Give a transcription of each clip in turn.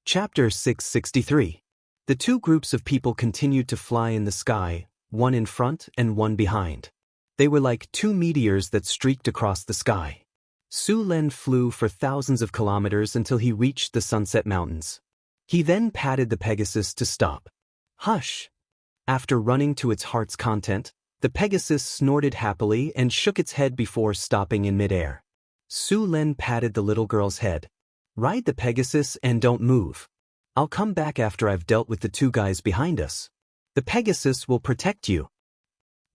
Chapter 663. The two groups of people continued to fly in the sky, one in front and one behind. They were like two meteors that streaked across the sky. Su Len flew for thousands of kilometers until he reached the Sunset Mountains. He then patted the Pegasus to stop. Hush! After running to its heart's content, the Pegasus snorted happily and shook its head before stopping in midair. Su Len patted the little girl's head. Ride the Pegasus and don't move. I'll come back after I've dealt with the two guys behind us. The Pegasus will protect you.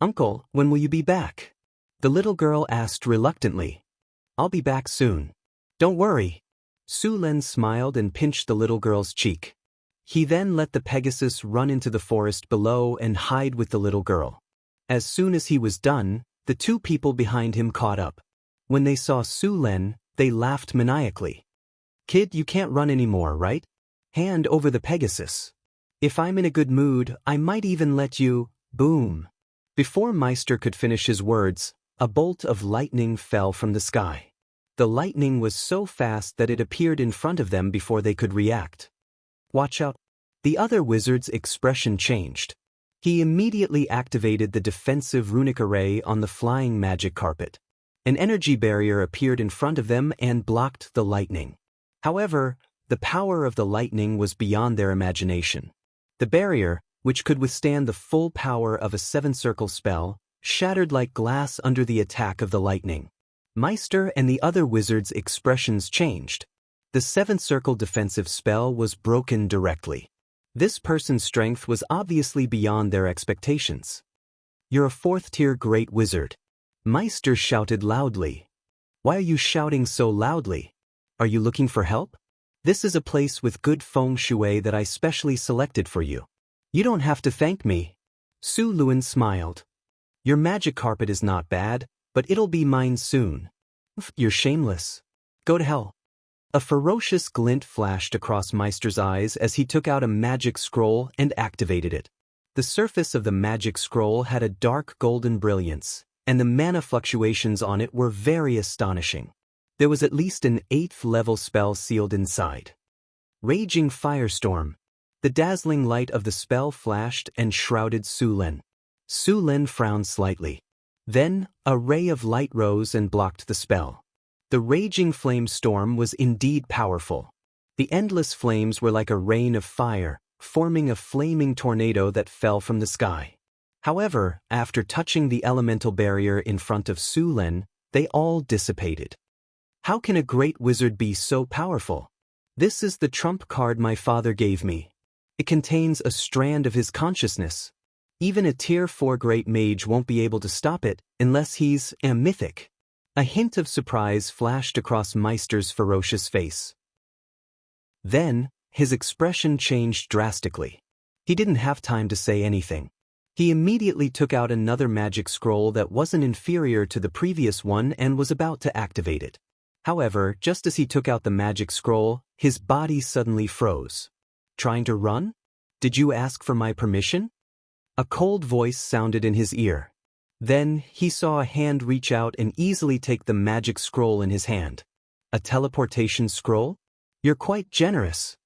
Uncle, when will you be back? The little girl asked reluctantly. I'll be back soon. Don't worry. Su Len smiled and pinched the little girl's cheek. He then let the Pegasus run into the forest below and hide with the little girl. As soon as he was done, the two people behind him caught up. When they saw Su Len, they laughed maniacally. Kid, you can't run anymore, right? Hand over the Pegasus. If I'm in a good mood, I might even let you, boom. Before Meister could finish his words, a bolt of lightning fell from the sky. The lightning was so fast that it appeared in front of them before they could react. Watch out. The other wizard's expression changed. He immediately activated the defensive runic array on the flying magic carpet. An energy barrier appeared in front of them and blocked the lightning. However, the power of the lightning was beyond their imagination. The barrier, which could withstand the full power of a seven-circle spell, shattered like glass under the attack of the lightning. Meister and the other wizards' expressions changed. The seven-circle defensive spell was broken directly. This person's strength was obviously beyond their expectations. You're a fourth-tier great wizard. Meister shouted loudly. Why are you shouting so loudly? Are you looking for help? This is a place with good feng shui that I specially selected for you. You don't have to thank me. Su Luen smiled. Your magic carpet is not bad, but it'll be mine soon. You're shameless. Go to hell. A ferocious glint flashed across Meister's eyes as he took out a magic scroll and activated it. The surface of the magic scroll had a dark golden brilliance, and the mana fluctuations on it were very astonishing. There was at least an 8th-level spell sealed inside. Raging Firestorm. The dazzling light of the spell flashed and shrouded Su Len. Su Len frowned slightly. Then, a ray of light rose and blocked the spell. The raging flame storm was indeed powerful. The endless flames were like a rain of fire, forming a flaming tornado that fell from the sky. However, after touching the elemental barrier in front of Su Len, they all dissipated. How can a great wizard be so powerful? This is the trump card my father gave me. It contains a strand of his consciousness. Even a tier 4 great mage won't be able to stop it unless he's a mythic. A hint of surprise flashed across Meister's ferocious face. Then, his expression changed drastically. He didn't have time to say anything. He immediately took out another magic scroll that wasn't inferior to the previous one and was about to activate it. However, just as he took out the magic scroll, his body suddenly froze. Trying to run? Did you ask for my permission? A cold voice sounded in his ear. Then, he saw a hand reach out and easily take the magic scroll in his hand. A teleportation scroll? You're quite generous.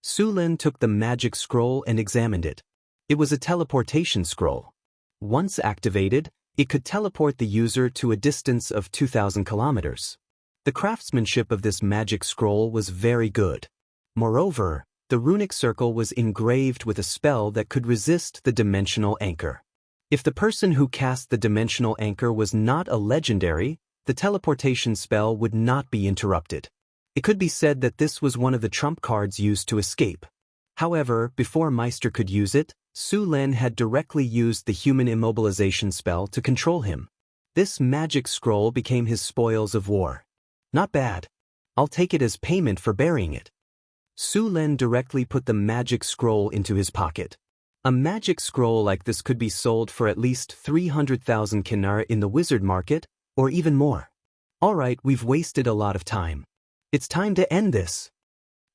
Su Len took the magic scroll and examined it. It was a teleportation scroll. Once activated, it could teleport the user to a distance of 2,000 kilometers. The craftsmanship of this magic scroll was very good. Moreover, the runic circle was engraved with a spell that could resist the dimensional anchor. If the person who cast the dimensional anchor was not a legendary, the teleportation spell would not be interrupted. It could be said that this was one of the trump cards used to escape. However, before Meister could use it, Su Len had directly used the human immobilization spell to control him. This magic scroll became his spoils of war. Not bad. I'll take it as payment for burying it. Su Len directly put the magic scroll into his pocket. A magic scroll like this could be sold for at least 300,000 kinar in the wizard market, or even more. Alright, we've wasted a lot of time. It's time to end this.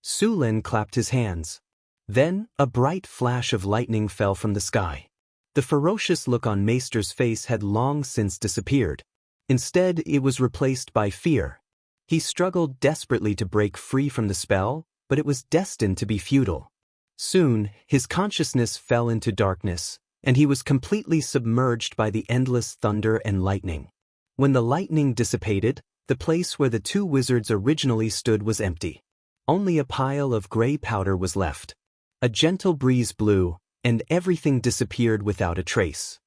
Su Len clapped his hands. Then, a bright flash of lightning fell from the sky. The ferocious look on Meister's face had long since disappeared. Instead, it was replaced by fear. He struggled desperately to break free from the spell, but it was destined to be futile. Soon, his consciousness fell into darkness, and he was completely submerged by the endless thunder and lightning. When the lightning dissipated, the place where the two wizards originally stood was empty. Only a pile of gray powder was left. A gentle breeze blew, and everything disappeared without a trace.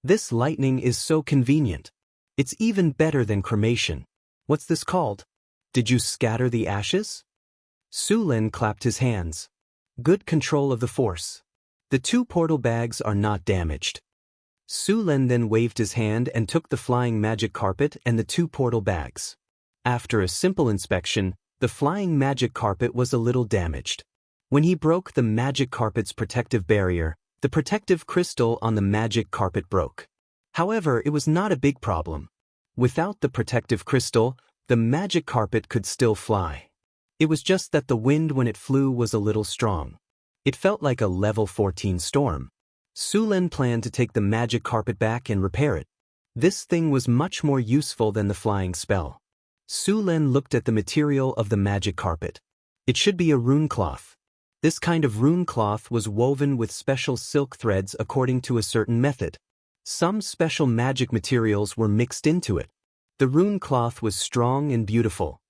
This lightning is so convenient. It's even better than cremation. What's this called? Did you scatter the ashes? Su Lin clapped his hands. Good control of the force. The two portal bags are not damaged. Su Lin then waved his hand and took the flying magic carpet and the two portal bags. After a simple inspection, the flying magic carpet was a little damaged. When he broke the magic carpet's protective barrier, the protective crystal on the magic carpet broke. However, it was not a big problem. Without the protective crystal, the magic carpet could still fly. It was just that the wind when it flew was a little strong. It felt like a level 14 storm. Su Lin planned to take the magic carpet back and repair it. This thing was much more useful than the flying spell. Su Lin looked at the material of the magic carpet. It should be a rune cloth. This kind of rune cloth was woven with special silk threads according to a certain method. Some special magic materials were mixed into it. The rune cloth was strong and beautiful.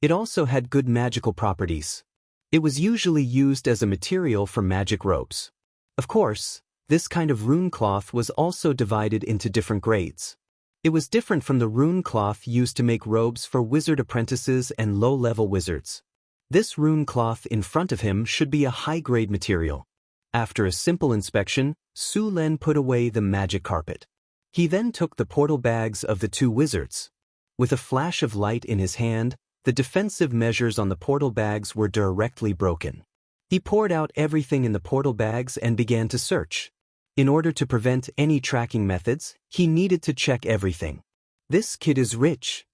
It also had good magical properties. It was usually used as a material for magic robes. Of course, this kind of rune cloth was also divided into different grades. It was different from the rune cloth used to make robes for wizard apprentices and low-level wizards. This rune cloth in front of him should be a high-grade material. After a simple inspection, Su Lin put away the magic carpet. He then took the portal bags of the two wizards. With a flash of light in his hand, the defensive measures on the portal bags were directly broken. He poured out everything in the portal bags and began to search. In order to prevent any tracking methods, he needed to check everything. This kid is rich.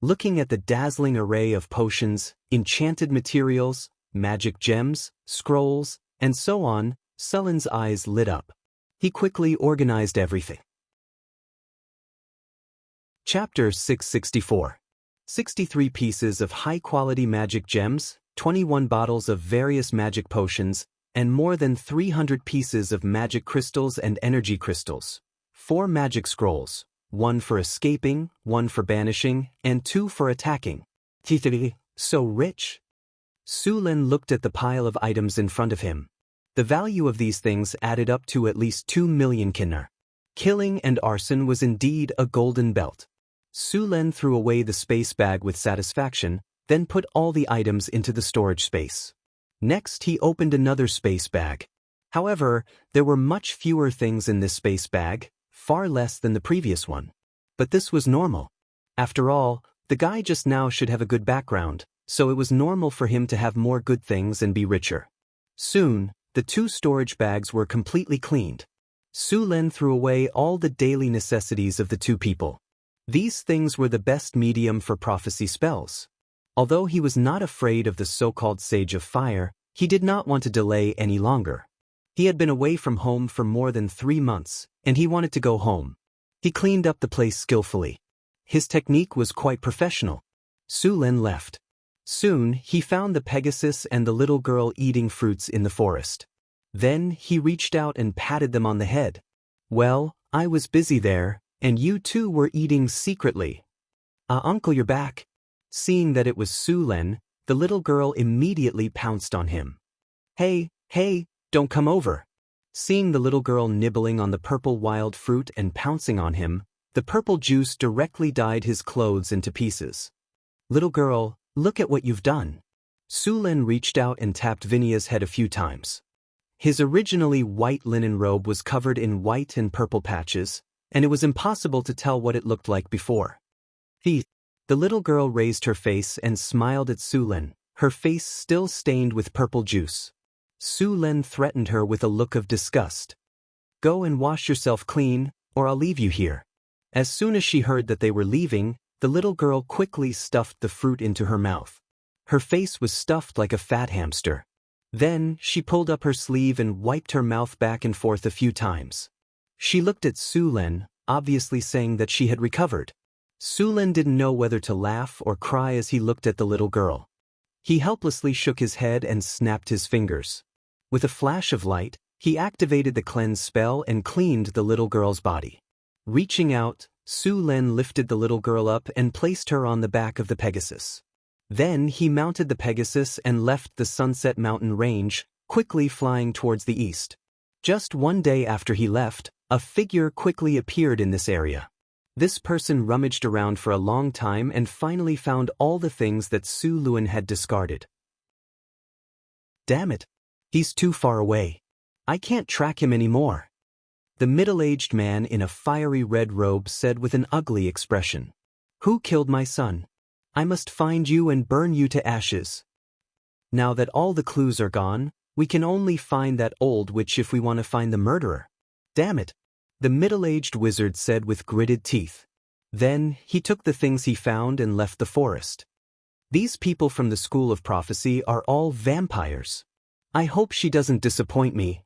Looking at the dazzling array of potions, enchanted materials, magic gems, scrolls, and so on, Su Lin's eyes lit up. He quickly organized everything. Chapter 664. 63 pieces of high-quality magic gems, 21 bottles of various magic potions, and more than 300 pieces of magic crystals and energy crystals. 4 magic scrolls, 1 for escaping, 1 for banishing, and 2 for attacking. So rich? Su Lin looked at the pile of items in front of him. The value of these things added up to at least 2 million kinner. Killing and arson was indeed a golden belt. Su Lin threw away the space bag with satisfaction, then put all the items into the storage space. Next, he opened another space bag. However, there were much fewer things in this space bag, far less than the previous one. But this was normal. After all, the guy just now should have a good background, so it was normal for him to have more good things and be richer. Soon, the 2 storage bags were completely cleaned. Su Lin threw away all the daily necessities of the 2 people. These things were the best medium for prophecy spells. Although he was not afraid of the so-called Sage of Fire, he did not want to delay any longer. He had been away from home for more than 3 months, and he wanted to go home. He cleaned up the place skillfully. His technique was quite professional. Su Lin left. Soon, he found the Pegasus and the little girl eating fruits in the forest. Then, he reached out and patted them on the head. Well, I was busy there, and you two were eating secretly. Uncle, you're back. Seeing that it was Su Lin, the little girl immediately pounced on him. Hey, don't come over. Seeing the little girl nibbling on the purple wild fruit and pouncing on him, the purple juice directly dyed his clothes into pieces. Little girl, look at what you've done. Su Lin reached out and tapped Vinya's head a few times. His originally white linen robe was covered in white and purple patches, and it was impossible to tell what it looked like before. The little girl raised her face and smiled at Su Lin, her face still stained with purple juice. Su Lin threatened her with a look of disgust. Go and wash yourself clean, or I'll leave you here. As soon as she heard that they were leaving, the little girl quickly stuffed the fruit into her mouth. Her face was stuffed like a fat hamster. Then, she pulled up her sleeve and wiped her mouth back and forth a few times. She looked at Su Lin, obviously saying that she had recovered. Su Lin didn't know whether to laugh or cry as he looked at the little girl. He helplessly shook his head and snapped his fingers. With a flash of light, he activated the cleanse spell and cleaned the little girl's body. Reaching out, Su Len lifted the little girl up and placed her on the back of the Pegasus. Then he mounted the Pegasus and left the Sunset Mountain range, quickly flying towards the east. Just one day after he left, a figure quickly appeared in this area. This person rummaged around for a long time and finally found all the things that Su Luen had discarded. Damn it! He's too far away. I can't track him anymore. The middle-aged man in a fiery red robe said with an ugly expression. Who killed my son? I must find you and burn you to ashes. Now that all the clues are gone, we can only find that old witch if we want to find the murderer. Damn it! The middle-aged wizard said with gritted teeth. Then, he took the things he found and left the forest. These people from the School of Prophecy are all vampires. I hope she doesn't disappoint me.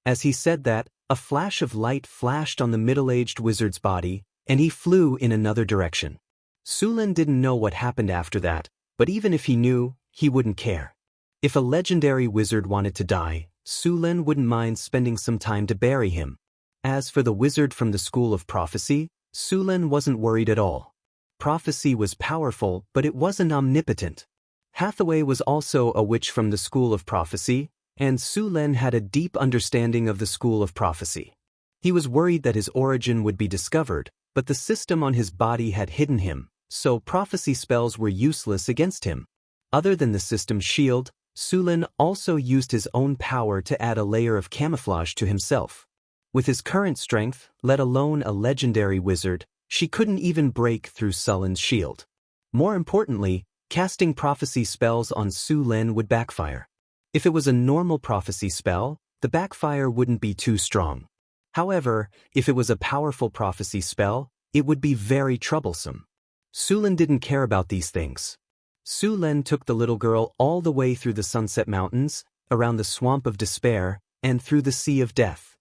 As he said that, a flash of light flashed on the middle-aged wizard's body, and he flew in another direction. Su Len didn't know what happened after that, but even if he knew, he wouldn't care. If a legendary wizard wanted to die, Su Len wouldn't mind spending some time to bury him. As for the wizard from the School of Prophecy, Su Len wasn't worried at all. Prophecy was powerful, but it wasn't omnipotent. Hathaway was also a witch from the School of Prophecy, and Su Len had a deep understanding of the School of Prophecy. He was worried that his origin would be discovered, but the system on his body had hidden him, so prophecy spells were useless against him. Other than the system's shield, Su Len also used his own power to add a layer of camouflage to himself. With his current strength, let alone a legendary wizard, she couldn't even break through Sullen's shield. More importantly, casting prophecy spells on Su Len would backfire. If it was a normal prophecy spell, the backfire wouldn't be too strong. However, if it was a powerful prophecy spell, it would be very troublesome. Su Len didn't care about these things. Su Len took the little girl all the way through the Sunset Mountains, around the Swamp of Despair, and through the Sea of Death.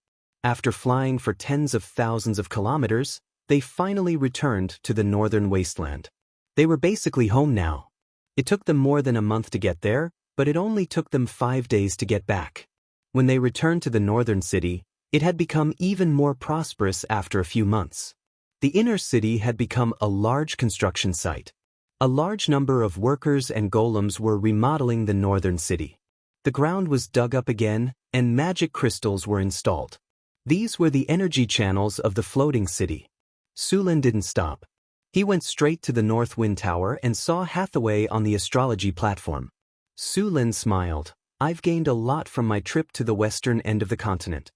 After flying for tens of thousands of kilometers, they finally returned to the northern wasteland. They were basically home now. It took them more than a month to get there, but it only took them 5 days to get back. When they returned to the northern city, it had become even more prosperous after a few months. The inner city had become a large construction site. A large number of workers and golems were remodeling the northern city. The ground was dug up again, and magic crystals were installed. These were the energy channels of the floating city. Su Len didn't stop. He went straight to the North Wind Tower and saw Hathaway on the astrology platform. Su Len smiled. I've gained a lot from my trip to the western end of the continent.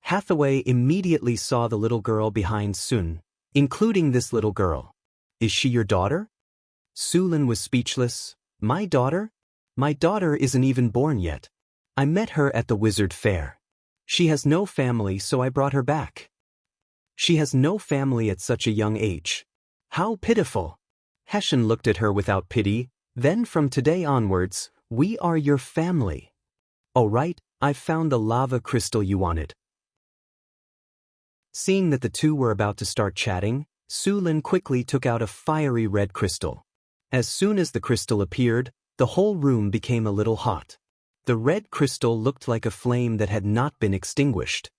Hathaway immediately saw the little girl behind Sun, including this little girl. Is she your daughter? Su Len was speechless. My daughter? My daughter isn't even born yet. I met her at the wizard fair. She has no family, so I brought her back. She has no family at such a young age. How pitiful. Hessian looked at her without pity. Then from today onwards, we are your family. All right, I've found the lava crystal you wanted. Seeing that the two were about to start chatting, Su Len quickly took out a fiery red crystal. As soon as the crystal appeared, the whole room became a little hot. The red crystal looked like a flame that had not been extinguished.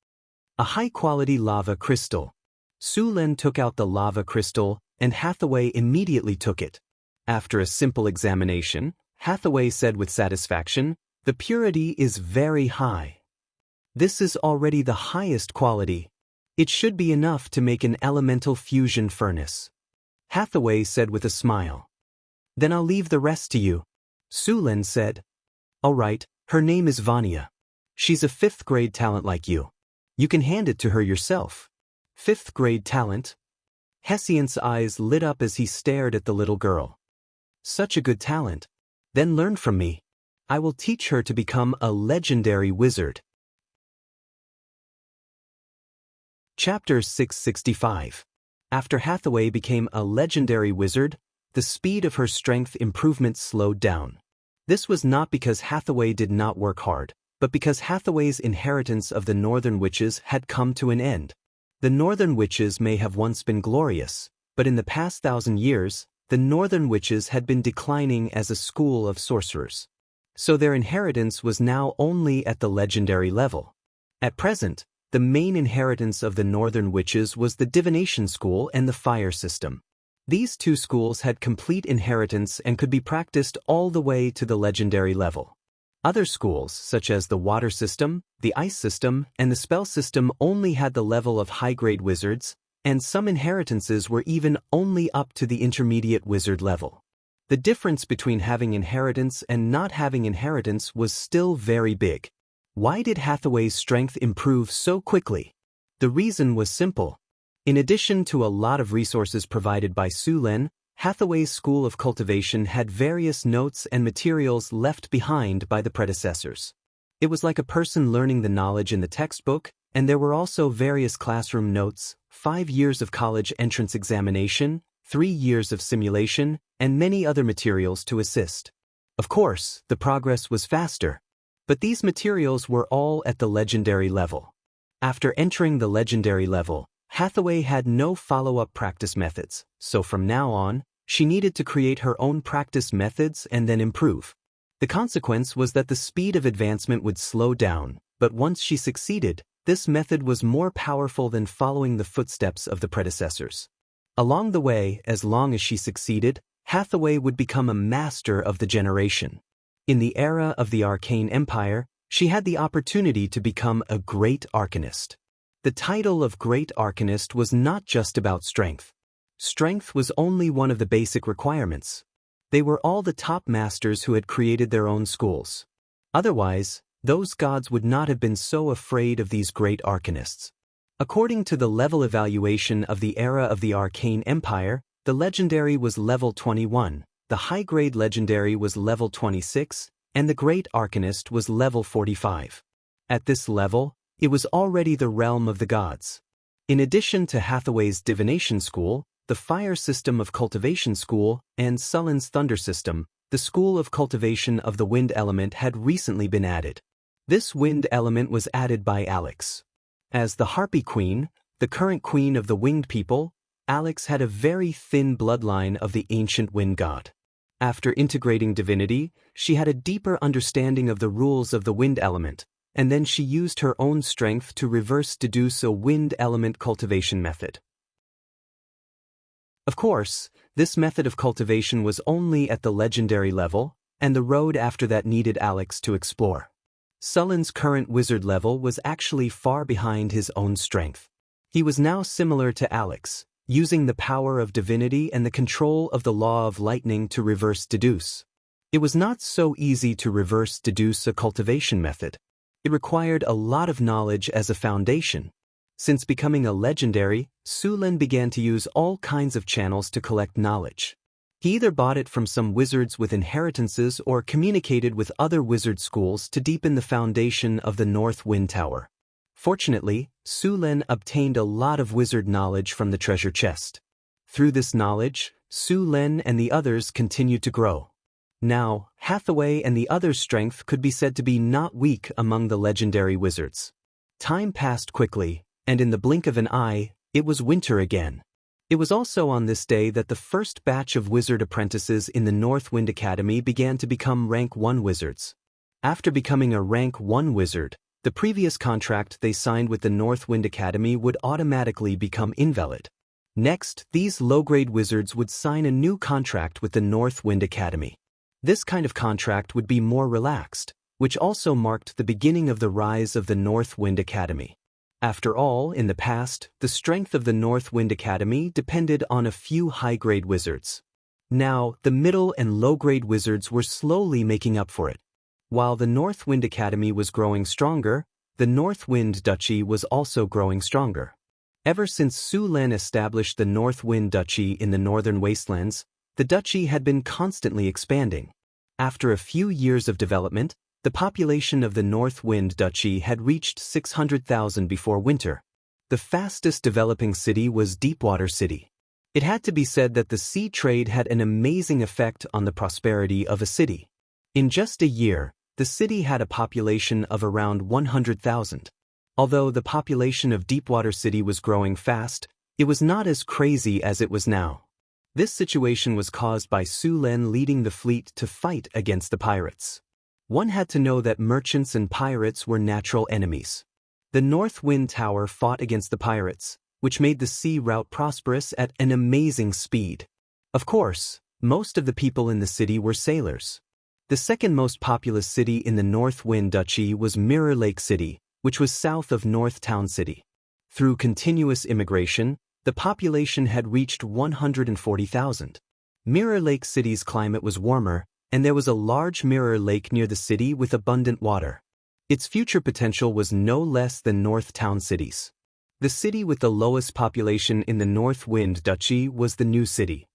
A high-quality lava crystal. Su Len took out the lava crystal, and Hathaway immediately took it. After a simple examination, Hathaway said with satisfaction, "The purity is very high. This is already the highest quality. It should be enough to make an elemental fusion furnace." Hathaway said with a smile. "Then I'll leave the rest to you." Su Len said, "All right, her name is Vania. She's a 5th grade talent like you. You can hand it to her yourself." 5th grade talent? Hessian's eyes lit up as he stared at the little girl. Such a good talent. Then learn from me. I will teach her to become a legendary wizard. Chapter 665. After Hathaway became a legendary wizard, the speed of her strength improvement slowed down. This was not because Hathaway did not work hard, but because Hathaway's inheritance of the Northern Witches had come to an end. The Northern Witches may have once been glorious, but in the past 1,000 years, the northern witches had been declining as a school of sorcerers. So their inheritance was now only at the legendary level. At present, the main inheritance of the northern witches was the divination school and the fire system. These two schools had complete inheritance and could be practiced all the way to the legendary level. Other schools, such as the water system, the ice system, and the spell system, only had the level of high-grade wizards, and some inheritances were even only up to the intermediate wizard level. The difference between having inheritance and not having inheritance was still very big. Why did Hathaway's strength improve so quickly? The reason was simple. In addition to a lot of resources provided by Su Lin, Hathaway's School of Cultivation had various notes and materials left behind by the predecessors. It was like a person learning the knowledge in the textbook, and there were also various classroom notes, 5 years of college entrance examination, 3 years of simulation, and many other materials to assist. Of course, the progress was faster. But these materials were all at the legendary level. After entering the legendary level, Hathaway had no follow-up practice methods, so from now on, she needed to create her own practice methods and then improve. The consequence was that the speed of advancement would slow down, but once she succeeded, this method was more powerful than following the footsteps of the predecessors. Along the way, as long as she succeeded, Hathaway would become a master of the generation. In the era of the Arcane Empire, she had the opportunity to become a Great Arcanist. The title of Great Arcanist was not just about strength. Strength was only one of the basic requirements. They were all the top masters who had created their own schools. Otherwise, those gods would not have been so afraid of these Great Arcanists. According to the level evaluation of the era of the Arcane Empire, the legendary was level 21. The high-grade legendary was level 26, and the Great Arcanist was level 45. At this level, it was already the realm of the gods. In addition to Hathaway's Divination School, the Fire System of Cultivation School, and Sullen's Thunder System, the School of Cultivation of the Wind Element had recently been added. This wind element was added by Alex. As the Harpy Queen, the current queen of the Winged People, Alex had a very thin bloodline of the ancient wind god. After integrating divinity, she had a deeper understanding of the rules of the wind element, and then she used her own strength to reverse deduce a wind element cultivation method. Of course, this method of cultivation was only at the legendary level, and the road after that needed Alex to explore. Sullen's current wizard level was actually far behind his own strength. He was now similar to Alex, using the power of divinity and the control of the law of lightning to reverse deduce. It was not so easy to reverse deduce a cultivation method. It required a lot of knowledge as a foundation. Since becoming a legendary, Su Lin began to use all kinds of channels to collect knowledge. He either bought it from some wizards with inheritances or communicated with other wizard schools to deepen the foundation of the North Wind Tower. Fortunately, Su Lin obtained a lot of wizard knowledge from the treasure chest. Through this knowledge, Su Lin and the others continued to grow. Now, Hathaway and the others' strength could be said to be not weak among the legendary wizards. Time passed quickly, and in the blink of an eye, it was winter again. It was also on this day that the first batch of wizard apprentices in the North Wind Academy began to become Rank 1 wizards. After becoming a Rank 1 wizard, the previous contract they signed with the North Wind Academy would automatically become invalid. Next, these low-grade wizards would sign a new contract with the North Wind Academy. This kind of contract would be more relaxed, which also marked the beginning of the rise of the North Wind Academy. After all, in the past, the strength of the North Wind Academy depended on a few high-grade wizards. Now, the middle and low-grade wizards were slowly making up for it. While the North Wind Academy was growing stronger, the North Wind Duchy was also growing stronger. Ever since Su Lin established the North Wind Duchy in the northern wastelands, the duchy had been constantly expanding. After a few years of development, the population of the North Wind Duchy had reached 600,000 before winter. The fastest developing city was Deepwater City. It had to be said that the sea trade had an amazing effect on the prosperity of a city. In just a year, the city had a population of around 100,000. Although the population of Deepwater City was growing fast, it was not as crazy as it was now. This situation was caused by Su Len leading the fleet to fight against the pirates. One had to know that merchants and pirates were natural enemies. The North Wind Tower fought against the pirates, which made the sea route prosperous at an amazing speed. Of course, most of the people in the city were sailors. The second most populous city in the North Wind Duchy was Mirror Lake City, which was south of North Town City. Through continuous immigration, the population had reached 140,000. Mirror Lake City's climate was warmer, and there was a large mirror lake near the city with abundant water. Its future potential was no less than North Town City's. The city with the lowest population in the North Wind Duchy was the New City.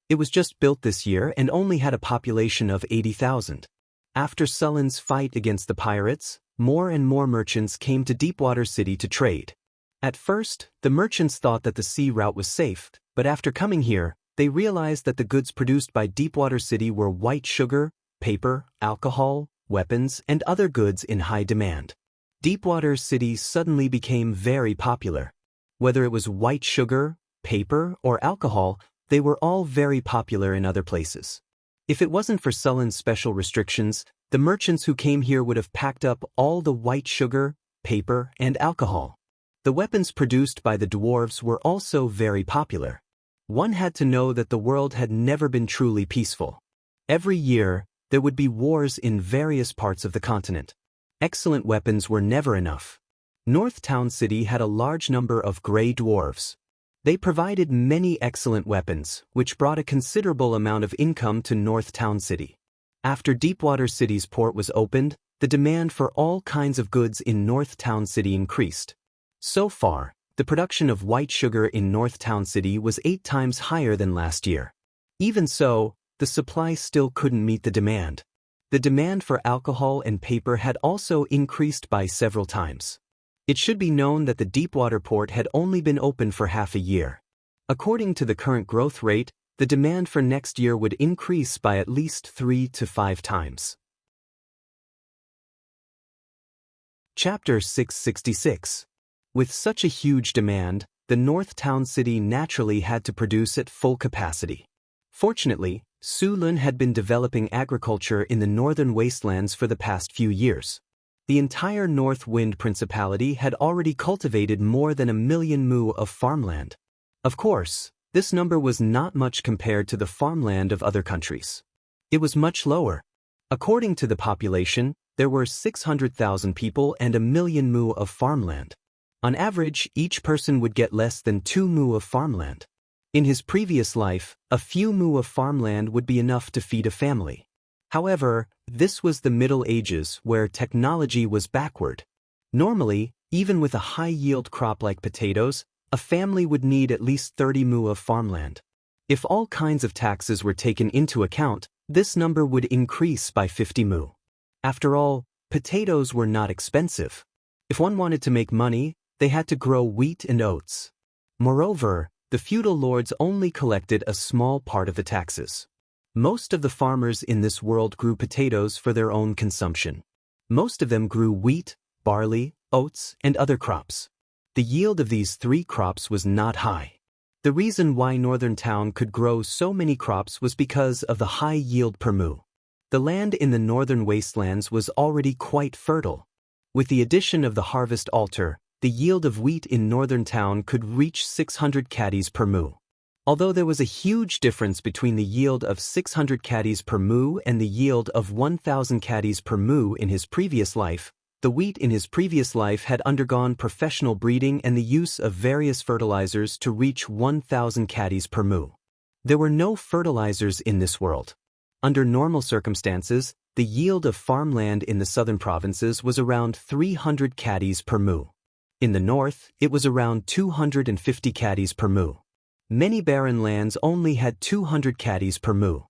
It was just built this year and only had a population of 80,000. After Sullen's fight against the pirates, more and more merchants came to Deepwater City to trade. At first, the merchants thought that the sea route was safe, but after coming here, they realized that the goods produced by Deepwater City were white sugar, paper, alcohol, weapons, and other goods in high demand. Deepwater City suddenly became very popular. Whether it was white sugar, paper, or alcohol, they were all very popular in other places. If it wasn't for Sullen's special restrictions, the merchants who came here would have packed up all the white sugar, paper, and alcohol. The weapons produced by the dwarves were also very popular. One had to know that the world had never been truly peaceful. Every year, there would be wars in various parts of the continent. Excellent weapons were never enough. North Town City had a large number of gray dwarves. They provided many excellent weapons, which brought a considerable amount of income to North Town City. After Deepwater City's port was opened, the demand for all kinds of goods in North Town City increased. So far, the production of white sugar in North Town City was 8 times higher than last year. Even so, the supply still couldn't meet the demand. The demand for alcohol and paper had also increased by several times. It should be known that the Deepwater port had only been open for half a year. According to the current growth rate, the demand for next year would increase by at least 3 to 5 times. Chapter 666. With such a huge demand, the North Town City naturally had to produce at full capacity. Fortunately, Su Lun had been developing agriculture in the northern wastelands for the past few years. The entire North Wind Principality had already cultivated more than 1 million mu of farmland. Of course, this number was not much compared to the farmland of other countries. It was much lower. According to the population, there were 600,000 people and 1 million mu of farmland. On average, each person would get less than 2 mu of farmland. In his previous life, a few mu of farmland would be enough to feed a family. However, this was the Middle Ages where technology was backward. Normally, even with a high-yield crop like potatoes, a family would need at least 30 mu of farmland. If all kinds of taxes were taken into account, this number would increase by 50 mu. After all, potatoes were not expensive. If one wanted to make money, they had to grow wheat and oats. Moreover, the feudal lords only collected a small part of the taxes. Most of the farmers in this world grew potatoes for their own consumption. Most of them grew wheat, barley, oats, and other crops. The yield of these 3 crops was not high. The reason why Northern Town could grow so many crops was because of the high yield per mu. The land in the northern wastelands was already quite fertile. With the addition of the harvest altar, the yield of wheat in Northern Town could reach 600 caddies per mu. Although there was a huge difference between the yield of 600 caddies per mu and the yield of 1,000 caddies per mu in his previous life, the wheat in his previous life had undergone professional breeding and the use of various fertilizers to reach 1,000 caddies per mu. There were no fertilizers in this world. Under normal circumstances, the yield of farmland in the southern provinces was around 300 caddies per mu. In the north, it was around 250 caddies per mu. Many barren lands only had 200 caddies per mu.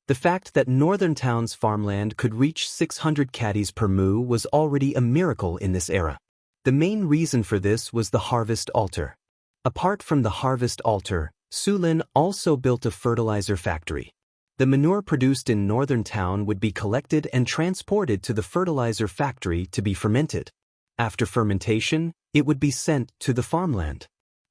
The fact that Northern Town's farmland could reach 600 caddies per mu was already a miracle in this era. The main reason for this was the harvest altar. Apart from the harvest altar, Su Lin also built a fertilizer factory. The manure produced in Northern Town would be collected and transported to the fertilizer factory to be fermented. After fermentation, it would be sent to the farmland.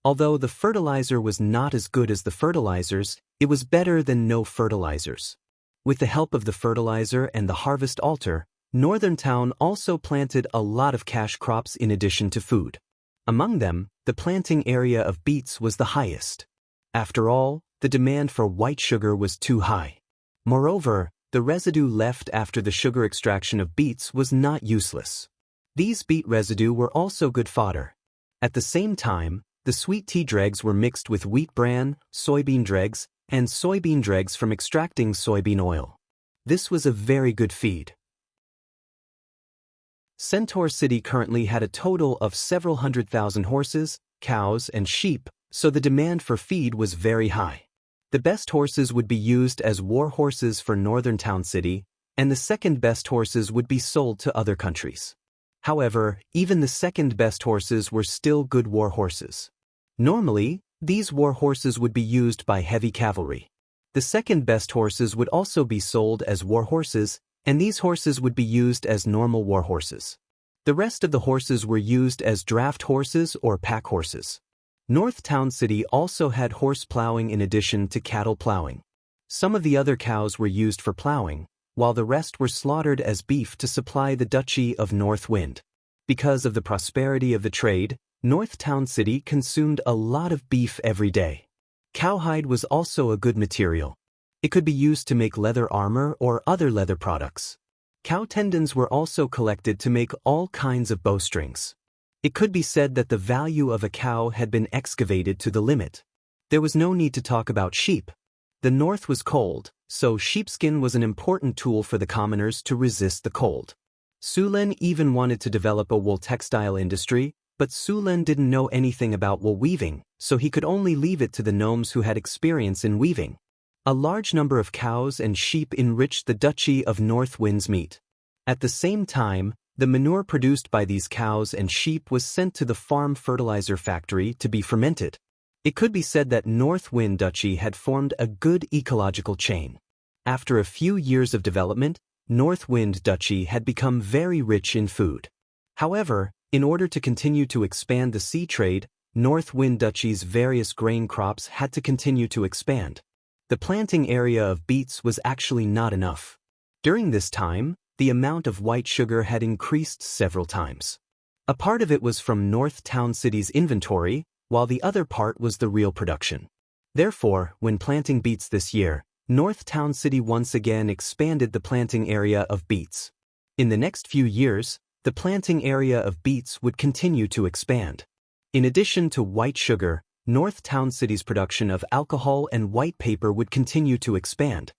Although the fertilizer was not as good as the fertilizers, it was better than no fertilizers. With the help of the fertilizer and the harvest altar, Northern Town also planted a lot of cash crops in addition to food. Among them, the planting area of beets was the highest. After all, the demand for white sugar was too high. Moreover, the residue left after the sugar extraction of beets was not useless. These beet residue were also good fodder. At the same time, the sweet tea dregs were mixed with wheat bran, soybean dregs, and soybean dregs from extracting soybean oil. This was a very good feed. Centaur City currently had a total of several 100,000 horses, cows, and sheep, so the demand for feed was very high. The best horses would be used as war horses for Northern Town City, and the second best horses would be sold to other countries. However, even the second best horses were still good war horses. Normally, these war horses would be used by heavy cavalry. The second best horses would also be sold as war horses, and these horses would be used as normal war horses. The rest of the horses were used as draft horses or pack horses. North Town City also had horse plowing in addition to cattle plowing. Some of the other cows were used for plowing, while the rest were slaughtered as beef to supply the Duchy of North Wind. Because of the prosperity of the trade, North Town City consumed a lot of beef every day. Cowhide was also a good material. It could be used to make leather armor or other leather products. Cow tendons were also collected to make all kinds of bowstrings. It could be said that the value of a cow had been excavated to the limit. There was no need to talk about sheep. The north was cold, so sheepskin was an important tool for the commoners to resist the cold. Sulen even wanted to develop a wool textile industry, but Sulen didn't know anything about wool weaving, so he could only leave it to the gnomes who had experience in weaving. A large number of cows and sheep enriched the Duchy of North Wind's meat. At the same time, the manure produced by these cows and sheep was sent to the farm fertilizer factory to be fermented. It could be said that North Wind Duchy had formed a good ecological chain. After a few years of development, North Wind Duchy had become very rich in food. However, in order to continue to expand the sea trade, North Wind Duchy's various grain crops had to continue to expand. The planting area of beets was actually not enough. During this time, the amount of white sugar had increased several times. A part of it was from North Town City's inventory, while the other part was the real production. Therefore, when planting beets this year, North Town City once again expanded the planting area of beets. In the next few years, the planting area of beets would continue to expand. In addition to white sugar, North Town City's production of alcohol and white paper would continue to expand.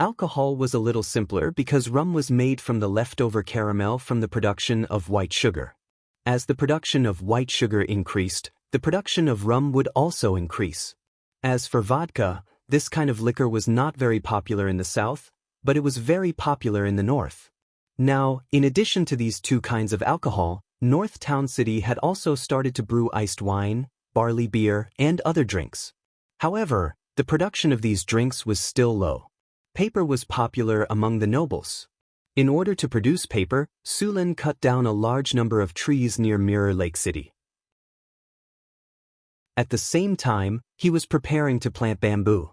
Alcohol was a little simpler because rum was made from the leftover caramel from the production of white sugar. As the production of white sugar increased, the production of rum would also increase. As for vodka, this kind of liquor was not very popular in the south, but it was very popular in the north. Now, in addition to these two kinds of alcohol, North Town City had also started to brew iced wine, barley beer, and other drinks. However, the production of these drinks was still low. Paper was popular among the nobles. In order to produce paper, Sulen cut down a large number of trees near Mirror Lake City. At the same time, he was preparing to plant bamboo.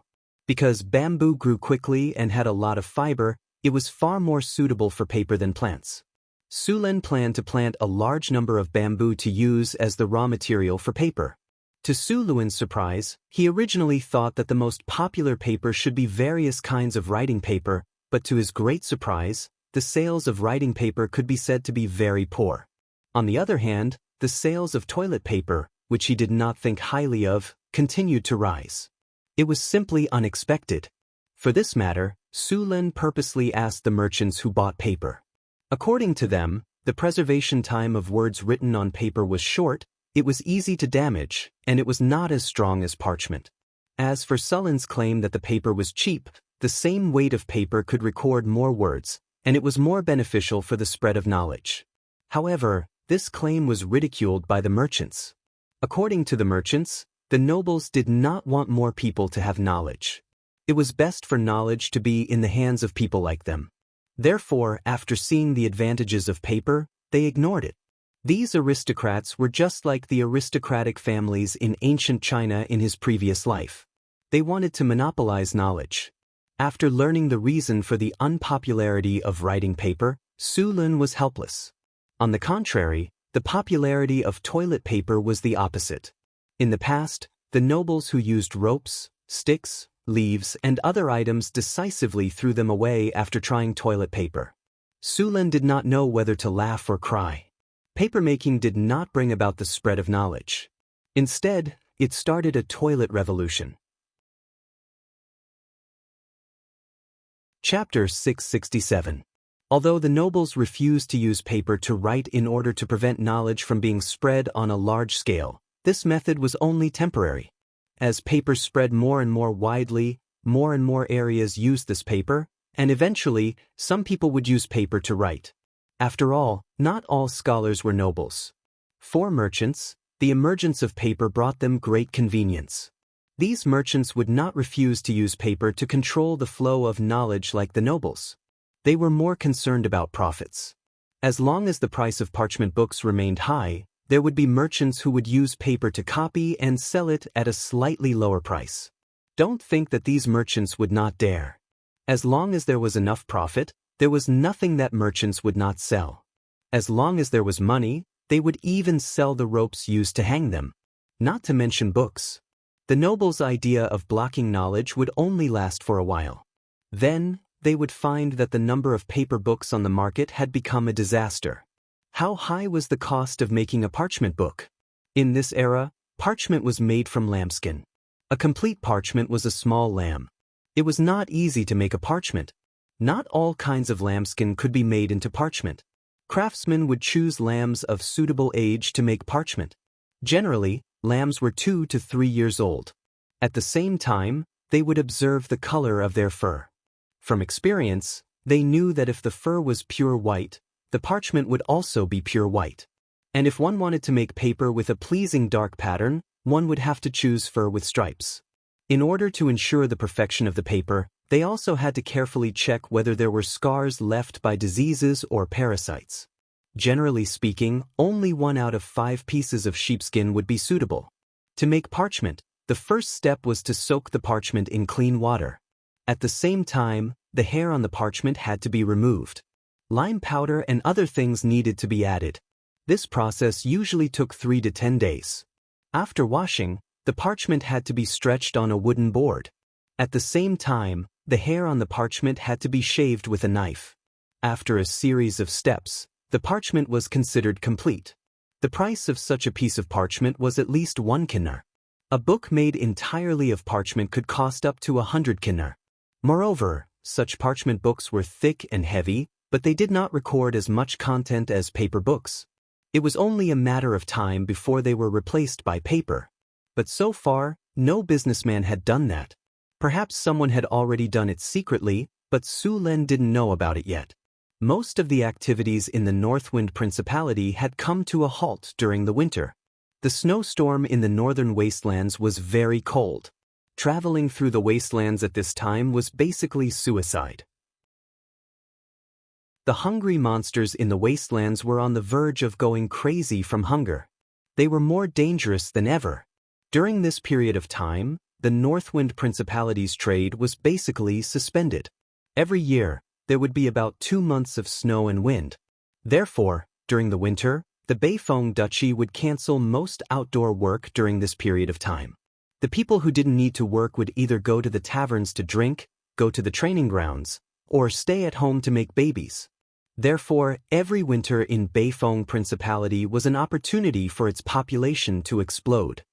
Because bamboo grew quickly and had a lot of fiber, it was far more suitable for paper than plants. Sulen planned to plant a large number of bamboo to use as the raw material for paper. To Su Luan's surprise, he originally thought that the most popular paper should be various kinds of writing paper, but to his great surprise, the sales of writing paper could be said to be very poor. On the other hand, the sales of toilet paper, which he did not think highly of, continued to rise. It was simply unexpected. For this matter, Sulen purposely asked the merchants who bought paper. According to them, the preservation time of words written on paper was short, it was easy to damage, and it was not as strong as parchment. As for Sulen's claim that the paper was cheap, the same weight of paper could record more words, and it was more beneficial for the spread of knowledge. However, this claim was ridiculed by the merchants. According to the merchants, the nobles did not want more people to have knowledge. It was best for knowledge to be in the hands of people like them. Therefore, after seeing the advantages of paper, they ignored it. These aristocrats were just like the aristocratic families in ancient China in his previous life. They wanted to monopolize knowledge. After learning the reason for the unpopularity of writing paper, Su Lun was helpless. On the contrary, the popularity of toilet paper was the opposite. In the past, the nobles who used ropes, sticks, leaves, and other items decisively threw them away after trying toilet paper. Su Lun did not know whether to laugh or cry. Papermaking did not bring about the spread of knowledge. Instead, it started a toilet revolution. Chapter 667. Although the nobles refused to use paper to write in order to prevent knowledge from being spread on a large scale, this method was only temporary. As paper spread more and more widely, more and more areas used this paper, and eventually, some people would use paper to write. After all, not all scholars were nobles. For merchants, the emergence of paper brought them great convenience. These merchants would not refuse to use paper to control the flow of knowledge like the nobles. They were more concerned about profits. As long as the price of parchment books remained high, there would be merchants who would use paper to copy and sell it at a slightly lower price. Don't think that these merchants would not dare. As long as there was enough profit, there was nothing that merchants would not sell. As long as there was money, they would even sell the ropes used to hang them. Not to mention books. The nobles' idea of blocking knowledge would only last for a while. Then, they would find that the number of paper books on the market had become a disaster. How high was the cost of making a parchment book? In this era, parchment was made from lambskin. A complete parchment was a small lamb. It was not easy to make a parchment. Not all kinds of lambskin could be made into parchment. Craftsmen would choose lambs of suitable age to make parchment. Generally, lambs were 2 to 3 years old. At the same time, they would observe the color of their fur. From experience, they knew that if the fur was pure white, the parchment would also be pure white. And if one wanted to make paper with a pleasing dark pattern, one would have to choose fur with stripes. In order to ensure the perfection of the paper, they also had to carefully check whether there were scars left by diseases or parasites. Generally speaking, only 1 out of 5 pieces of sheepskin would be suitable. To make parchment, the first step was to soak the parchment in clean water. At the same time, the hair on the parchment had to be removed. Lime powder and other things needed to be added. This process usually took 3 to 10 days. After washing, the parchment had to be stretched on a wooden board. At the same time, the hair on the parchment had to be shaved with a knife. After a series of steps, the parchment was considered complete. The price of such a piece of parchment was at least 1 kinar. A book made entirely of parchment could cost up to 100 kinar. Moreover, such parchment books were thick and heavy, but they did not record as much content as paper books. It was only a matter of time before they were replaced by paper. But so far, no businessman had done that. Perhaps someone had already done it secretly, but Su Lun didn't know about it yet. Most of the activities in the Northwind Principality had come to a halt during the winter. The snowstorm in the northern wastelands was very cold. Traveling through the wastelands at this time was basically suicide. The hungry monsters in the wastelands were on the verge of going crazy from hunger. They were more dangerous than ever. During this period of time, the Northwind Principality's trade was basically suspended. Every year, there would be about 2 months of snow and wind. Therefore, during the winter, the Beifeng Duchy would cancel most outdoor work during this period of time. The people who didn't need to work would either go to the taverns to drink, go to the training grounds, or stay at home to make babies. Therefore, every winter in Beifeng Principality was an opportunity for its population to explode.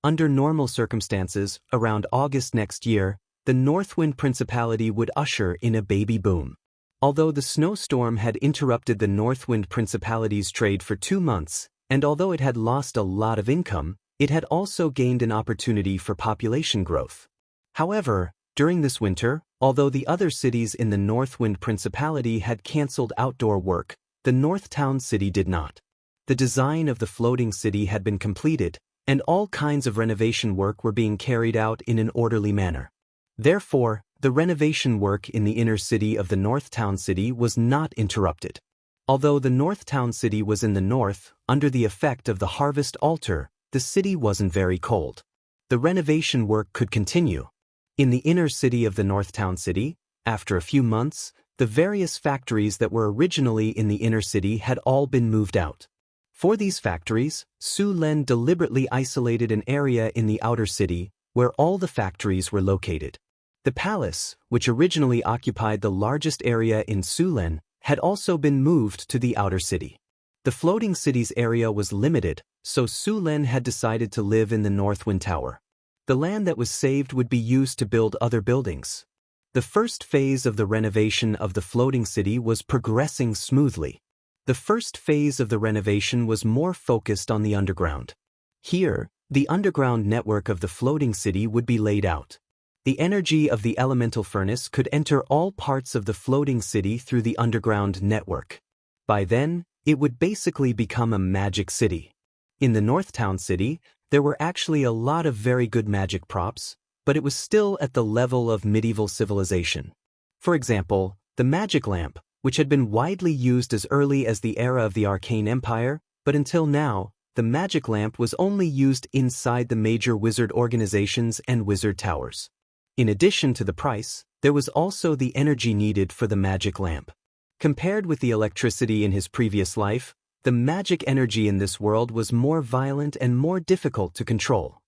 Under normal circumstances, around August next year, the Northwind Principality would usher in a baby boom. Although the snowstorm had interrupted the Northwind Principality's trade for 2 months, and although it had lost a lot of income, it had also gained an opportunity for population growth. However, during this winter, although the other cities in the Northwind Principality had cancelled outdoor work, the North Town City did not. The design of the floating city had been completed, and all kinds of renovation work were being carried out in an orderly manner. Therefore, the renovation work in the inner city of the North Town City was not interrupted. Although the North Town City was in the north, under the effect of the harvest altar, the city wasn't very cold. The renovation work could continue. In the inner city of the North Town City, after a few months, the various factories that were originally in the inner city had all been moved out. For these factories, Su Lin deliberately isolated an area in the outer city where all the factories were located. The palace, which originally occupied the largest area in Su Lin, had also been moved to the outer city. The floating city's area was limited, so Su Lin had decided to live in the North Wind Tower. The land that was saved would be used to build other buildings. The first phase of the renovation of the floating city was progressing smoothly. The first phase of the renovation was more focused on the underground. Here, the underground network of the floating city would be laid out. The energy of the elemental furnace could enter all parts of the floating city through the underground network. By then, it would basically become a magic city. In the North Town City, there were actually a lot of very good magic props, but it was still at the level of medieval civilization. For example, the magic lamp, which had been widely used as early as the era of the Arcane Empire, but until now, the magic lamp was only used inside the major wizard organizations and wizard towers. In addition to the price, there was also the energy needed for the magic lamp. Compared with the electricity in his previous life, the magic energy in this world was more violent and more difficult to control.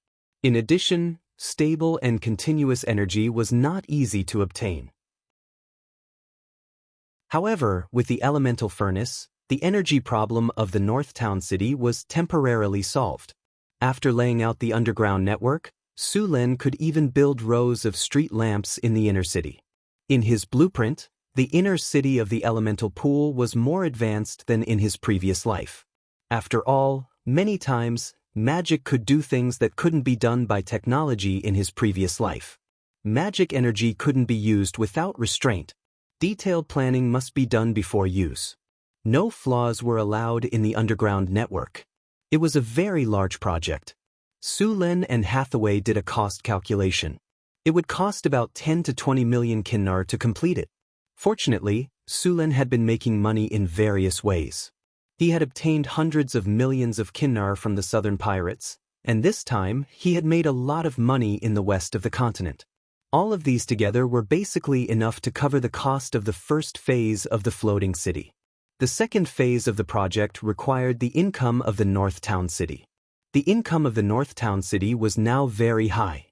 In addition, stable and continuous energy was not easy to obtain. However, with the elemental furnace, the energy problem of the North Town City was temporarily solved. After laying out the underground network, Su Lin could even build rows of street lamps in the inner city. In his blueprint, the inner city of the elemental pool was more advanced than in his previous life. After all, many times, magic could do things that couldn't be done by technology in his previous life. Magic energy couldn't be used without restraint. Detailed planning must be done before use. No flaws were allowed in the underground network. It was a very large project. Su Lin and Hathaway did a cost calculation. It would cost about 10 to 20 million kinnar to complete it. Fortunately, Su Lin had been making money in various ways. He had obtained hundreds of millions of kinnar from the southern pirates, and this time he had made a lot of money in the west of the continent. All of these together were basically enough to cover the cost of the first phase of the floating city. The second phase of the project required the income of the North Town City. The income of the North Town City was now very high.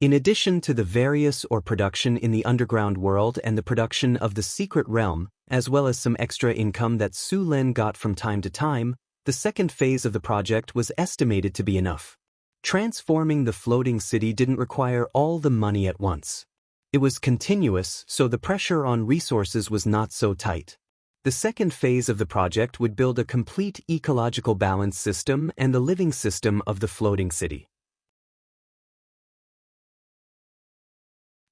In addition to the various or production in the underground world and the production of the secret realm, as well as some extra income that Su Lin got from time to time, the second phase of the project was estimated to be enough. Transforming the floating city didn't require all the money at once. It was continuous, so the pressure on resources was not so tight. The second phase of the project would build a complete ecological balance system and the living system of the floating city.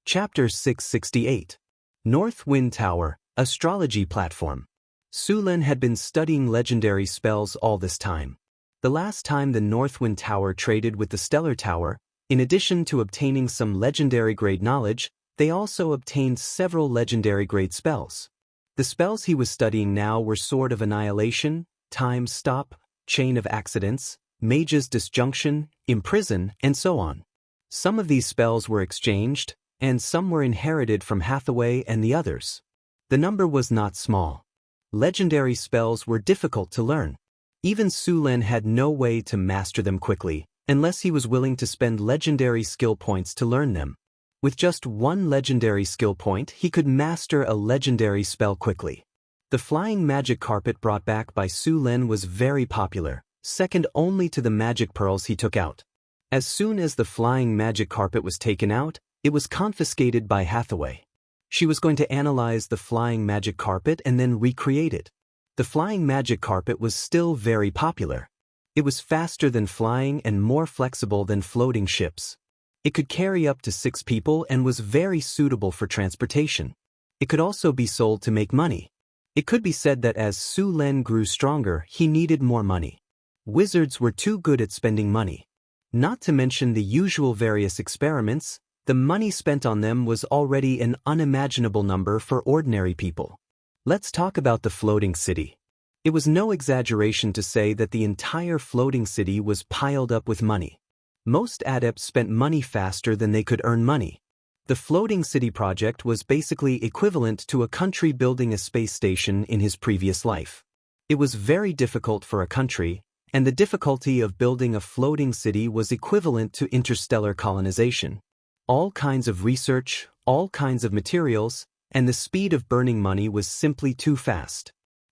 Chapter 668. North Wind Tower, Astrology Platform. Su Lin had been studying legendary spells all this time. The last time the Northwind Tower traded with the Stellar Tower, in addition to obtaining some legendary-grade knowledge, they also obtained several legendary-grade spells. The spells he was studying now were Sword of Annihilation, Time Stop, Chain of Accidents, Mage's Disjunction, Imprison, and so on. Some of these spells were exchanged, and some were inherited from Hathaway and the others. The number was not small. Legendary spells were difficult to learn. Even Su Lin had no way to master them quickly, unless he was willing to spend legendary skill points to learn them. With just one legendary skill point, he could master a legendary spell quickly. The flying magic carpet brought back by Su Lin was very popular, second only to the magic pearls he took out. As soon as the flying magic carpet was taken out, it was confiscated by Hathaway. She was going to analyze the flying magic carpet and then recreate it. The flying magic carpet was still very popular. It was faster than flying and more flexible than floating ships. It could carry up to 6 people and was very suitable for transportation. It could also be sold to make money. It could be said that as Su Lin grew stronger, he needed more money. Wizards were too good at spending money. Not to mention the usual various experiments, the money spent on them was already an unimaginable number for ordinary people. Let's talk about the floating city. It was no exaggeration to say that the entire floating city was piled up with money. Most adepts spent money faster than they could earn money. The floating city project was basically equivalent to a country building a space station in his previous life. It was very difficult for a country, and the difficulty of building a floating city was equivalent to interstellar colonization. All kinds of research, all kinds of materials, and the speed of burning money was simply too fast.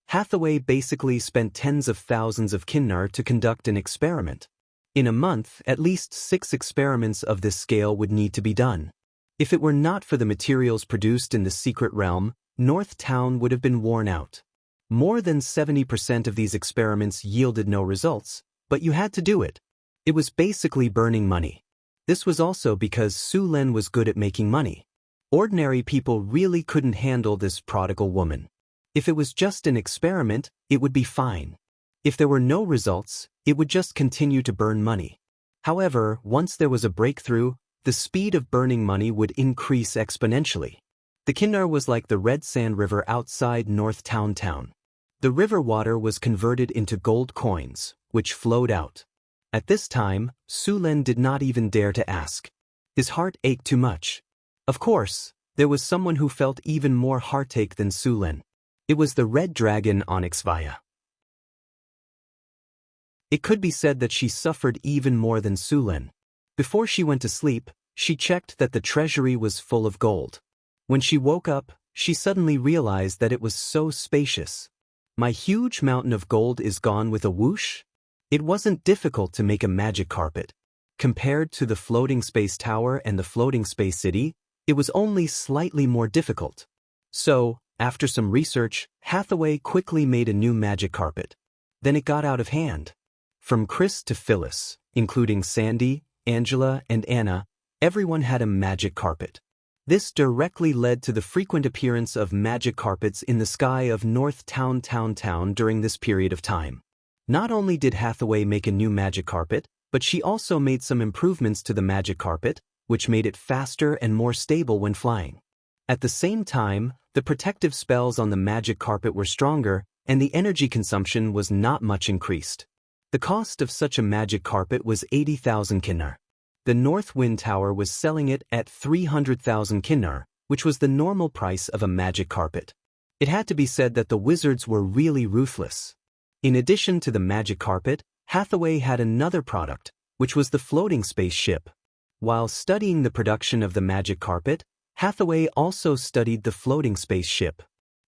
Hathaway basically spent tens of thousands of kinnar to conduct an experiment. In a month, at least 6 experiments of this scale would need to be done. If it were not for the materials produced in the secret realm, North Town would have been worn out. More than 70% of these experiments yielded no results, but you had to do it. It was basically burning money. This was also because Su Len was good at making money. Ordinary people really couldn't handle this prodigal woman. If it was just an experiment, it would be fine. If there were no results, it would just continue to burn money. However, once there was a breakthrough, the speed of burning money would increase exponentially. The kinnar was like the Red Sand River outside North Town. The river water was converted into gold coins, which flowed out. At this time, Su Len did not even dare to ask. His heart ached too much. Of course, there was someone who felt even more heartache than Su Len. It was the red dragon Xianxia. It could be said that she suffered even more than Su Len. Before she went to sleep, she checked that the treasury was full of gold. When she woke up, she suddenly realized that it was so spacious. My huge mountain of gold is gone with a whoosh? It wasn't difficult to make a magic carpet. Compared to the floating space tower and the floating space city, it was only slightly more difficult. So, after some research, Hathaway quickly made a new magic carpet. Then it got out of hand. From Chris to Phyllis, including Sandy, Angela, and Anna, everyone had a magic carpet. This directly led to the frequent appearance of magic carpets in the sky of North Town during this period of time. Not only did Hathaway make a new magic carpet, but she also made some improvements to the magic carpet, which made it faster and more stable when flying. At the same time, the protective spells on the magic carpet were stronger, and the energy consumption was not much increased. The cost of such a magic carpet was 80,000 kinnar. The North Wind Tower was selling it at 300,000 kinnar, which was the normal price of a magic carpet. It had to be said that the wizards were really ruthless. In addition to the magic carpet, Hathaway had another product, which was the floating space ship. While studying the production of the magic carpet, Hathaway also studied the floating space ship.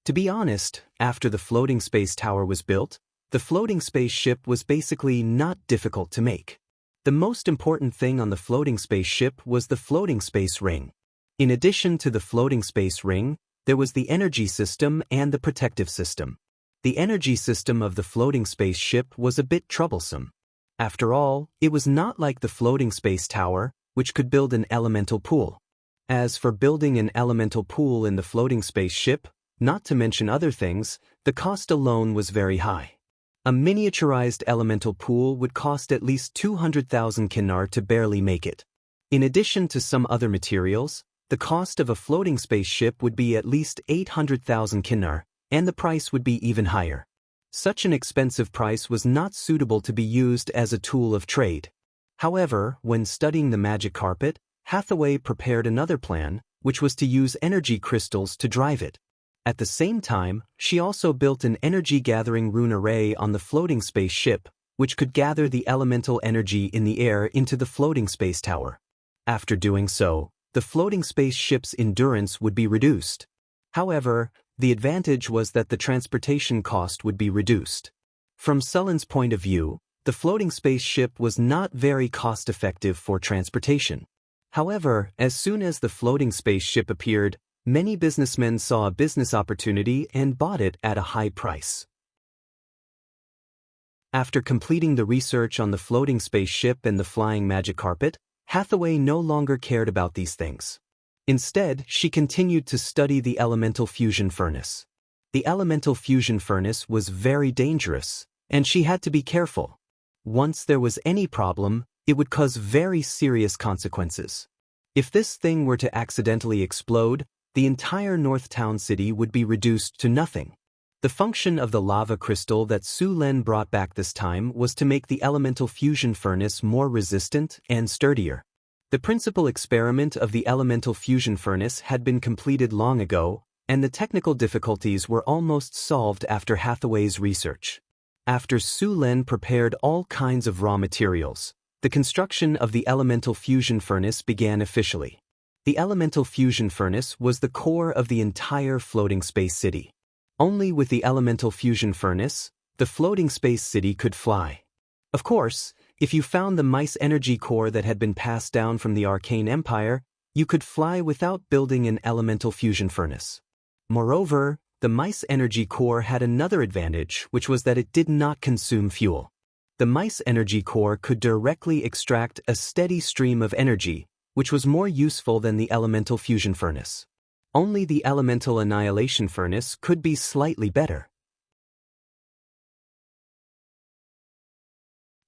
To be honest, after the floating space tower was built, the floating space ship was basically not difficult to make. The most important thing on the floating space ship was the floating space ring. In addition to the floating space ring, there was the energy system and the protective system. The energy system of the floating space ship was a bit troublesome. After all, it was not like the floating space tower, which could build an elemental pool. As for building an elemental pool in the floating space ship, not to mention other things, the cost alone was very high. A miniaturized elemental pool would cost at least 200,000 kinnar to barely make it. In addition to some other materials, the cost of a floating space ship would be at least 800,000 kinnar, and the price would be even higher. Such an expensive price was not suitable to be used as a tool of trade. However, when studying the magic carpet, Hathaway prepared another plan, which was to use energy crystals to drive it. At the same time, she also built an energy-gathering rune array on the floating space ship, which could gather the elemental energy in the air into the floating space tower. After doing so, the floating space ship's endurance would be reduced. However, the advantage was that the transportation cost would be reduced. From Sullen's point of view, the floating space ship was not very cost-effective for transportation. However, as soon as the floating space ship appeared, many businessmen saw a business opportunity and bought it at a high price. After completing the research on the floating space ship and the flying magic carpet, Hathaway no longer cared about these things. Instead, she continued to study the elemental fusion furnace. The elemental fusion furnace was very dangerous, and she had to be careful. Once there was any problem, it would cause very serious consequences. If this thing were to accidentally explode, the entire North Town city would be reduced to nothing. The function of the lava crystal that Su Len brought back this time was to make the elemental fusion furnace more resistant and sturdier. The principal experiment of the elemental fusion furnace had been completed long ago, and the technical difficulties were almost solved after Hathaway's research. After Su Len prepared all kinds of raw materials, the construction of the elemental fusion furnace began officially. The elemental fusion furnace was the core of the entire floating space city. Only with the elemental fusion furnace, the floating space city could fly. Of course, if you found the mice energy core that had been passed down from the Arcane Empire, you could fly without building an elemental fusion furnace. Moreover, the mice energy core had another advantage, which was that it did not consume fuel. The mice energy core could directly extract a steady stream of energy, which was more useful than the elemental fusion furnace. Only the elemental annihilation furnace could be slightly better.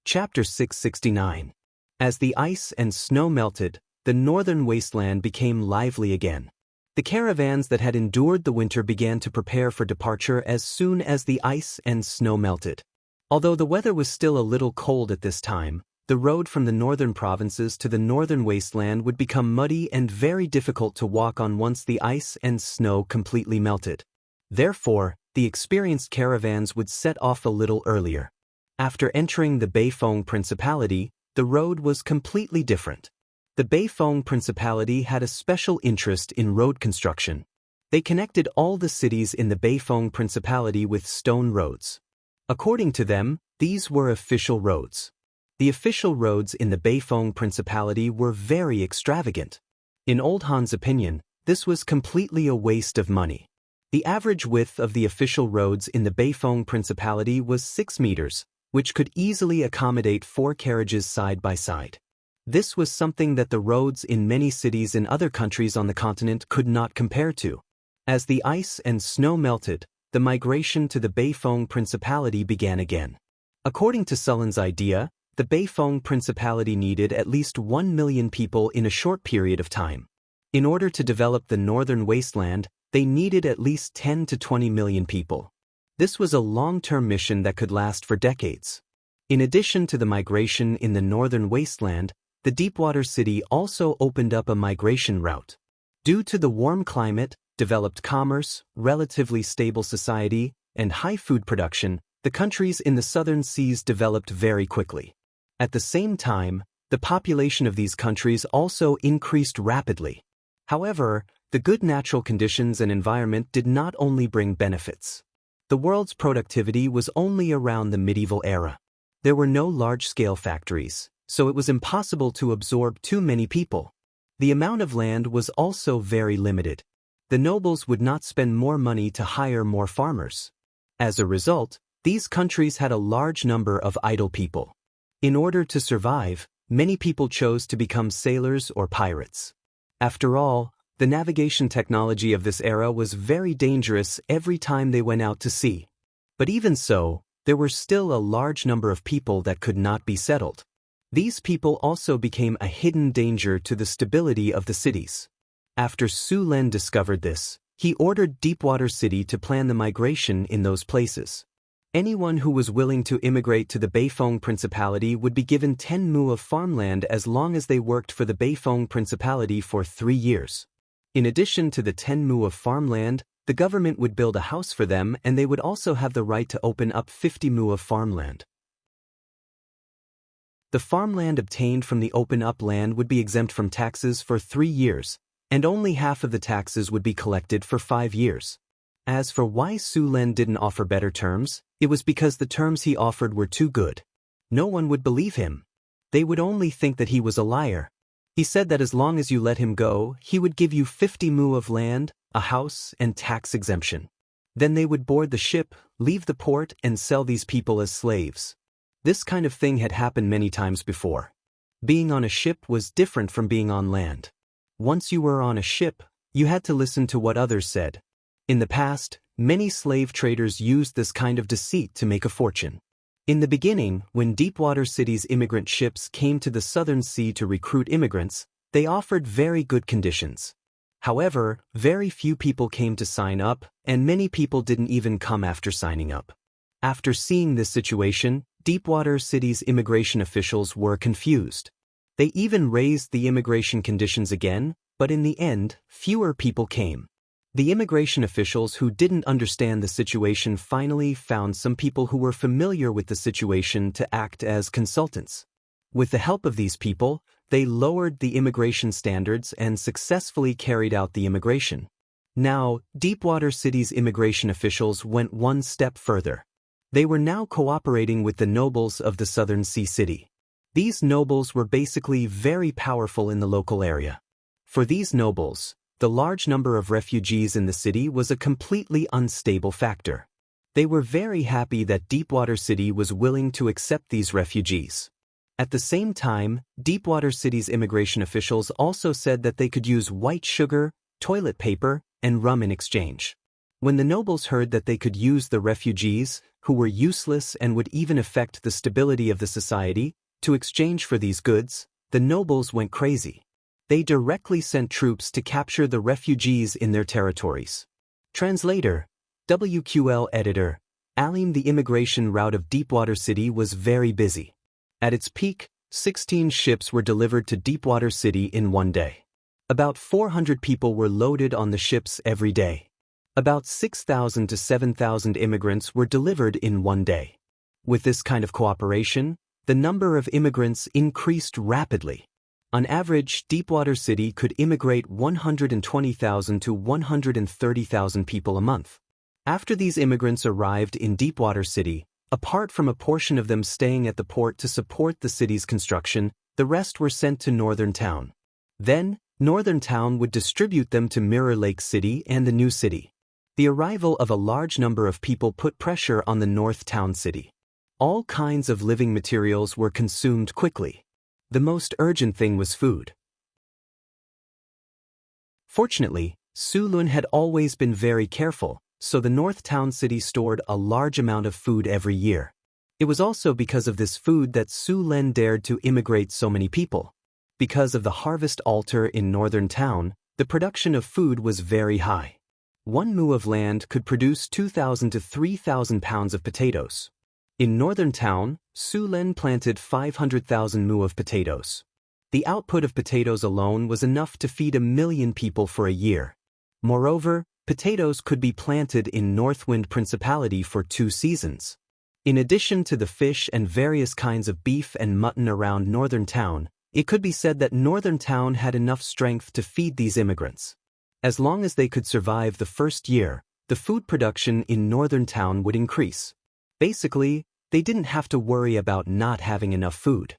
Chapter 669. As the ice and snow melted, the northern wasteland became lively again. The caravans that had endured the winter began to prepare for departure as soon as the ice and snow melted. Although the weather was still a little cold at this time, the road from the northern provinces to the northern wasteland would become muddy and very difficult to walk on once the ice and snow completely melted. Therefore, the experienced caravans would set off a little earlier. After entering the Beifeng Principality, the road was completely different. The Beifeng Principality had a special interest in road construction. They connected all the cities in the Beifeng Principality with stone roads. According to them, these were official roads. The official roads in the Beifeng Principality were very extravagant. In Old Han's opinion, this was completely a waste of money. The average width of the official roads in the Beifeng Principality was 6 meters, which could easily accommodate 4 carriages side by side. This was something that the roads in many cities in other countries on the continent could not compare to. As the ice and snow melted, the migration to the Beifeng Principality began again. According to Sullen's idea, the Beifeng Principality needed at least 1 million people in a short period of time. In order to develop the northern wasteland, they needed at least 10 to 20 million people. This was a long-term mission that could last for decades. In addition to the migration in the northern wasteland, the Deepwater City also opened up a migration route. Due to the warm climate, developed commerce, relatively stable society, and high food production, the countries in the southern seas developed very quickly. At the same time, the population of these countries also increased rapidly. However, the good natural conditions and environment did not only bring benefits. The world's productivity was only around the medieval era. There were no large-scale factories, so it was impossible to absorb too many people. The amount of land was also very limited. The nobles would not spend more money to hire more farmers. As a result, these countries had a large number of idle people. In order to survive, many people chose to become sailors or pirates. After all, the navigation technology of this era was very dangerous every time they went out to sea. But even so, there were still a large number of people that could not be settled. These people also became a hidden danger to the stability of the cities. After Su Len discovered this, he ordered Deepwater City to plan the migration in those places. Anyone who was willing to immigrate to the Beifeng Principality would be given 10 mu of farmland as long as they worked for the Beifeng Principality for 3 years. In addition to the 10 mu of farmland, the government would build a house for them, and they would also have the right to open up 50 mu of farmland. The farmland obtained from the open-up land would be exempt from taxes for 3 years, and only half of the taxes would be collected for 5 years. As for why Su Len didn't offer better terms, it was because the terms he offered were too good. No one would believe him. They would only think that he was a liar. He said that as long as you let him go, he would give you 50 mu of land, a house, and tax exemption. Then they would board the ship, leave the port, and sell these people as slaves. This kind of thing had happened many times before. Being on a ship was different from being on land. Once you were on a ship, you had to listen to what others said. In the past, many slave traders used this kind of deceit to make a fortune. In the beginning, when Deepwater City's immigrant ships came to the Southern Sea to recruit immigrants, they offered very good conditions. However, very few people came to sign up, and many people didn't even come after signing up. After seeing this situation, Deepwater City's immigration officials were confused. They even raised the immigration conditions again, but in the end, fewer people came. The immigration officials who didn't understand the situation finally found some people who were familiar with the situation to act as consultants. With the help of these people, they lowered the immigration standards and successfully carried out the immigration. Now, Deepwater City's immigration officials went one step further. They were now cooperating with the nobles of the Southern Sea City. These nobles were basically very powerful in the local area. For these nobles, the large number of refugees in the city was a completely unstable factor. They were very happy that Deepwater City was willing to accept these refugees. At the same time, Deepwater City's immigration officials also said that they could use white sugar, toilet paper, and rum in exchange. When the nobles heard that they could use the refugees, who were useless and would even affect the stability of the society, to exchange for these goods, the nobles went crazy. They directly sent troops to capture the refugees in their territories. Translator, WQL editor, Alim. The immigration route of Deepwater City was very busy. At its peak, 16 ships were delivered to Deepwater City in one day. About 400 people were loaded on the ships every day. About 6,000 to 7,000 immigrants were delivered in one day. With this kind of cooperation, the number of immigrants increased rapidly. On average, Deepwater City could immigrate 120,000 to 130,000 people a month. After these immigrants arrived in Deepwater City, apart from a portion of them staying at the port to support the city's construction, the rest were sent to Northern Town. Then, Northern Town would distribute them to Mirror Lake City and the new city. The arrival of a large number of people put pressure on the North Town City. All kinds of living materials were consumed quickly. The most urgent thing was food. Fortunately, Su Lun had always been very careful, so the North Town City stored a large amount of food every year. It was also because of this food that Su Lun dared to immigrate so many people. Because of the harvest altar in Northern Town, the production of food was very high. 1 mu of land could produce 2,000 to 3,000 pounds of potatoes. In Northern Town, Su Lun planted 500,000 mu of potatoes. The output of potatoes alone was enough to feed 1 million people for a year. Moreover, potatoes could be planted in Northwind Principality for 2 seasons. In addition to the fish and various kinds of beef and mutton around Northern Town, it could be said that Northern Town had enough strength to feed these immigrants. As long as they could survive the first year, the food production in Northern Town would increase. Basically, they didn't have to worry about not having enough food.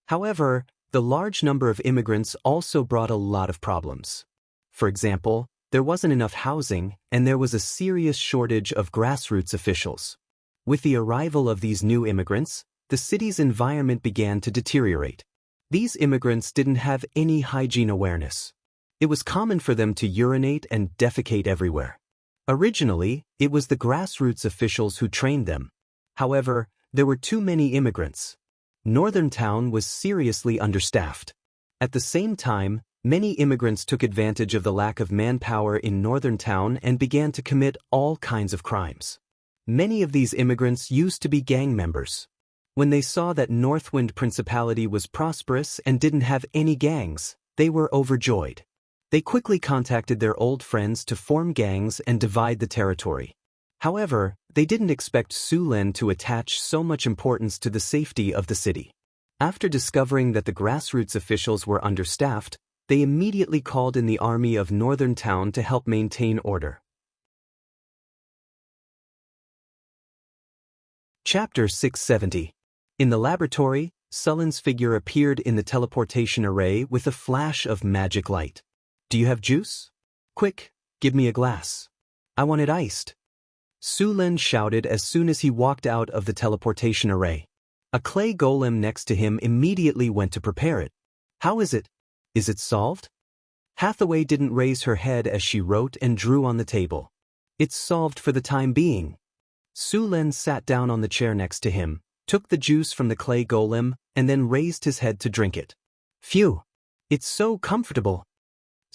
However, the large number of immigrants also brought a lot of problems. For example, there wasn't enough housing, and there was a serious shortage of grassroots officials. With the arrival of these new immigrants, the city's environment began to deteriorate. These immigrants didn't have any hygiene awareness. It was common for them to urinate and defecate everywhere. Originally, it was the grassroots officials who trained them. However, there were too many immigrants. Northern Town was seriously understaffed. At the same time, many immigrants took advantage of the lack of manpower in Northern Town and began to commit all kinds of crimes. Many of these immigrants used to be gang members. When they saw that Northwind Principality was prosperous and didn't have any gangs, they were overjoyed. They quickly contacted their old friends to form gangs and divide the territory. However, they didn't expect Su Lun to attach so much importance to the safety of the city. After discovering that the grassroots officials were understaffed, they immediately called in the army of Northern Town to help maintain order. Chapter 670. In the laboratory, Sullen's figure appeared in the teleportation array with a flash of magic light. "Do you have juice? Quick, give me a glass. I want it iced." Su Lun shouted as soon as he walked out of the teleportation array. A clay golem next to him immediately went to prepare it. "How is it? Is it solved?" Hathaway didn't raise her head as she wrote and drew on the table. "It's solved for the time being." Su Lun sat down on the chair next to him, took the juice from the clay golem, and then raised his head to drink it. "Phew! It's so comfortable."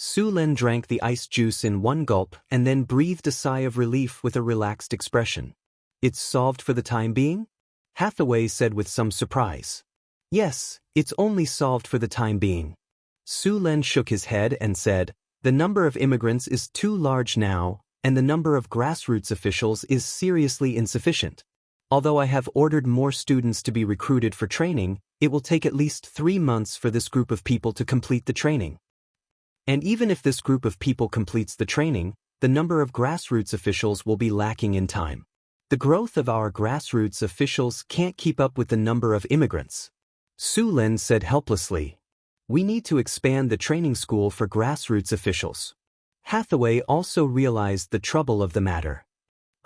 Su Len drank the ice juice in one gulp and then breathed a sigh of relief with a relaxed expression. It's solved for the time being? Hathaway said with some surprise. Yes, it's only solved for the time being. Su Len shook his head and said, the number of immigrants is too large now, and the number of grassroots officials is seriously insufficient. Although I have ordered more students to be recruited for training, it will take at least 3 months for this group of people to complete the training. And even if this group of people completes the training, the number of grassroots officials will be lacking in time. The growth of our grassroots officials can't keep up with the number of immigrants. Su Len said helplessly. We need to expand the training school for grassroots officials. Hathaway also realized the trouble of the matter.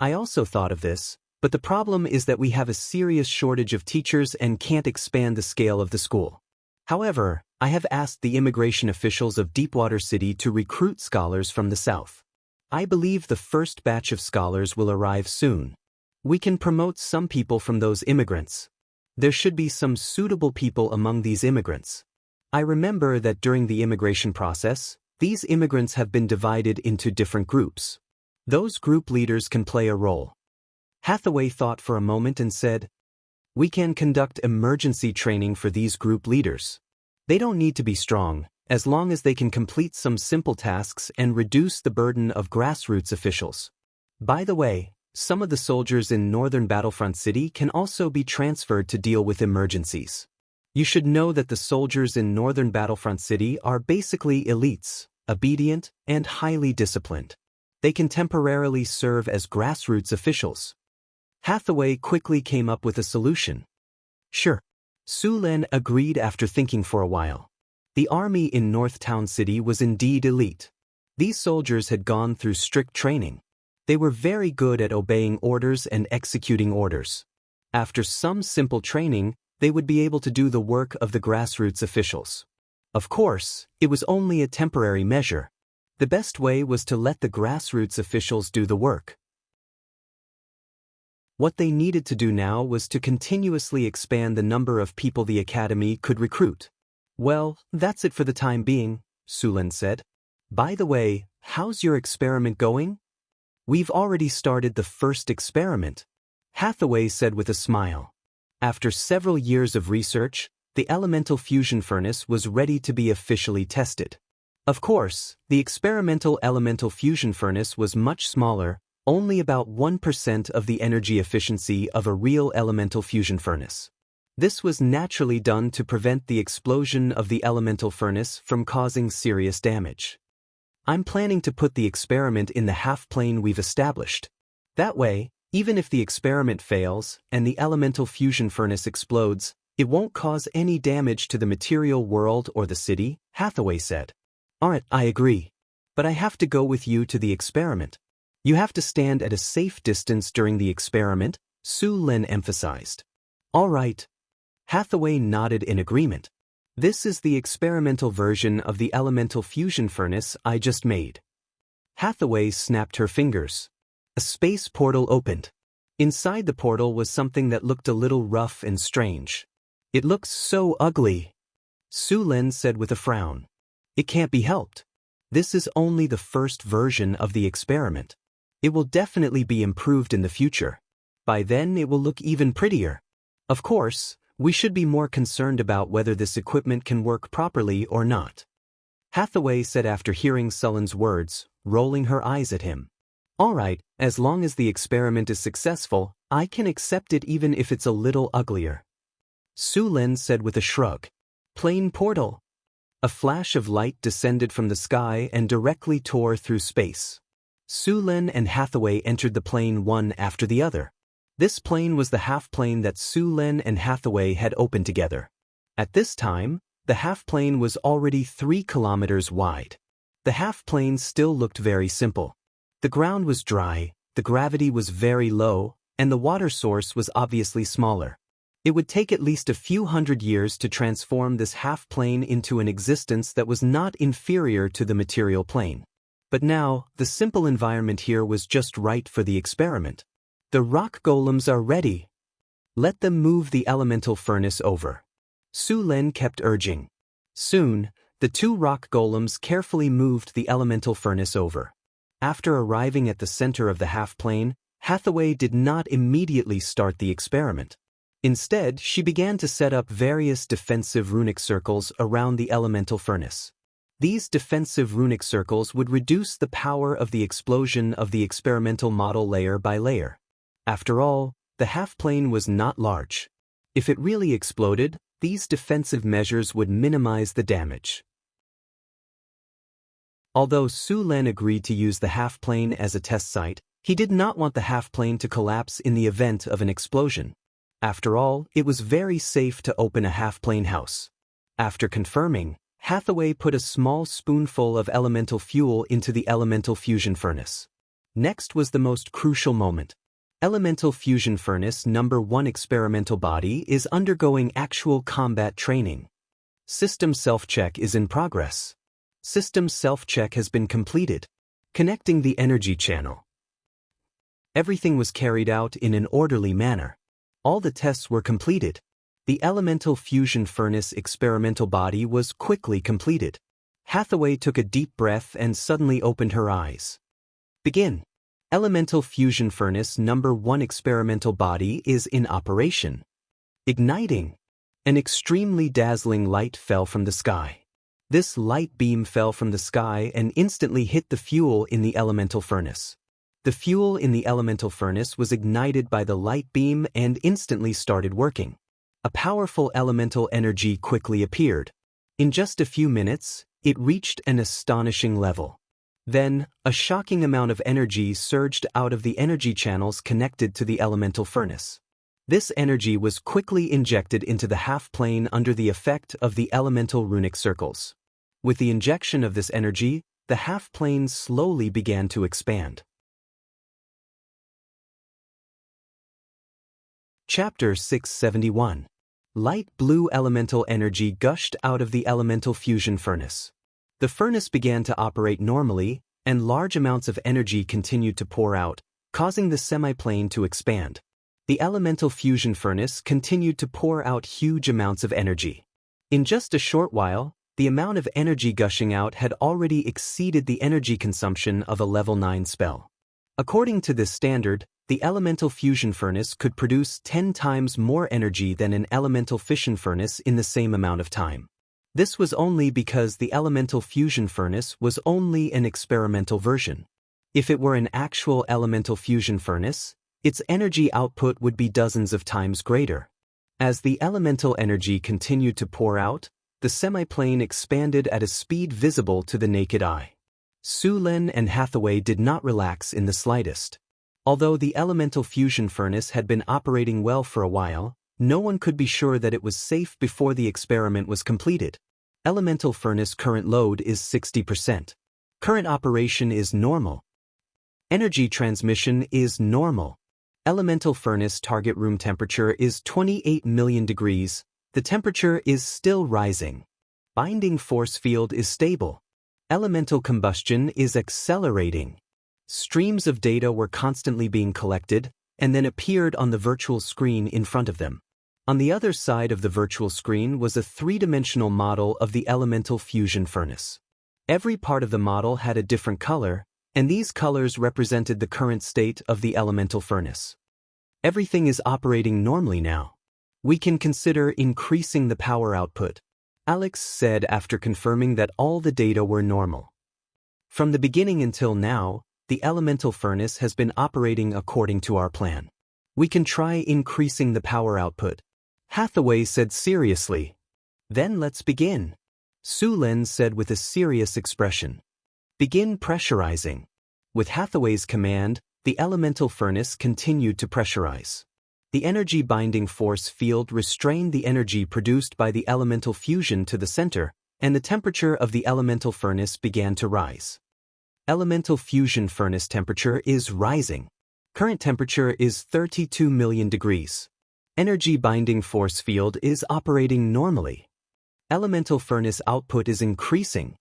I also thought of this, but the problem is that we have a serious shortage of teachers and can't expand the scale of the school. However, I have asked the immigration officials of Deepwater City to recruit scholars from the south. I believe the first batch of scholars will arrive soon. We can promote some people from those immigrants. There should be some suitable people among these immigrants. I remember that during the immigration process, these immigrants have been divided into different groups. Those group leaders can play a role. Hathaway thought for a moment and said, we can conduct emergency training for these group leaders. They don't need to be strong, as long as they can complete some simple tasks and reduce the burden of grassroots officials. By the way, some of the soldiers in northern Battlefront City can also be transferred to deal with emergencies. You should know that the soldiers in northern Battlefront City are basically elites, obedient, and highly disciplined. They can temporarily serve as grassroots officials. Hathaway quickly came up with a solution. Sure. Su Len agreed after thinking for a while. The army in North Town City was indeed elite. These soldiers had gone through strict training. They were very good at obeying orders and executing orders. After some simple training, they would be able to do the work of the grassroots officials. Of course, it was only a temporary measure. The best way was to let the grassroots officials do the work. What they needed to do now was to continuously expand the number of people the academy could recruit. Well, that's it for the time being, Su Len said. By the way, how's your experiment going? We've already started the first experiment, Hathaway said with a smile. After several years of research, the elemental fusion furnace was ready to be officially tested. Of course, the experimental elemental fusion furnace was much smaller, only about 1% of the energy efficiency of a real elemental fusion furnace. This was naturally done to prevent the explosion of the elemental furnace from causing serious damage. I'm planning to put the experiment in the half-plane we've established. That way, even if the experiment fails and the elemental fusion furnace explodes, it won't cause any damage to the material world or the city, Hathaway said. Alright, I agree. But I have to go with you to the experiment. You have to stand at a safe distance during the experiment, Su Len emphasized. All right. Hathaway nodded in agreement. This is the experimental version of the elemental fusion furnace I just made. Hathaway snapped her fingers. A space portal opened. Inside the portal was something that looked a little rough and strange. It looks so ugly, Su Len said with a frown. It can't be helped. This is only the first version of the experiment. It will definitely be improved in the future. By then it will look even prettier. Of course, we should be more concerned about whether this equipment can work properly or not, Hathaway said after hearing Su Len's words, rolling her eyes at him. All right, as long as the experiment is successful, I can accept it even if it's a little uglier, Su Len said with a shrug. Plane portal. A flash of light descended from the sky and directly tore through space. Su Len and Hathaway entered the plane one after the other. This plane was the half-plane that Su Len and Hathaway had opened together. At this time, the half-plane was already 3 kilometers wide. The half-plane still looked very simple. The ground was dry, the gravity was very low, and the water source was obviously smaller. It would take at least a few hundred years to transform this half-plane into an existence that was not inferior to the material plane. But now, the simple environment here was just right for the experiment. The rock golems are ready. Let them move the elemental furnace over, Su Len kept urging. Soon, The two rock golems carefully moved the elemental furnace over. After arriving at the center of the half-plane, Hathaway did not immediately start the experiment. Instead, she began to set up various defensive runic circles around the elemental furnace. These defensive runic circles would reduce the power of the explosion of the experimental model layer by layer. After all, the half-plane was not large. If it really exploded, these defensive measures would minimize the damage. Although Su Len agreed to use the half-plane as a test site, he did not want the half-plane to collapse in the event of an explosion. After all, it was very safe to open a half-plane house. After confirming, Hathaway put a small spoonful of elemental fuel into the elemental fusion furnace. Next was the most crucial moment. Elemental fusion furnace number 1 experimental body is undergoing actual combat training. System self-check is in progress. System self-check has been completed. Connecting the energy channel. Everything was carried out in an orderly manner. All the tests were completed. The elemental fusion furnace experimental body was quickly completed. Hathaway took a deep breath and suddenly opened her eyes. Begin. Elemental fusion furnace number 1 experimental body is in operation. Igniting. An extremely dazzling light fell from the sky. This light beam fell from the sky and instantly hit the fuel in the elemental furnace. The fuel in the elemental furnace was ignited by the light beam and instantly started working. A powerful elemental energy quickly appeared. In just a few minutes, it reached an astonishing level. Then, a shocking amount of energy surged out of the energy channels connected to the elemental furnace. This energy was quickly injected into the half-plane under the effect of the elemental runic circles. With the injection of this energy, the half-plane slowly began to expand. Chapter 671. Light blue elemental energy gushed out of the elemental fusion furnace. The furnace began to operate normally, and large amounts of energy continued to pour out, causing the semi-plane to expand. The elemental fusion furnace continued to pour out huge amounts of energy. In just a short while, the amount of energy gushing out had already exceeded the energy consumption of a level 9 spell. According to this standard, the elemental fusion furnace could produce 10 times more energy than an elemental fission furnace in the same amount of time. This was only because the elemental fusion furnace was only an experimental version. If it were an actual elemental fusion furnace, its energy output would be dozens of times greater. As the elemental energy continued to pour out, the semi-plane expanded at a speed visible to the naked eye. Su Len and Hathaway did not relax in the slightest. Although the elemental fusion furnace had been operating well for a while, no one could be sure that it was safe before the experiment was completed. Elemental furnace current load is 60%. Current operation is normal. Energy transmission is normal. Elemental furnace target room temperature is 28 million degrees. The temperature is still rising. Binding force field is stable. Elemental combustion is accelerating. Streams of data were constantly being collected, and then appeared on the virtual screen in front of them. On the other side of the virtual screen was a three-dimensional model of the elemental fusion furnace. Every part of the model had a different color, and these colors represented the current state of the elemental furnace. Everything is operating normally now. We can consider increasing the power output, Alex said after confirming that all the data were normal. From the beginning until now, the elemental furnace has been operating according to our plan. We can try increasing the power output, Hathaway said seriously. Then let's begin, Su Len said with a serious expression. Begin pressurizing. With Hathaway's command, the elemental furnace continued to pressurize. The energy binding force field restrained the energy produced by the elemental fusion to the center, and the temperature of the elemental furnace began to rise. Elemental fusion furnace temperature is rising. Current temperature is 32 million degrees. Energy binding force field is operating normally. Elemental furnace output is increasing.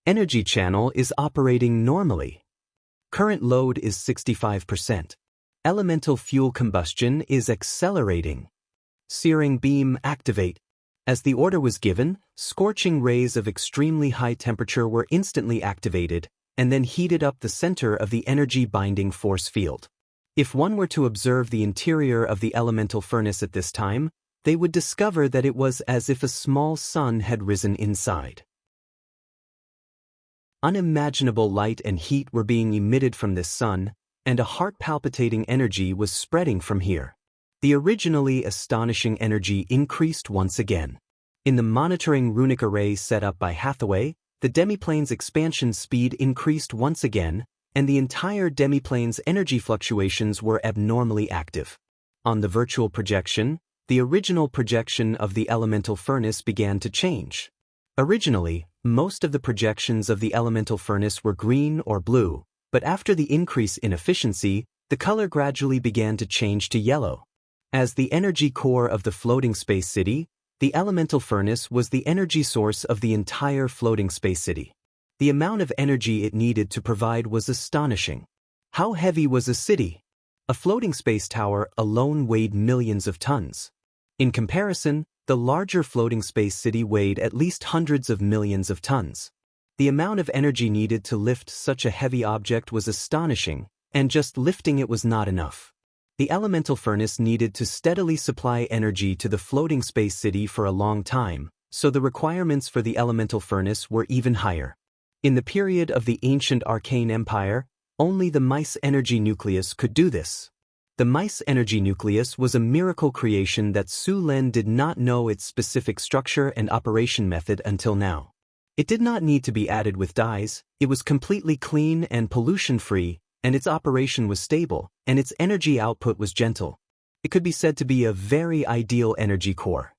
Energy channel is operating normally. Current load is 65%. Elemental fuel combustion is accelerating. Searing beam activate. As the order was given, scorching rays of extremely high temperature were instantly activated, and then heated up the center of the energy-binding force field. If one were to observe the interior of the elemental furnace at this time, they would discover that it was as if a small sun had risen inside. Unimaginable light and heat were being emitted from this sun, and a heart-palpitating energy was spreading from here. The originally astonishing energy increased once again. In the monitoring runic array set up by Hathaway, the demiplane's expansion speed increased once again, and the entire demiplane's energy fluctuations were abnormally active. On the virtual projection, the original projection of the elemental furnace began to change. Originally, most of the projections of the elemental furnace were green or blue, but after the increase in efficiency, the color gradually began to change to yellow. As the energy core of the floating space city, the elemental furnace was the energy source of the entire floating space city. The amount of energy it needed to provide was astonishing. How heavy was a city? A floating space tower alone weighed millions of tons. In comparison, the larger floating space city weighed at least hundreds of millions of tons. The amount of energy needed to lift such a heavy object was astonishing, and just lifting it was not enough. The elemental furnace needed to steadily supply energy to the floating space city for a long time, so the requirements for the elemental furnace were even higher. In the period of the ancient arcane empire, only the mice energy nucleus could do this. The mice energy nucleus was a miracle creation that Su Lin did not know its specific structure and operation method until now. It did not need to be added with dyes, it was completely clean and pollution-free, and its operation was stable, and its energy output was gentle. It could be said to be a very ideal energy core.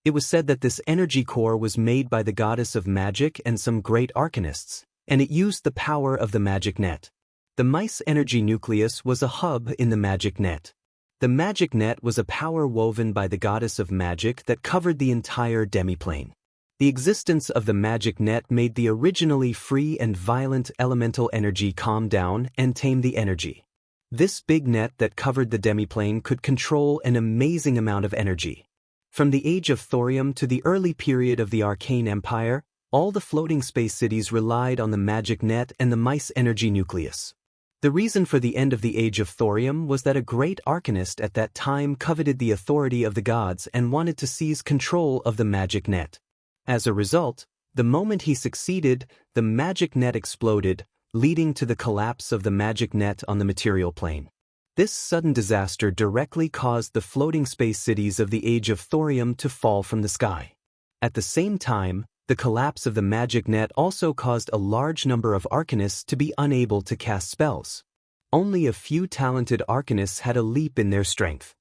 It was said that this energy core was made by the goddess of magic and some great arcanists, and it used the power of the magic net. The mice energy nucleus was a hub in the magic net. The magic net was a power woven by the goddess of magic that covered the entire demiplane. The existence of the magic net made the originally free and violent elemental energy calm down and tame the energy. This big net that covered the demiplane could control an amazing amount of energy. From the age of thorium to the early period of the Arcane Empire, all the floating space cities relied on the magic net and the mice energy nucleus. The reason for the end of the age of thorium was that a great arcanist at that time coveted the authority of the gods and wanted to seize control of the magic net. As a result, the moment he succeeded, the magic net exploded, leading to the collapse of the magic net on the material plane. This sudden disaster directly caused the floating space cities of the age of thorium to fall from the sky. At the same time, the collapse of the magic net also caused a large number of arcanists to be unable to cast spells. Only a few talented arcanists had a leap in their strength.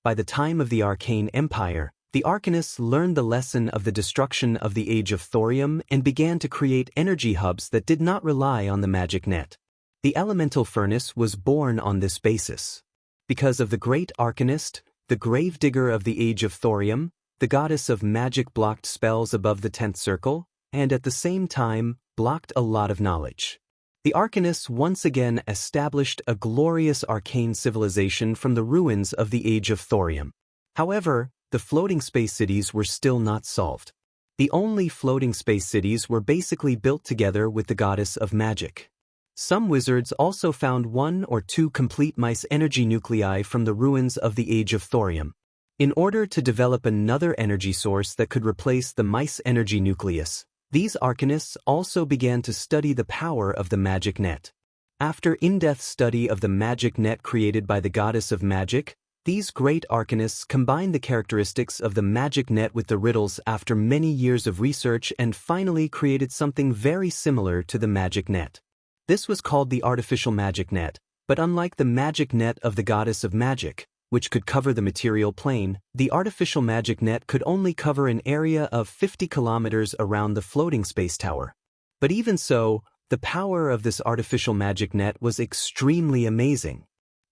By the time of the Arcane Empire, the arcanists learned the lesson of the destruction of the age of thorium and began to create energy hubs that did not rely on the magic net. The elemental furnace was born on this basis. Because of the great arcanist, the gravedigger of the age of thorium, the goddess of magic blocked spells above the 10th circle, and at the same time, blocked a lot of knowledge. The arcanists once again established a glorious arcane civilization from the ruins of the age of thorium. However, the floating space cities were still not solved. The only floating space cities were basically built together with the goddess of magic. Some wizards also found 1 or 2 complete mice energy nuclei from the ruins of the age of thorium. In order to develop another energy source that could replace the mice energy nucleus, these arcanists also began to study the power of the magic net. After in-depth study of the magic net created by the goddess of magic, these great arcanists combined the characteristics of the magic net with the riddles after many years of research and finally created something very similar to the magic net. This was called the artificial magic net, but unlike the magic net of the goddess of magic, which could cover the material plane, the artificial magic net could only cover an area of 50 kilometers around the floating space tower. But even so, the power of this artificial magic net was extremely amazing.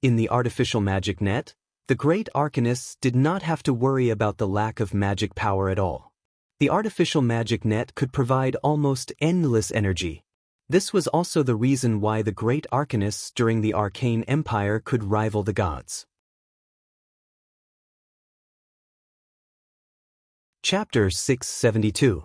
In the artificial magic net, the great arcanists did not have to worry about the lack of magic power at all. The artificial magic net could provide almost endless energy. This was also the reason why the great arcanists during the Arcane Empire could rival the gods. Chapter 672.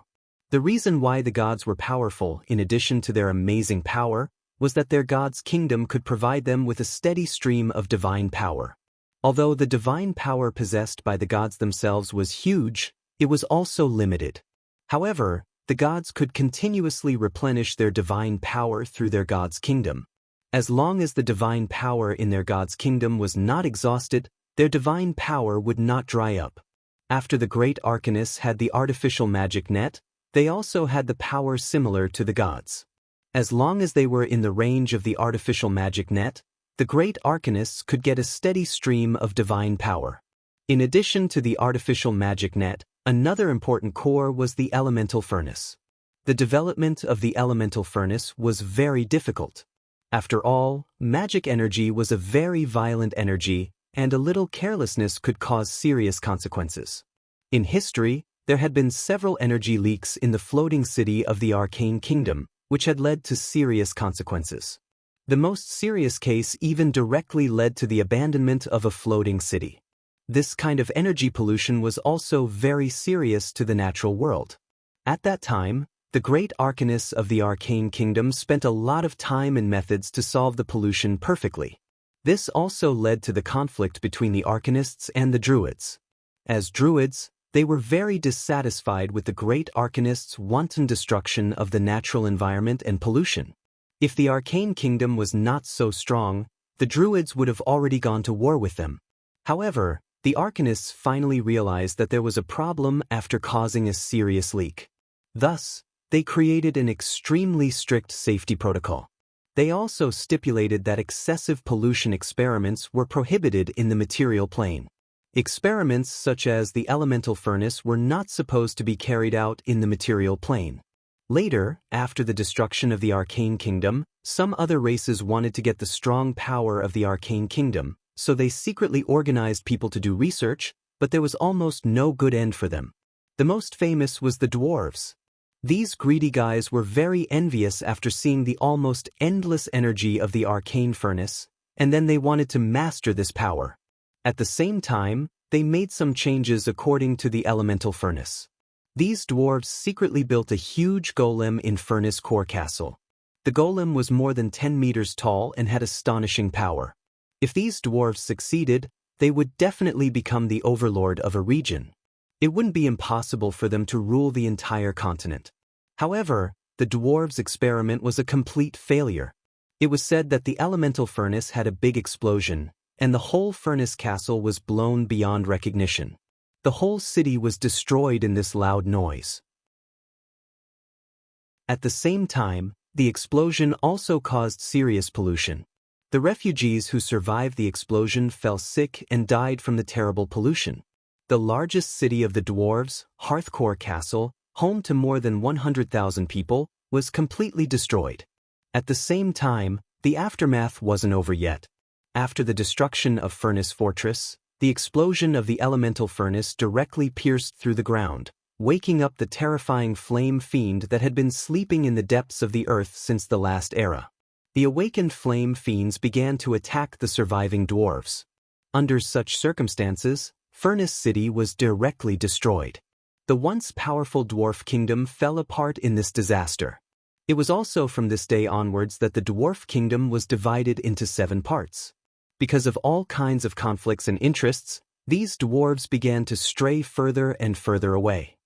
The reason why the gods were powerful, in addition to their amazing power, was that their god's kingdom could provide them with a steady stream of divine power. Although the divine power possessed by the gods themselves was huge, it was also limited. However, the gods could continuously replenish their divine power through their god's kingdom. As long as the divine power in their god's kingdom was not exhausted, their divine power would not dry up. After the great arcanists had the artificial magic net, they also had the power similar to the gods. As long as they were in the range of the artificial magic net, the great arcanists could get a steady stream of divine power. In addition to the artificial magic net, another important core was the elemental furnace. The development of the elemental furnace was very difficult. After all, magic energy was a very violent energy, and a little carelessness could cause serious consequences. In history, there had been several energy leaks in the floating city of the Arcane Kingdom, which had led to serious consequences. The most serious case even directly led to the abandonment of a floating city. This kind of energy pollution was also very serious to the natural world. At that time, the great arcanists of the Arcane Kingdom spent a lot of time and methods to solve the pollution perfectly. This also led to the conflict between the arcanists and the druids. As druids, they were very dissatisfied with the great arcanists' wanton destruction of the natural environment and pollution. If the Arcane Kingdom was not so strong, the druids would have already gone to war with them. However, the arcanists finally realized that there was a problem after causing a serious leak. Thus, they created an extremely strict safety protocol. They also stipulated that excessive pollution experiments were prohibited in the material plane. Experiments such as the elemental furnace were not supposed to be carried out in the material plane. Later, after the destruction of the Arcane Kingdom, some other races wanted to get the strong power of the Arcane Kingdom, so they secretly organized people to do research, but there was almost no good end for them. The most famous was the dwarves. These greedy guys were very envious after seeing the almost endless energy of the arcane furnace, and then they wanted to master this power. At the same time, they made some changes according to the elemental furnace. These dwarves secretly built a huge golem in Furnace Core Castle. The golem was more than 10 meters tall and had astonishing power. If these dwarves succeeded, they would definitely become the overlord of a region. It wouldn't be impossible for them to rule the entire continent. However, the dwarves' experiment was a complete failure. It was said that the elemental furnace had a big explosion, and the whole furnace castle was blown beyond recognition. The whole city was destroyed in this loud noise. At the same time, the explosion also caused serious pollution. The refugees who survived the explosion fell sick and died from the terrible pollution. The largest city of the dwarves, Hearthcore Castle, home to more than 100,000 people, was completely destroyed. At the same time, the aftermath wasn't over yet. After the destruction of Furnace Fortress, the explosion of the elemental furnace directly pierced through the ground, waking up the terrifying flame fiend that had been sleeping in the depths of the earth since the last era. The awakened flame fiends began to attack the surviving dwarves. Under such circumstances, Furnace City was directly destroyed. The once powerful dwarf kingdom fell apart in this disaster. It was also from this day onwards that the dwarf kingdom was divided into 7 parts. Because of all kinds of conflicts and interests, these dwarves began to stray further and further away.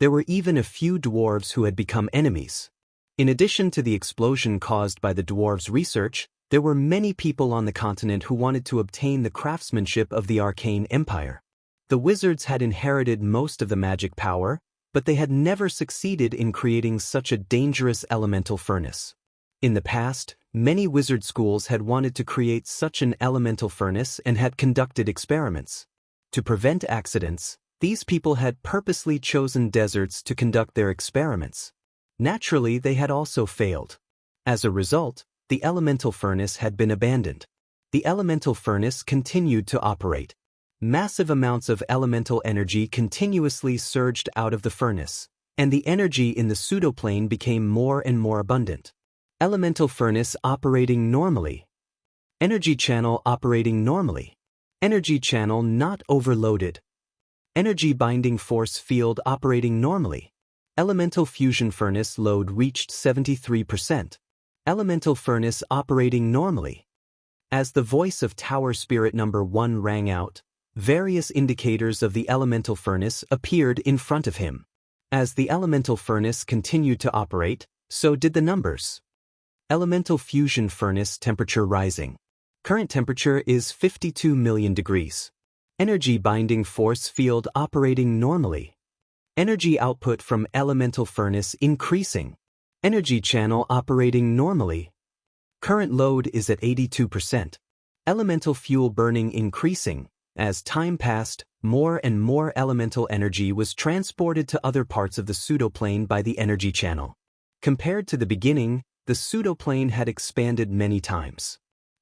There were even a few dwarves who had become enemies. In addition to the explosion caused by the dwarves' research, there were many people on the continent who wanted to obtain the craftsmanship of the Arcane Empire. The wizards had inherited most of the magic power, but they had never succeeded in creating such a dangerous elemental furnace. In the past, many wizard schools had wanted to create such an elemental furnace and had conducted experiments. To prevent accidents, these people had purposely chosen deserts to conduct their experiments. Naturally, they had also failed. As a result, the elemental furnace had been abandoned. The elemental furnace continued to operate. Massive amounts of elemental energy continuously surged out of the furnace, and the energy in the pseudoplane became more and more abundant. Elemental furnace operating normally. Energy channel operating normally. Energy channel not overloaded. Energy binding force field operating normally. Elemental fusion furnace load reached 73%. Elemental furnace operating normally. As the voice of Tower Spirit number 1 rang out, various indicators of the elemental furnace appeared in front of him. As the elemental furnace continued to operate, so did the numbers. Elemental fusion furnace temperature rising. Current temperature is 52 million degrees. Energy binding force field operating normally. Energy output from elemental furnace increasing. Energy channel operating normally. Current load is at 82%. Elemental fuel burning increasing. As time passed, more and more elemental energy was transported to other parts of the pseudoplane by the energy channel. Compared to the beginning, the pseudoplane had expanded many times.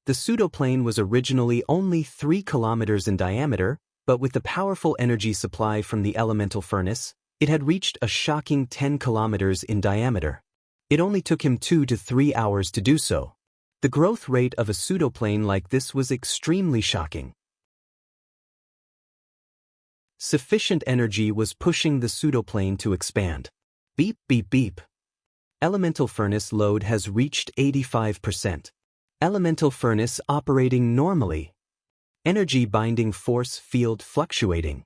The pseudoplane was originally only 3 kilometers in diameter, but with the powerful energy supply from the elemental furnace, it had reached a shocking 10 kilometers in diameter. It only took him 2 to 3 hours to do so. The growth rate of a pseudoplane like this was extremely shocking. Sufficient energy was pushing the pseudoplane to expand. Beep, beep, beep. Elemental furnace load has reached 85%. Elemental furnace operating normally. Energy binding force field fluctuating.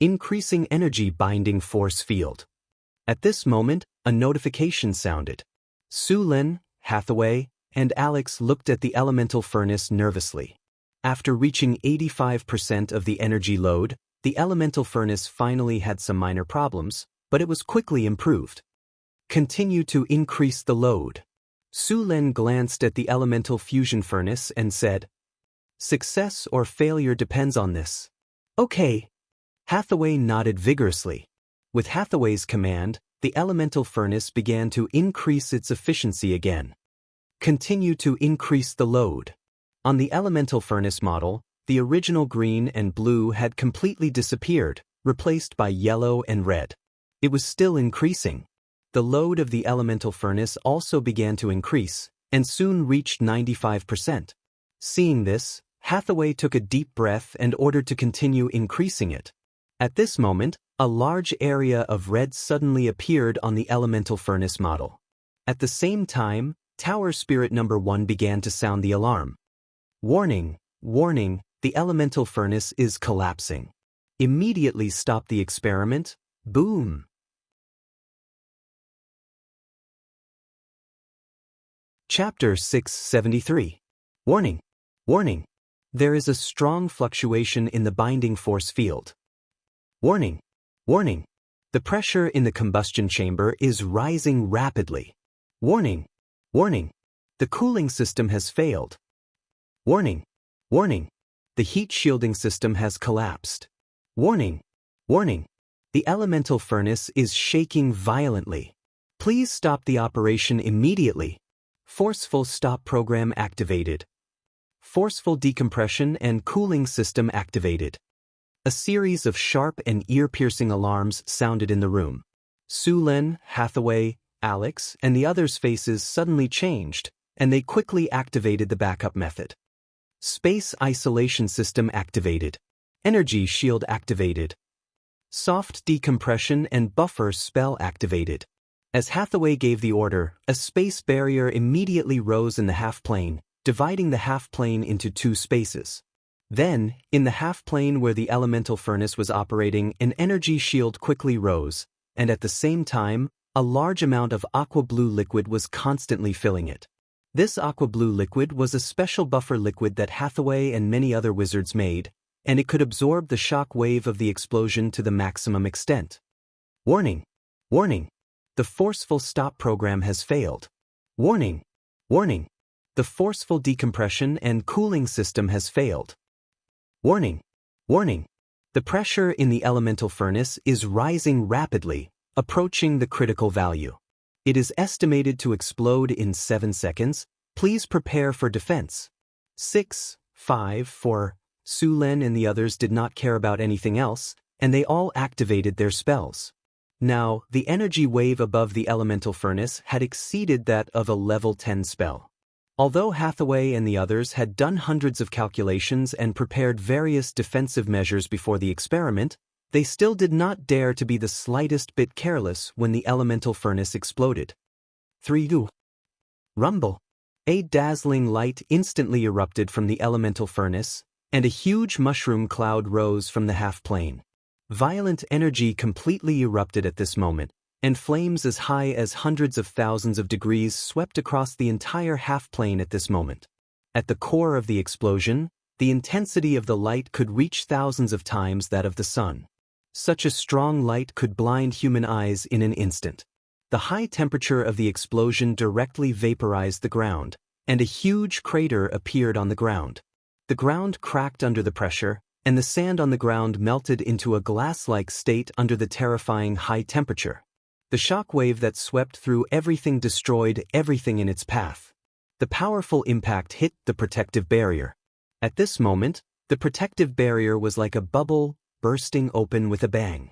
Increasing energy binding force field. At this moment, a notification sounded. Su Lin, Hathaway, and Alex looked at the elemental furnace nervously. After reaching 85% of the energy load, the elemental furnace finally had some minor problems, but it was quickly improved. Continue to increase the load. Su Lin glanced at the elemental fusion furnace and said, "Success or failure depends on this." "Okay." Hathaway nodded vigorously. With Hathaway's command, the elemental furnace began to increase its efficiency again. Continue to increase the load. On the elemental furnace model, the original green and blue had completely disappeared, replaced by yellow and red. It was still increasing. The load of the elemental furnace also began to increase, and soon reached 95%. Seeing this, Hathaway took a deep breath and ordered to continue increasing it. At this moment, a large area of red suddenly appeared on the elemental furnace model. At the same time, Tower Spirit number 1 began to sound the alarm. "Warning, warning, the elemental furnace is collapsing. Immediately stop the experiment." Boom! Chapter 673. Warning, warning. There is a strong fluctuation in the binding force field. Warning, warning. The pressure in the combustion chamber is rising rapidly. Warning, warning. The cooling system has failed. Warning, warning. The heat shielding system has collapsed. Warning, warning. The elemental furnace is shaking violently. Please stop the operation immediately. Forceful stop program activated. Forceful decompression and cooling system activated. A series of sharp and ear-piercing alarms sounded in the room. Su Lin, Hathaway, Alex, and the others' faces suddenly changed, and they quickly activated the backup method. Space isolation system activated. Energy shield activated. Soft decompression and buffer spell activated. As Hathaway gave the order, a space barrier immediately rose in the half-plane, dividing the half-plane into 2 spaces. Then, in the half-plane where the elemental furnace was operating, an energy shield quickly rose, and at the same time, a large amount of aqua-blue liquid was constantly filling it. This aqua-blue liquid was a special buffer liquid that Hathaway and many other wizards made, and it could absorb the shock wave of the explosion to the maximum extent. Warning, warning. The forceful stop program has failed. Warning, warning. The forceful decompression and cooling system has failed. Warning, warning. The pressure in the elemental furnace is rising rapidly, approaching the critical value. It is estimated to explode in 7 seconds. Please prepare for defense. 6, 5, 4. Su Lin and the others did not care about anything else, and they all activated their spells. Now, the energy wave above the elemental furnace had exceeded that of a level 10 spell. Although Hathaway and the others had done hundreds of calculations and prepared various defensive measures before the experiment, They still did not dare to be the slightest bit careless when the elemental furnace exploded. 3-2. Rumble. A dazzling light instantly erupted from the elemental furnace, and a huge mushroom cloud rose from the half-plane. Violent energy completely erupted at this moment, and flames as high as hundreds of thousands of degrees swept across the entire half-plane at this moment. At the core of the explosion, the intensity of the light could reach thousands of times that of the sun. Such a strong light could blind human eyes in an instant. The high temperature of the explosion directly vaporized the ground, and a huge crater appeared on the ground. The ground cracked under the pressure, and the sand on the ground melted into a glass-like state under the terrifying high temperature. The shock wave that swept through everything destroyed everything in its path. The powerful impact hit the protective barrier. At this moment, the protective barrier was like a bubble bursting open with a bang.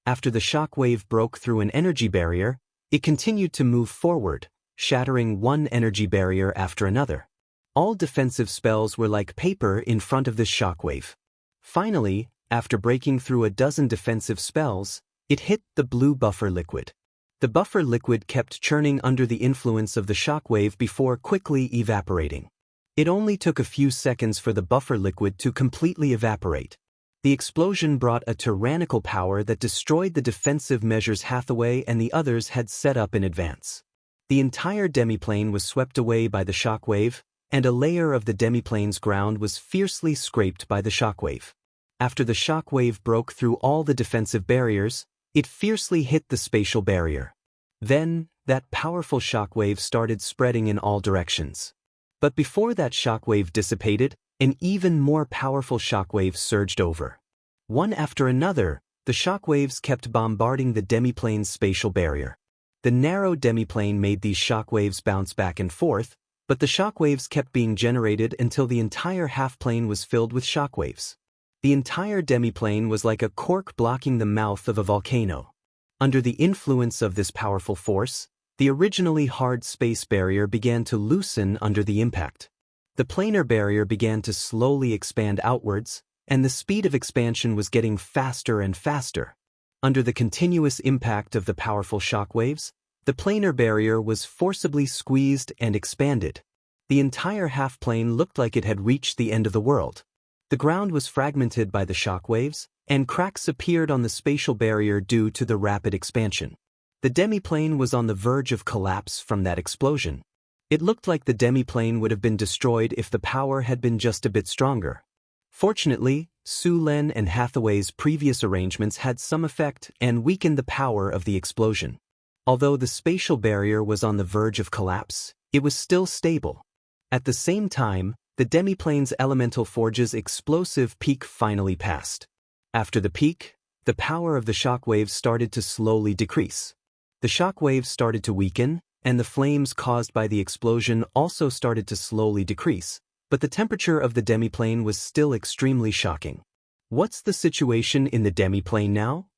After the shock wave broke through an energy barrier, it continued to move forward, shattering one energy barrier after another. All defensive spells were like paper in front of this shock wave. Finally, after breaking through a dozen defensive spells, it hit the blue buffer liquid. The buffer liquid kept churning under the influence of the shock wave before quickly evaporating. It only took a few seconds for the buffer liquid to completely evaporate. The explosion brought a tyrannical power that destroyed the defensive measures Hathaway and the others had set up in advance. The entire demiplane was swept away by the shock wave, and a layer of the demiplane's ground was fiercely scraped by the shock wave. After the shock wave broke through all the defensive barriers, it fiercely hit the spatial barrier. Then, that powerful shock wave started spreading in all directions. But before that shock wave dissipated, an even more powerful shock wave surged over. One after another, the shock waves kept bombarding the demiplane's spatial barrier. The narrow demiplane made these shock waves bounce back and forth, but the shock waves kept being generated until the entire half-plane was filled with shock waves. The entire demiplane was like a cork blocking the mouth of a volcano. Under the influence of this powerful force, the originally hard space barrier began to loosen under the impact. The planar barrier began to slowly expand outwards, and the speed of expansion was getting faster and faster. Under the continuous impact of the powerful shock waves, the planar barrier was forcibly squeezed and expanded. The entire half-plane looked like it had reached the end of the world. The ground was fragmented by the shock waves, and cracks appeared on the spatial barrier due to the rapid expansion. The demiplane was on the verge of collapse from that explosion. It looked like the demiplane would have been destroyed if the power had been just a bit stronger. Fortunately, Su Len and Hathaway's previous arrangements had some effect and weakened the power of the explosion. Although the spatial barrier was on the verge of collapse, it was still stable. At the same time, the demiplane's elemental forge's explosive peak finally passed. After the peak, the power of the shock waves started to slowly decrease. The shock waves started to weaken, and the flames caused by the explosion also started to slowly decrease, but the temperature of the demiplane was still extremely shocking. "What's the situation in the demiplane now?"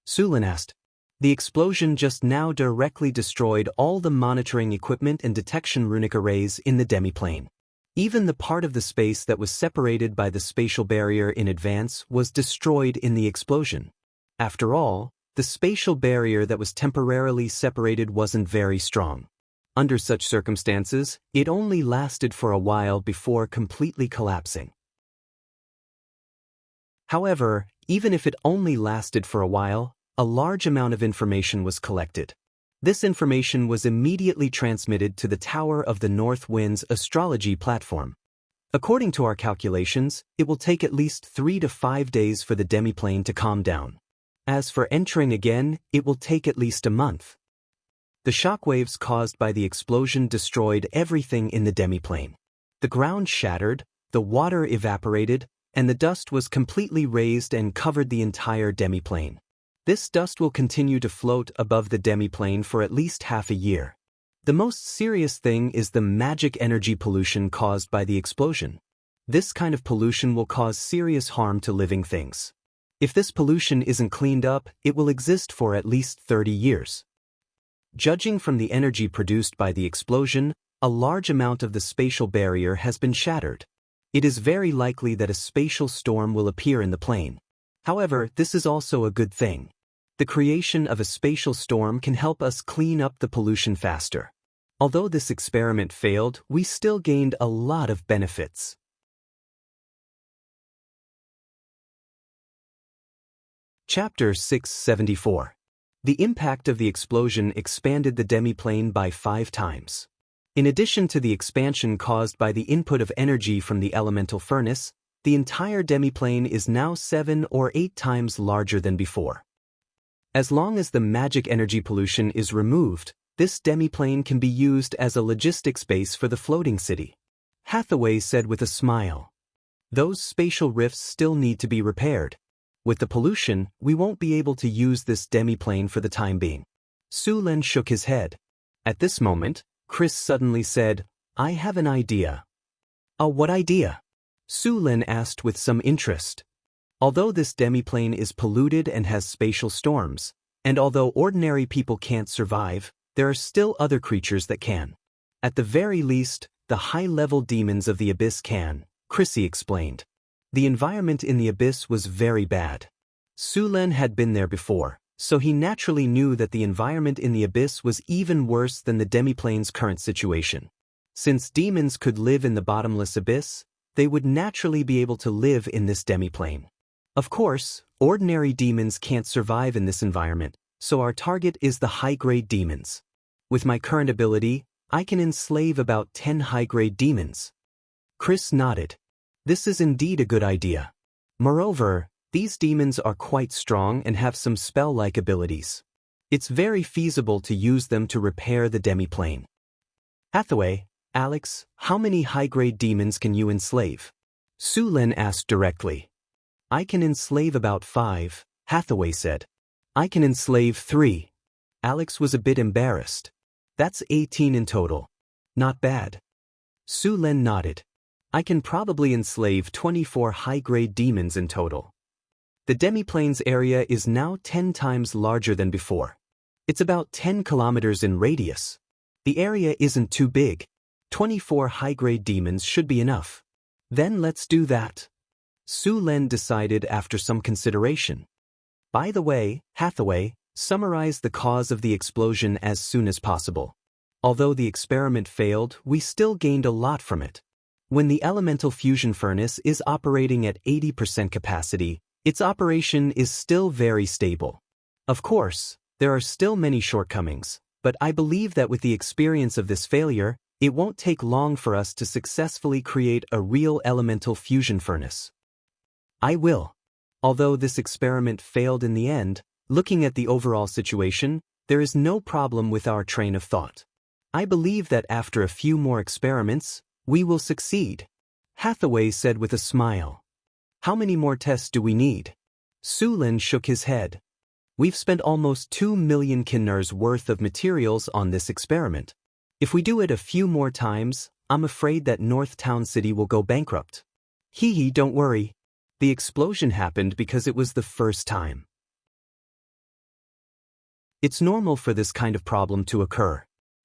Su Len asked. The explosion just now directly destroyed all the monitoring equipment and detection runic arrays in the demiplane. Even the part of the space that was separated by the spatial barrier in advance was destroyed in the explosion. After all, the spatial barrier that was temporarily separated wasn't very strong. Under such circumstances, it only lasted for a while before completely collapsing. However, even if it only lasted for a while, a large amount of information was collected. This information was immediately transmitted to the Tower of the North Wind's astrology platform. According to our calculations, it will take at least 3 to 5 days for the demiplane to calm down. As for entering again, it will take at least a month. The shock waves caused by the explosion destroyed everything in the demiplane. The ground shattered, the water evaporated, and the dust was completely raised and covered the entire demiplane. This dust will continue to float above the demiplane for at least half a year. The most serious thing is the magic energy pollution caused by the explosion. This kind of pollution will cause serious harm to living things. If this pollution isn't cleaned up, it will exist for at least 30 years. Judging from the energy produced by the explosion, a large amount of the spatial barrier has been shattered. It is very likely that a spatial storm will appear in the plane. However, this is also a good thing. The creation of a spatial storm can help us clean up the pollution faster. Although this experiment failed, we still gained a lot of benefits. Chapter 674. The impact of the explosion expanded the demiplane by 5 times. In addition to the expansion caused by the input of energy from the elemental furnace, the entire demiplane is now 7 or 8 times larger than before. As long as the magic energy pollution is removed, this demiplane can be used as a logistics base for the floating city. Hathaway said with a smile. Those spatial rifts still need to be repaired. With the pollution, we won't be able to use this demiplane for the time being. Su Len shook his head. At this moment, Chris suddenly said, I have an idea. What idea? Su Len asked with some interest. Although this demiplane is polluted and has spatial storms, and although ordinary people can't survive, there are still other creatures that can. At the very least, the high-level demons of the abyss can, Chrissy explained. The environment in the abyss was very bad. Su Len had been there before, so he naturally knew that the environment in the abyss was even worse than the demiplane's current situation. Since demons could live in the bottomless abyss, they would naturally be able to live in this demiplane. Of course, ordinary demons can't survive in this environment, so our target is the high-grade demons. With my current ability, I can enslave about 10 high-grade demons. Chris nodded. This is indeed a good idea. Moreover, these demons are quite strong and have some spell-like abilities. It's very feasible to use them to repair the demiplane. Hathaway, Alex, how many high-grade demons can you enslave? Su Len asked directly. I can enslave about 5, Hathaway said. I can enslave 3. Alex was a bit embarrassed. That's 18 in total. Not bad. Su Len nodded. I can probably enslave 24 high-grade demons in total. The demiplane's area is now 10 times larger than before. It's about 10 kilometers in radius. The area isn't too big. 24 high-grade demons should be enough. Then let's do that. Su Len decided after some consideration. By the way, Hathaway, summarize the cause of the explosion as soon as possible. Although the experiment failed, we still gained a lot from it. When the elemental fusion furnace is operating at 80% capacity, its operation is still very stable. Of course, there are still many shortcomings, but I believe that with the experience of this failure, it won't take long for us to successfully create a real elemental fusion furnace. I will. Although this experiment failed in the end, looking at the overall situation, there is no problem with our train of thought. I believe that after a few more experiments, we will succeed, Hathaway said with a smile. How many more tests do we need? Su Len shook his head. We've spent almost 2 million kinners worth of materials on this experiment. If we do it a few more times, I'm afraid that North Town City will go bankrupt. Hee, don't worry. The explosion happened because it was the first time. It's normal for this kind of problem to occur.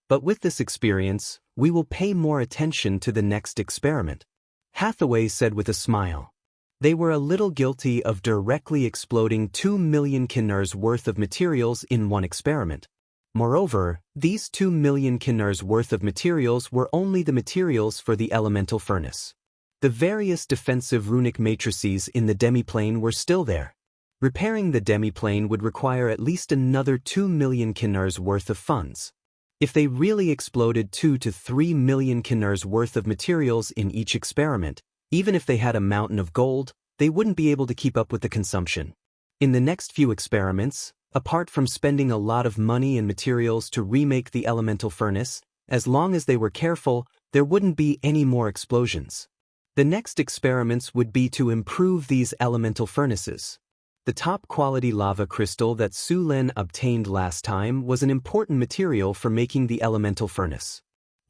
But with this experience, we will pay more attention to the next experiment, Hathaway said with a smile. They were a little guilty of directly exploding 2 million kinners worth of materials in one experiment. Moreover, these 2 million kinners worth of materials were only the materials for the elemental furnace. The various defensive runic matrices in the demiplane were still there. Repairing the demiplane would require at least another 2 million kinners worth of funds. If they really exploded 2 to 3 million kinners worth of materials in each experiment, even if they had a mountain of gold, they wouldn't be able to keep up with the consumption. In the next few experiments, apart from spending a lot of money and materials to remake the elemental furnace, as long as they were careful, there wouldn't be any more explosions. The next experiments would be to improve these elemental furnaces. The top-quality lava crystal that Su Len obtained last time was an important material for making the elemental furnace.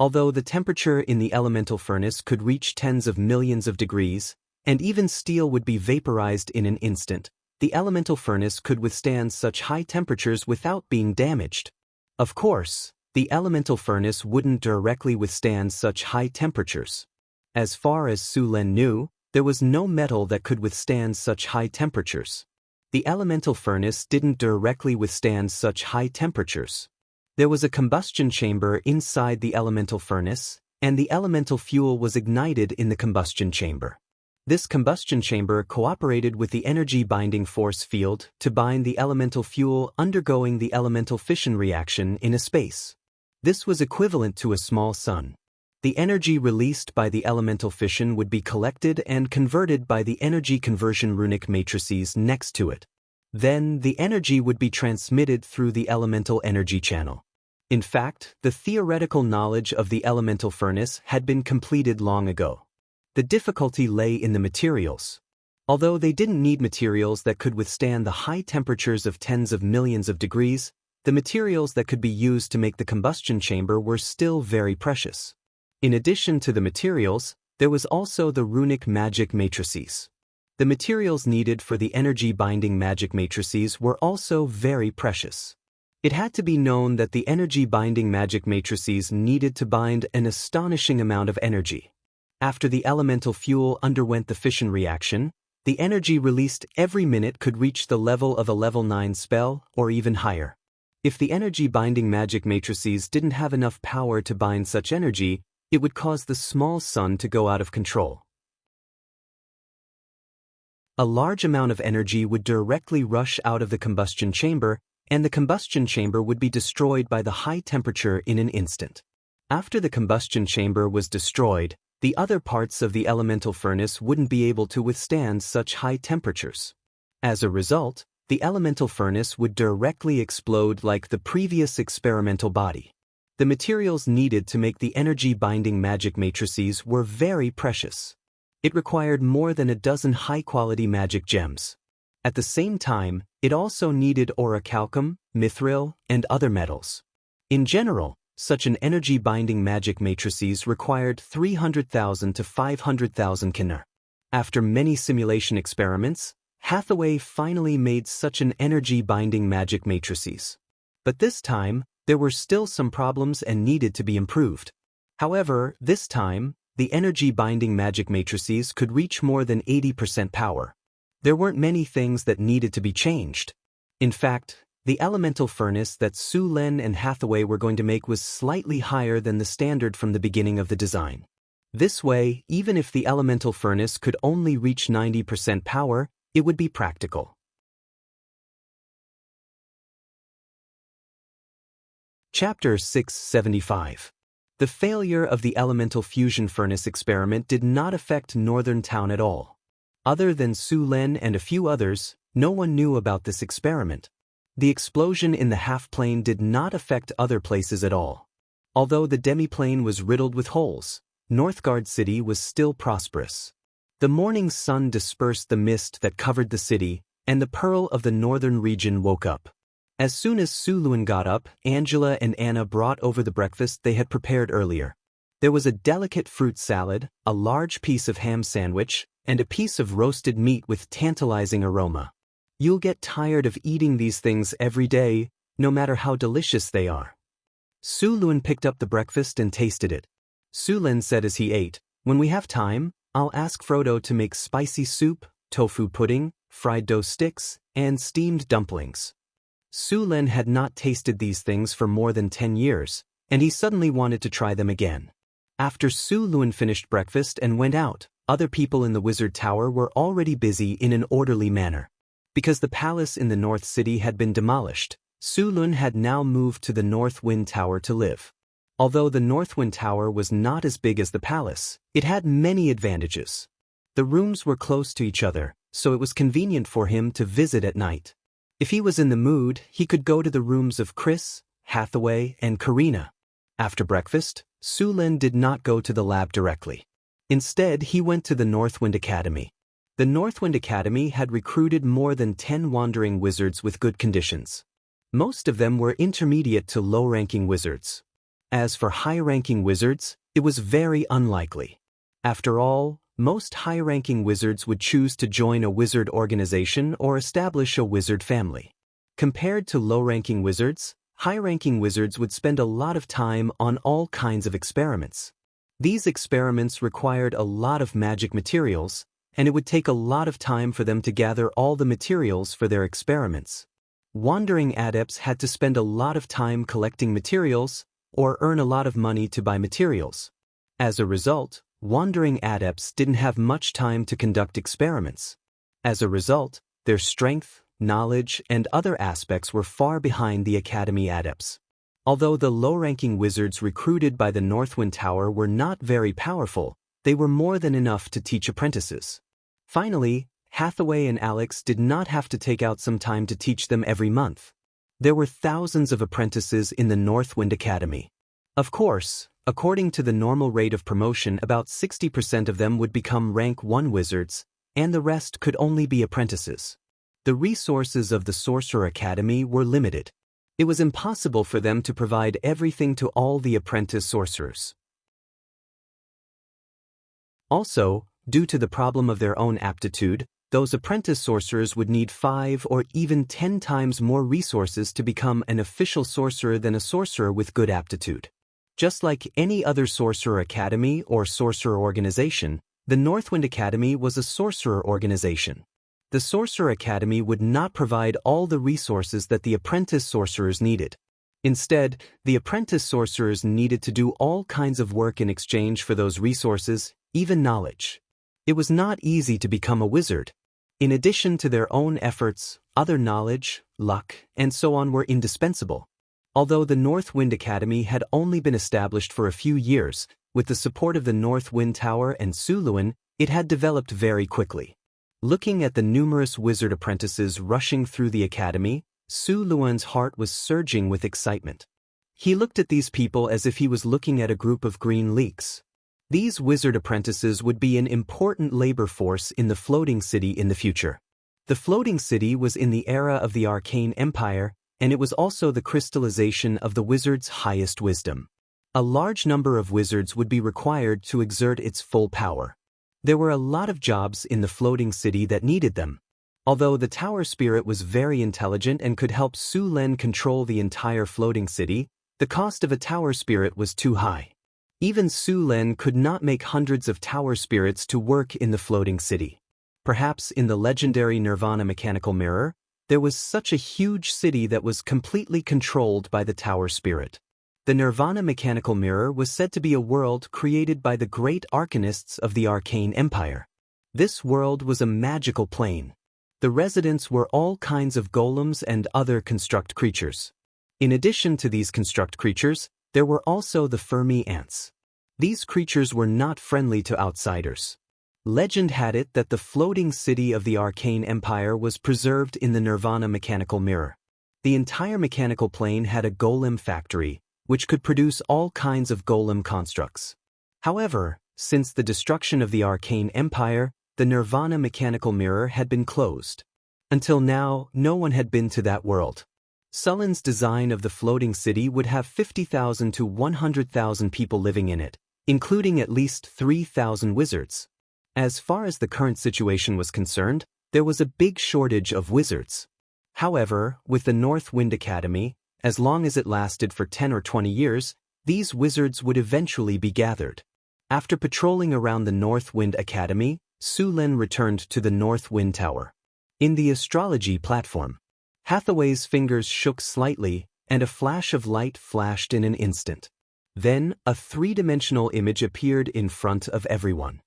Although the temperature in the elemental furnace could reach tens of millions of degrees, and even steel would be vaporized in an instant, the elemental furnace could withstand such high temperatures without being damaged. Of course, the elemental furnace wouldn't directly withstand such high temperatures. As far as Su Lin knew, there was no metal that could withstand such high temperatures. The elemental furnace didn't directly withstand such high temperatures. There was a combustion chamber inside the elemental furnace, and the elemental fuel was ignited in the combustion chamber. This combustion chamber cooperated with the energy binding force field to bind the elemental fuel undergoing the elemental fission reaction in a space. This was equivalent to a small sun. The energy released by the elemental fission would be collected and converted by the energy conversion runic matrices next to it. Then, the energy would be transmitted through the elemental energy channel. In fact, the theoretical knowledge of the elemental furnace had been completed long ago. The difficulty lay in the materials. Although they didn't need materials that could withstand the high temperatures of tens of millions of degrees, the materials that could be used to make the combustion chamber were still very precious. In addition to the materials, there was also the runic magic matrices. The materials needed for the energy-binding magic matrices were also very precious. It had to be known that the energy-binding magic matrices needed to bind an astonishing amount of energy. After the elemental fuel underwent the fission reaction, the energy released every minute could reach the level of a level 9 spell or even higher. If the energy-binding magic matrices didn't have enough power to bind such energy, it would cause the small sun to go out of control. A large amount of energy would directly rush out of the combustion chamber, and the combustion chamber would be destroyed by the high temperature in an instant. After the combustion chamber was destroyed, the other parts of the elemental furnace wouldn't be able to withstand such high temperatures. As a result, the elemental furnace would directly explode like the previous experimental body. The materials needed to make the energy-binding magic matrices were very precious. It required more than a dozen high-quality magic gems. At the same time, it also needed orichalcum, mithril, and other metals. In general, such an energy-binding magic matrices required 300,000 to 500,000 kiner. After many simulation experiments, Hathaway finally made such an energy-binding magic matrices. But this time, there were still some problems and needed to be improved. However, this time, the energy-binding magic matrices could reach more than 80% power. There weren't many things that needed to be changed. In fact, the elemental furnace that Su Lin and Hathaway were going to make was slightly higher than the standard from the beginning of the design. This way, even if the elemental furnace could only reach 90% power, it would be practical. Chapter 675. The failure of the elemental fusion furnace experiment did not affect Northern Town at all. Other than Su Lin and a few others, no one knew about this experiment. The explosion in the half-plane did not affect other places at all. Although the demi-plane was riddled with holes, Northgard City was still prosperous. The morning sun dispersed the mist that covered the city, and the Pearl of the northern region woke up. As soon as Su Lin got up, Angela and Anna brought over the breakfast they had prepared earlier. There was a delicate fruit salad, a large piece of ham sandwich, and a piece of roasted meat with tantalizing aroma. You'll get tired of eating these things every day, no matter how delicious they are. Su Lin picked up the breakfast and tasted it. Su Lin said as he ate, "When we have time, I'll ask Frodo to make spicy soup, tofu pudding, fried dough sticks, and steamed dumplings." Su Lin had not tasted these things for more than 10 years, and he suddenly wanted to try them again. After Su Lin finished breakfast and went out, other people in the Wizard Tower were already busy in an orderly manner. Because the palace in the North City had been demolished, Su Lin had now moved to the North Wind Tower to live. Although the North Wind Tower was not as big as the palace, it had many advantages. The rooms were close to each other, so it was convenient for him to visit at night. If he was in the mood, he could go to the rooms of Chris, Hathaway, and Karina. After breakfast, Su Lin did not go to the lab directly. Instead, he went to the Northwind Academy. The Northwind Academy had recruited more than 10 wandering wizards with good conditions. Most of them were intermediate to low-ranking wizards. As for high-ranking wizards, it was very unlikely. After all, most high-ranking wizards would choose to join a wizard organization or establish a wizard family. Compared to low-ranking wizards, high-ranking wizards would spend a lot of time on all kinds of experiments. These experiments required a lot of magic materials, and it would take a lot of time for them to gather all the materials for their experiments. Wandering adepts had to spend a lot of time collecting materials, or earn a lot of money to buy materials. As a result, wandering adepts didn't have much time to conduct experiments. As a result, their strength, knowledge, and other aspects were far behind the Academy adepts. Although the low-ranking wizards recruited by the Northwind Tower were not very powerful, they were more than enough to teach apprentices. Finally, Hathaway and Alex did not have to take out some time to teach them every month. There were thousands of apprentices in the Northwind Academy. Of course, according to the normal rate of promotion, about 60% of them would become rank 1 wizards, and the rest could only be apprentices. The resources of the Sorcerer Academy were limited. It was impossible for them to provide everything to all the apprentice sorcerers. Also, due to the problem of their own aptitude, those apprentice sorcerers would need 5 or even 10 times more resources to become an official sorcerer than a sorcerer with good aptitude. Just like any other Sorcerer Academy or sorcerer organization, the Northwind Academy was a sorcerer organization. The Sorcerer Academy would not provide all the resources that the apprentice sorcerers needed. Instead, the apprentice sorcerers needed to do all kinds of work in exchange for those resources, even knowledge. It was not easy to become a wizard. In addition to their own efforts, other knowledge, luck, and so on were indispensable. Although the Northwind Academy had only been established for a few years, with the support of the Northwind Tower and Suluan, it had developed very quickly. Looking at the numerous wizard apprentices rushing through the academy, Su Luan's heart was surging with excitement. He looked at these people as if he was looking at a group of green leeks. These wizard apprentices would be an important labor force in the floating city in the future. The floating city was in the era of the Arcane Empire, and it was also the crystallization of the wizard's highest wisdom. A large number of wizards would be required to exert its full power. There were a lot of jobs in the floating city that needed them. Although the tower spirit was very intelligent and could help Su Len control the entire floating city, the cost of a tower spirit was too high. Even Su Len could not make hundreds of tower spirits to work in the floating city. Perhaps in the legendary Nirvana mechanical mirror, there was such a huge city that was completely controlled by the tower spirit. The Nirvana mechanical mirror was said to be a world created by the great arcanists of the Arcane Empire. This world was a magical plane. The residents were all kinds of golems and other construct creatures. In addition to these construct creatures, there were also the Fermi ants. These creatures were not friendly to outsiders. Legend had it that the floating city of the Arcane Empire was preserved in the Nirvana mechanical mirror. The entire mechanical plane had a golem factory, which could produce all kinds of golem constructs. However, since the destruction of the Arcane Empire, the Nirvana mechanical mirror had been closed. Until now, no one had been to that world. Sullen's design of the floating city would have 50,000 to 100,000 people living in it, including at least 3,000 wizards. As far as the current situation was concerned, there was a big shortage of wizards. However, with the Northwind Academy, as long as it lasted for 10 or 20 years, these wizards would eventually be gathered. After patrolling around the Northwind Academy, Su Len returned to the Northwind Tower. In the astrology platform, Hathaway's fingers shook slightly, and a flash of light flashed in an instant. Then, a three-dimensional image appeared in front of everyone.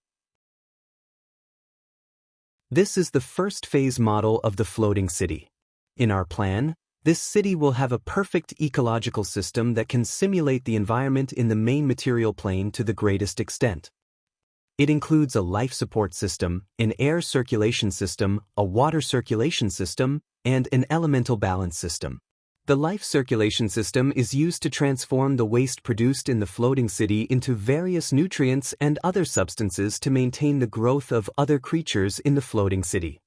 This is the first phase model of the floating city. In our plan, this city will have a perfect ecological system that can simulate the environment in the main material plane to the greatest extent. It includes a life support system, an air circulation system, a water circulation system, and an elemental balance system. The life circulation system is used to transform the waste produced in the floating city into various nutrients and other substances to maintain the growth of other creatures in the floating city.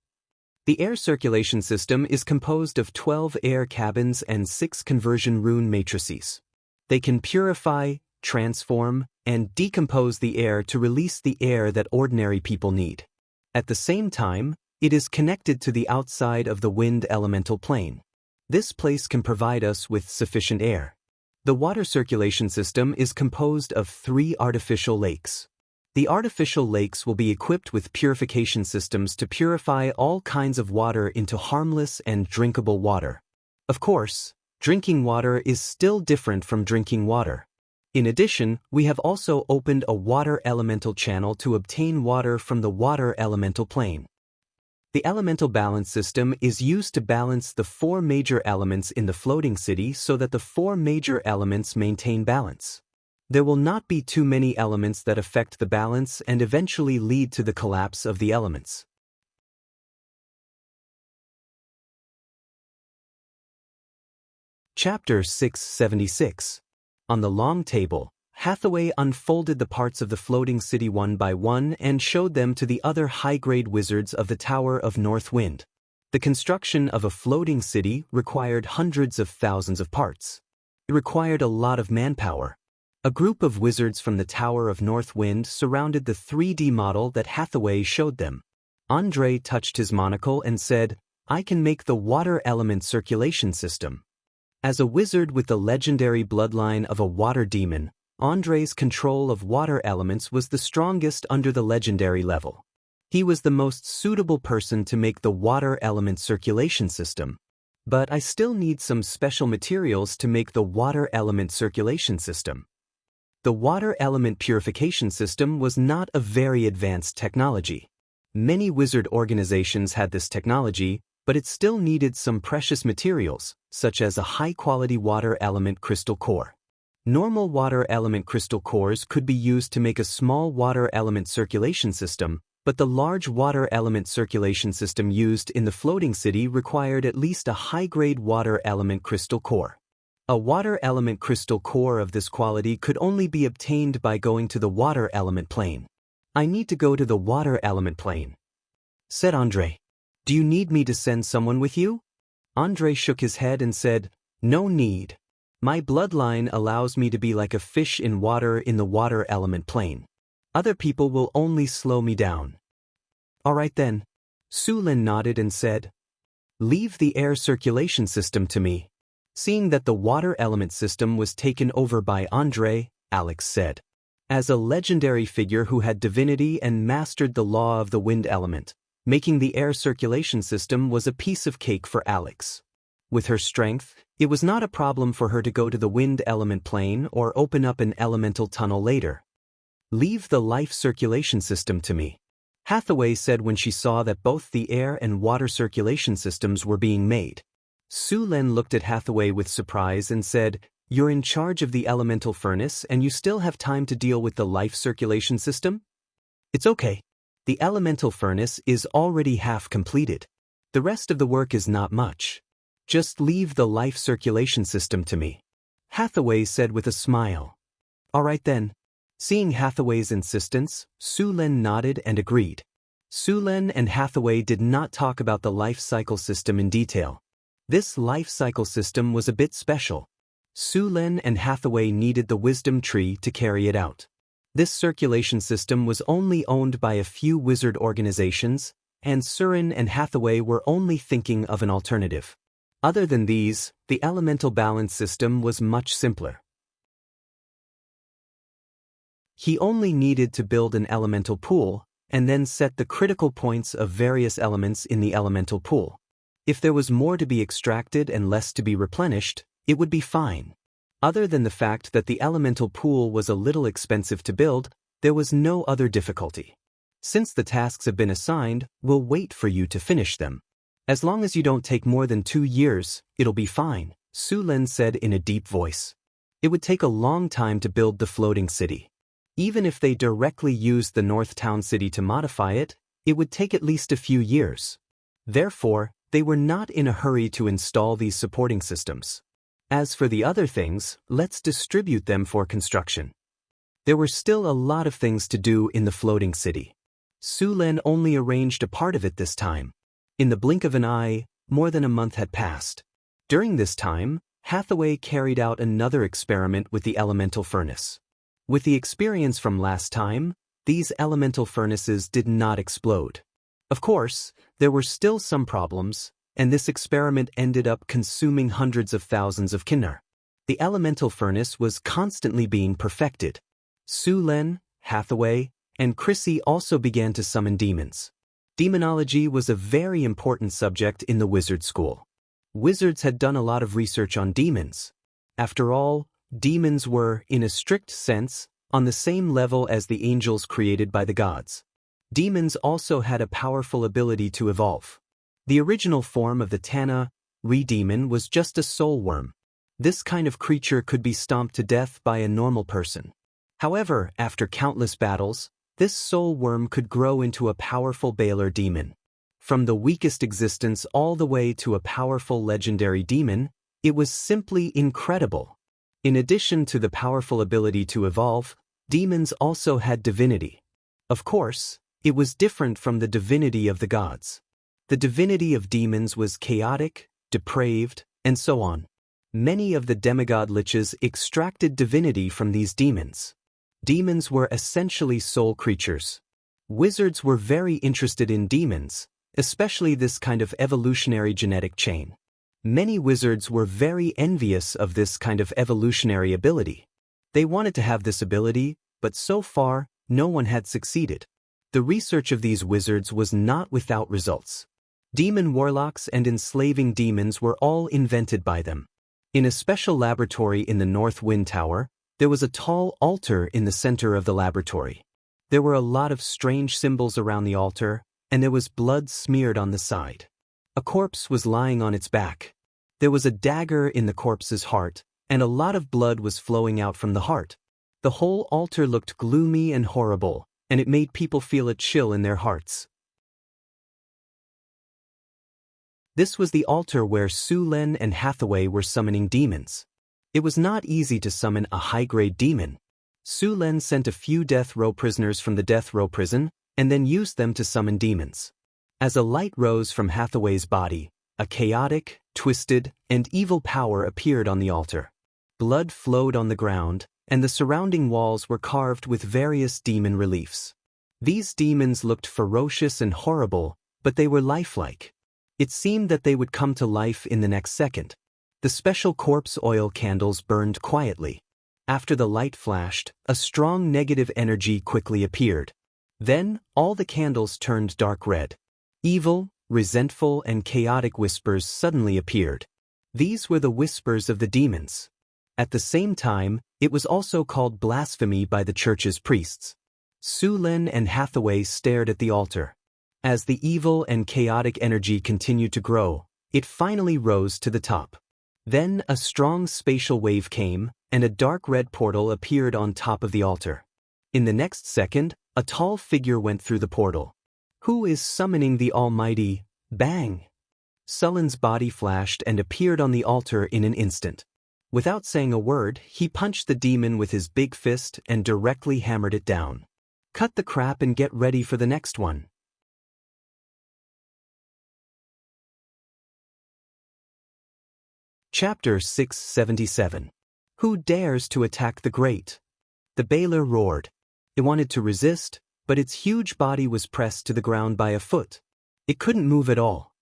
The air circulation system is composed of 12 air cabins and 6 conversion rune matrices. They can purify, transform, and decompose the air to release the air that ordinary people need. At the same time, it is connected to the outside of the wind elemental plane. This place can provide us with sufficient air. The water circulation system is composed of 3 artificial lakes. The artificial lakes will be equipped with purification systems to purify all kinds of water into harmless and drinkable water. Of course, drinking water is still different from drinking water. In addition, we have also opened a water elemental channel to obtain water from the water elemental plane. The elemental balance system is used to balance the 4 major elements in the floating city so that the 4 major elements maintain balance. There will not be too many elements that affect the balance and eventually lead to the collapse of the elements. Chapter 676. On the long table, Hathaway unfolded the parts of the floating city one by one and showed them to the other high-grade wizards of the Tower of North Wind. The construction of a floating city required hundreds of thousands of parts. It required a lot of manpower. A group of wizards from the Tower of North Wind surrounded the 3D model that Hathaway showed them. Andre touched his monocle and said, "I can make the water element circulation system." As a wizard with the legendary bloodline of a water demon, Andre's control of water elements was the strongest under the legendary level. He was the most suitable person to make the water element circulation system. But I still need some special materials to make the water element circulation system. The water element purification system was not a very advanced technology. Many wizard organizations had this technology, but it still needed some precious materials, such as a high-quality water element crystal core. Normal water element crystal cores could be used to make a small water element circulation system, but the large water element circulation system used in the floating city required at least a high-grade water element crystal core. A water element crystal core of this quality could only be obtained by going to the water element plane. "I need to go to the water element plane," said Andre. "Do you need me to send someone with you?" Andre shook his head and said, "No need. My bloodline allows me to be like a fish in water in the water element plane. Other people will only slow me down." "All right then." Su Lin nodded and said, "Leave the air circulation system to me." Seeing that the water element system was taken over by Andre, Alex said. As a legendary figure who had divinity and mastered the law of the wind element, making the air circulation system was a piece of cake for Alex. With her strength, it was not a problem for her to go to the wind element plane or open up an elemental tunnel later. "Leave the life circulation system to me," Hathaway said when she saw that both the air and water circulation systems were being made. Su Lin looked at Hathaway with surprise and said, "You're in charge of the elemental furnace and you still have time to deal with the life circulation system?" "It's okay. The elemental furnace is already half completed. The rest of the work is not much. Just leave the life circulation system to me," Hathaway said with a smile. "All right then." Seeing Hathaway's insistence, Su Lin nodded and agreed. Su Lin and Hathaway did not talk about the life cycle system in detail. This life cycle system was a bit special. Su Lin and Hathaway needed the wisdom tree to carry it out. This circulation system was only owned by a few wizard organizations, and Surin and Hathaway were only thinking of an alternative. Other than these, the elemental balance system was much simpler. He only needed to build an elemental pool, and then set the critical points of various elements in the elemental pool. If there was more to be extracted and less to be replenished, it would be fine. Other than the fact that the elemental pool was a little expensive to build, there was no other difficulty. Since the tasks have been assigned, we'll wait for you to finish them. As long as you don't take more than 2 years, it'll be fine, Su Lin said in a deep voice. It would take a long time to build the floating city. Even if they directly used the North Town City to modify it, it would take at least a few years. Therefore, they were not in a hurry to install these supporting systems. As for the other things, let's distribute them for construction. There were still a lot of things to do in the floating city. Su Lin only arranged a part of it this time. In the blink of an eye, more than a month had passed. During this time, Hathaway carried out another experiment with the elemental furnace. With the experience from last time, these elemental furnaces did not explode. Of course, there were still some problems, and this experiment ended up consuming hundreds of thousands of kinar. The elemental furnace was constantly being perfected. Su Len, Hathaway, and Chrissy also began to summon demons. Demonology was a very important subject in the wizard school. Wizards had done a lot of research on demons. After all, demons were, in a strict sense, on the same level as the angels created by the gods. Demons also had a powerful ability to evolve. The original form of the Tana Re-demon was just a soul worm. This kind of creature could be stomped to death by a normal person. However, after countless battles, this soul worm could grow into a powerful Baler demon. From the weakest existence all the way to a powerful legendary demon, it was simply incredible. In addition to the powerful ability to evolve, demons also had divinity. Of course, it was different from the divinity of the gods. The divinity of demons was chaotic, depraved, and so on. Many of the demigod liches extracted divinity from these demons. Demons were essentially soul creatures. Wizards were very interested in demons, especially this kind of evolutionary genetic chain. Many wizards were very envious of this kind of evolutionary ability. They wanted to have this ability, but so far, no one had succeeded. The research of these wizards was not without results. Demon warlocks and enslaving demons were all invented by them. In a special laboratory in the North Wind Tower, there was a tall altar in the center of the laboratory. There were a lot of strange symbols around the altar, and there was blood smeared on the side. A corpse was lying on its back. There was a dagger in the corpse's heart, and a lot of blood was flowing out from the heart. The whole altar looked gloomy and horrible, and it made people feel a chill in their hearts. This was the altar where Su Len and Hathaway were summoning demons. It was not easy to summon a high-grade demon. Su Len sent a few death row prisoners from the death row prison, and then used them to summon demons. As a light rose from Hathaway's body, a chaotic, twisted, and evil power appeared on the altar. Blood flowed on the ground, and the surrounding walls were carved with various demon reliefs. These demons looked ferocious and horrible, but they were lifelike. It seemed that they would come to life in the next second. The special corpse oil candles burned quietly. After the light flashed, a strong negative energy quickly appeared. Then, all the candles turned dark red. Evil, resentful, and chaotic whispers suddenly appeared. These were the whispers of the demons. At the same time, it was also called blasphemy by the church's priests. Su Len and Hathaway stared at the altar. As the evil and chaotic energy continued to grow, it finally rose to the top. Then a strong spatial wave came, and a dark red portal appeared on top of the altar. In the next second, a tall figure went through the portal. Who is summoning the almighty? Bang! Sullen's body flashed and appeared on the altar in an instant. Without saying a word, he punched the demon with his big fist and directly hammered it down. Cut the crap and get ready for the next one. Chapter 677. Who dares to attack the great? The Baler roared. It wanted to resist, but its huge body was pressed to the ground by a foot. It couldn't move at all.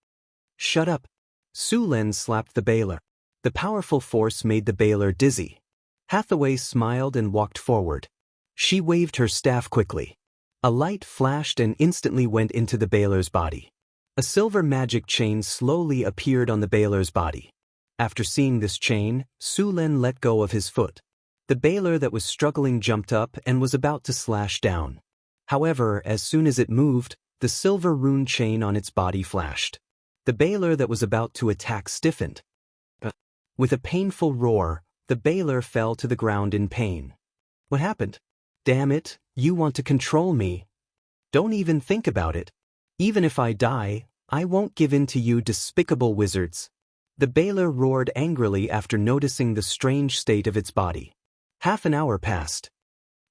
Shut up. Su Len slapped the Baler. The powerful force made the Baler dizzy. Hathaway smiled and walked forward. She waved her staff quickly. A light flashed and instantly went into the Baler's body. A silver magic chain slowly appeared on the Baler's body. After seeing this chain, Su Len let go of his foot. The Baler that was struggling jumped up and was about to slash down. However, as soon as it moved, the silver rune chain on its body flashed. The Baler that was about to attack stiffened. With a painful roar, the Baler fell to the ground in pain. What happened? Damn it, you want to control me. Don't even think about it. Even if I die, I won't give in to you despicable wizards. The Baler roared angrily after noticing the strange state of its body. Half an hour passed.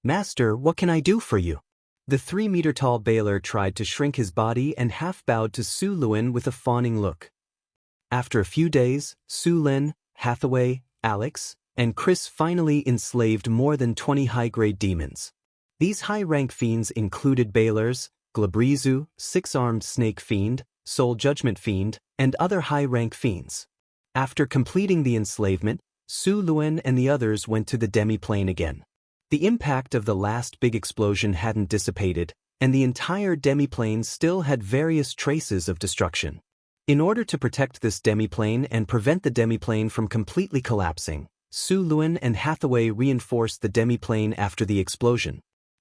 Master, what can I do for you? The 3-meter-tall Baler tried to shrink his body and half-bowed to Su Len with a fawning look. After a few days, Su Len, Hathaway, Alex, and Chris finally enslaved more than 20 high-grade demons. These high-rank fiends included Balers, Glabrizu, Six-Armed Snake Fiend, Soul Judgment Fiend, and other high-rank fiends. After completing the enslavement, Su Luen and the others went to the demi-plane again. The impact of the last big explosion hadn't dissipated, and the entire demi-plane still had various traces of destruction. In order to protect this demi-plane and prevent the demi-plane from completely collapsing, Su Luen and Hathaway reinforced the demi-plane after the explosion.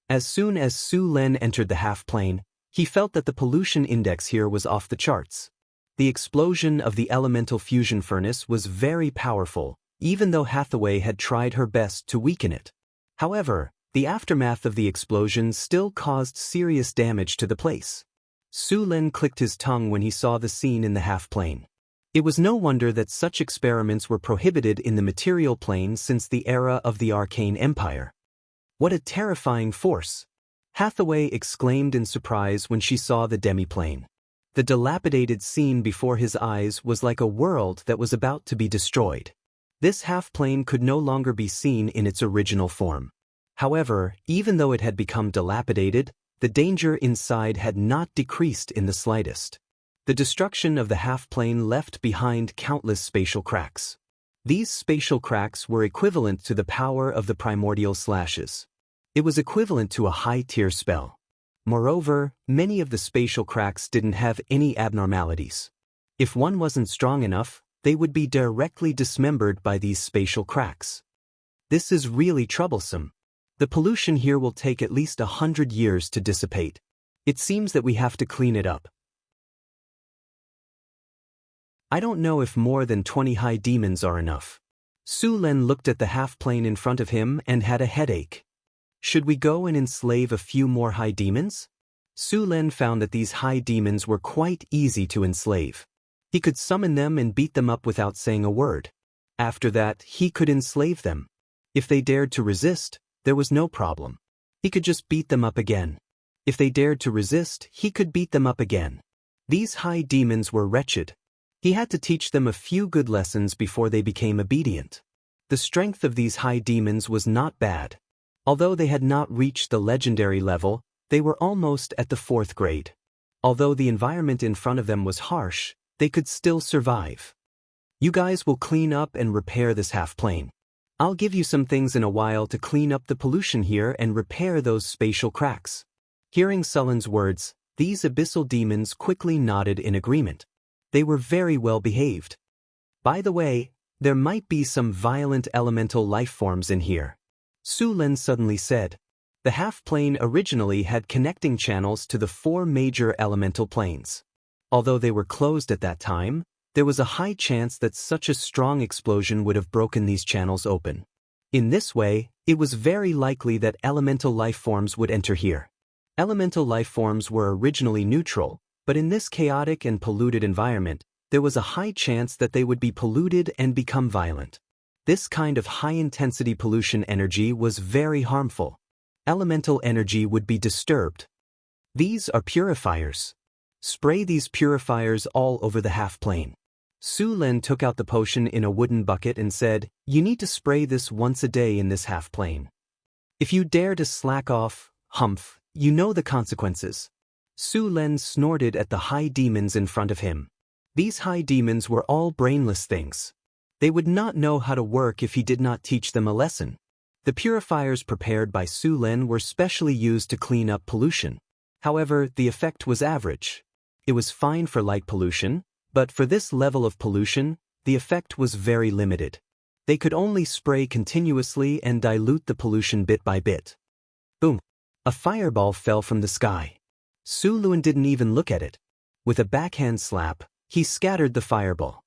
As soon as Su Len entered the half-plane, he felt that the pollution index here was off the charts. The explosion of the elemental fusion furnace was very powerful, even though Hathaway had tried her best to weaken it. However, the aftermath of the explosion still caused serious damage to the place. Su Len clicked his tongue when he saw the scene in the half-plane. It was no wonder that such experiments were prohibited in the material plane since the era of the Arcane Empire. What a terrifying force! Hathaway exclaimed in surprise when she saw the demi-plane. The dilapidated scene before his eyes was like a world that was about to be destroyed. This half-plane could no longer be seen in its original form. However, even though it had become dilapidated, the danger inside had not decreased in the slightest. The destruction of the half-plane left behind countless spatial cracks. These spatial cracks were equivalent to the power of the primordial slashes. It was equivalent to a high-tier spell. Moreover, many of the spatial cracks didn't have any abnormalities. If one wasn't strong enough, they would be directly dismembered by these spatial cracks. This is really troublesome. The pollution here will take at least 100 years to dissipate. It seems that we have to clean it up. I don't know if more than 20 high demons are enough. Su Len looked at the half-plane in front of him and had a headache. Should we go and enslave a few more high demons? Su Len found that these high demons were quite easy to enslave. He could summon them and beat them up without saying a word. After that, he could enslave them. If they dared to resist, there was no problem. He could just beat them up again. If they dared to resist, he could beat them up again. These high demons were wretched. He had to teach them a few good lessons before they became obedient. The strength of these high demons was not bad. Although they had not reached the legendary level, they were almost at the 4th grade. Although the environment in front of them was harsh, they could still survive. You guys will clean up and repair this half-plane. I'll give you some things in a while to clean up the pollution here and repair those spatial cracks. Hearing Sullen's words, these abyssal demons quickly nodded in agreement. They were very well behaved. By the way, there might be some violent elemental life forms in here. Su Len suddenly said. The half-plane originally had connecting channels to the 4 major elemental planes. Although they were closed at that time, there was a high chance that such a strong explosion would have broken these channels open. In this way, it was very likely that elemental life forms would enter here. Elemental life forms were originally neutral, but in this chaotic and polluted environment, there was a high chance that they would be polluted and become violent. This kind of high-intensity pollution energy was very harmful. Elemental energy would be disturbed. These are purifiers. Spray these purifiers all over the half-plane. Su Len took out the potion in a wooden bucket and said, "You need to spray this once a day in this half-plane. If you dare to slack off, humph, you know the consequences." Su Len snorted at the high demons in front of him. These high demons were all brainless things. They would not know how to work if he did not teach them a lesson. The purifiers prepared by Su Len were specially used to clean up pollution. However, the effect was average. It was fine for light pollution, but for this level of pollution, the effect was very limited. They could only spray continuously and dilute the pollution bit by bit. Boom! A fireball fell from the sky. Su Luen didn't even look at it. With a backhand slap, he scattered the fireball.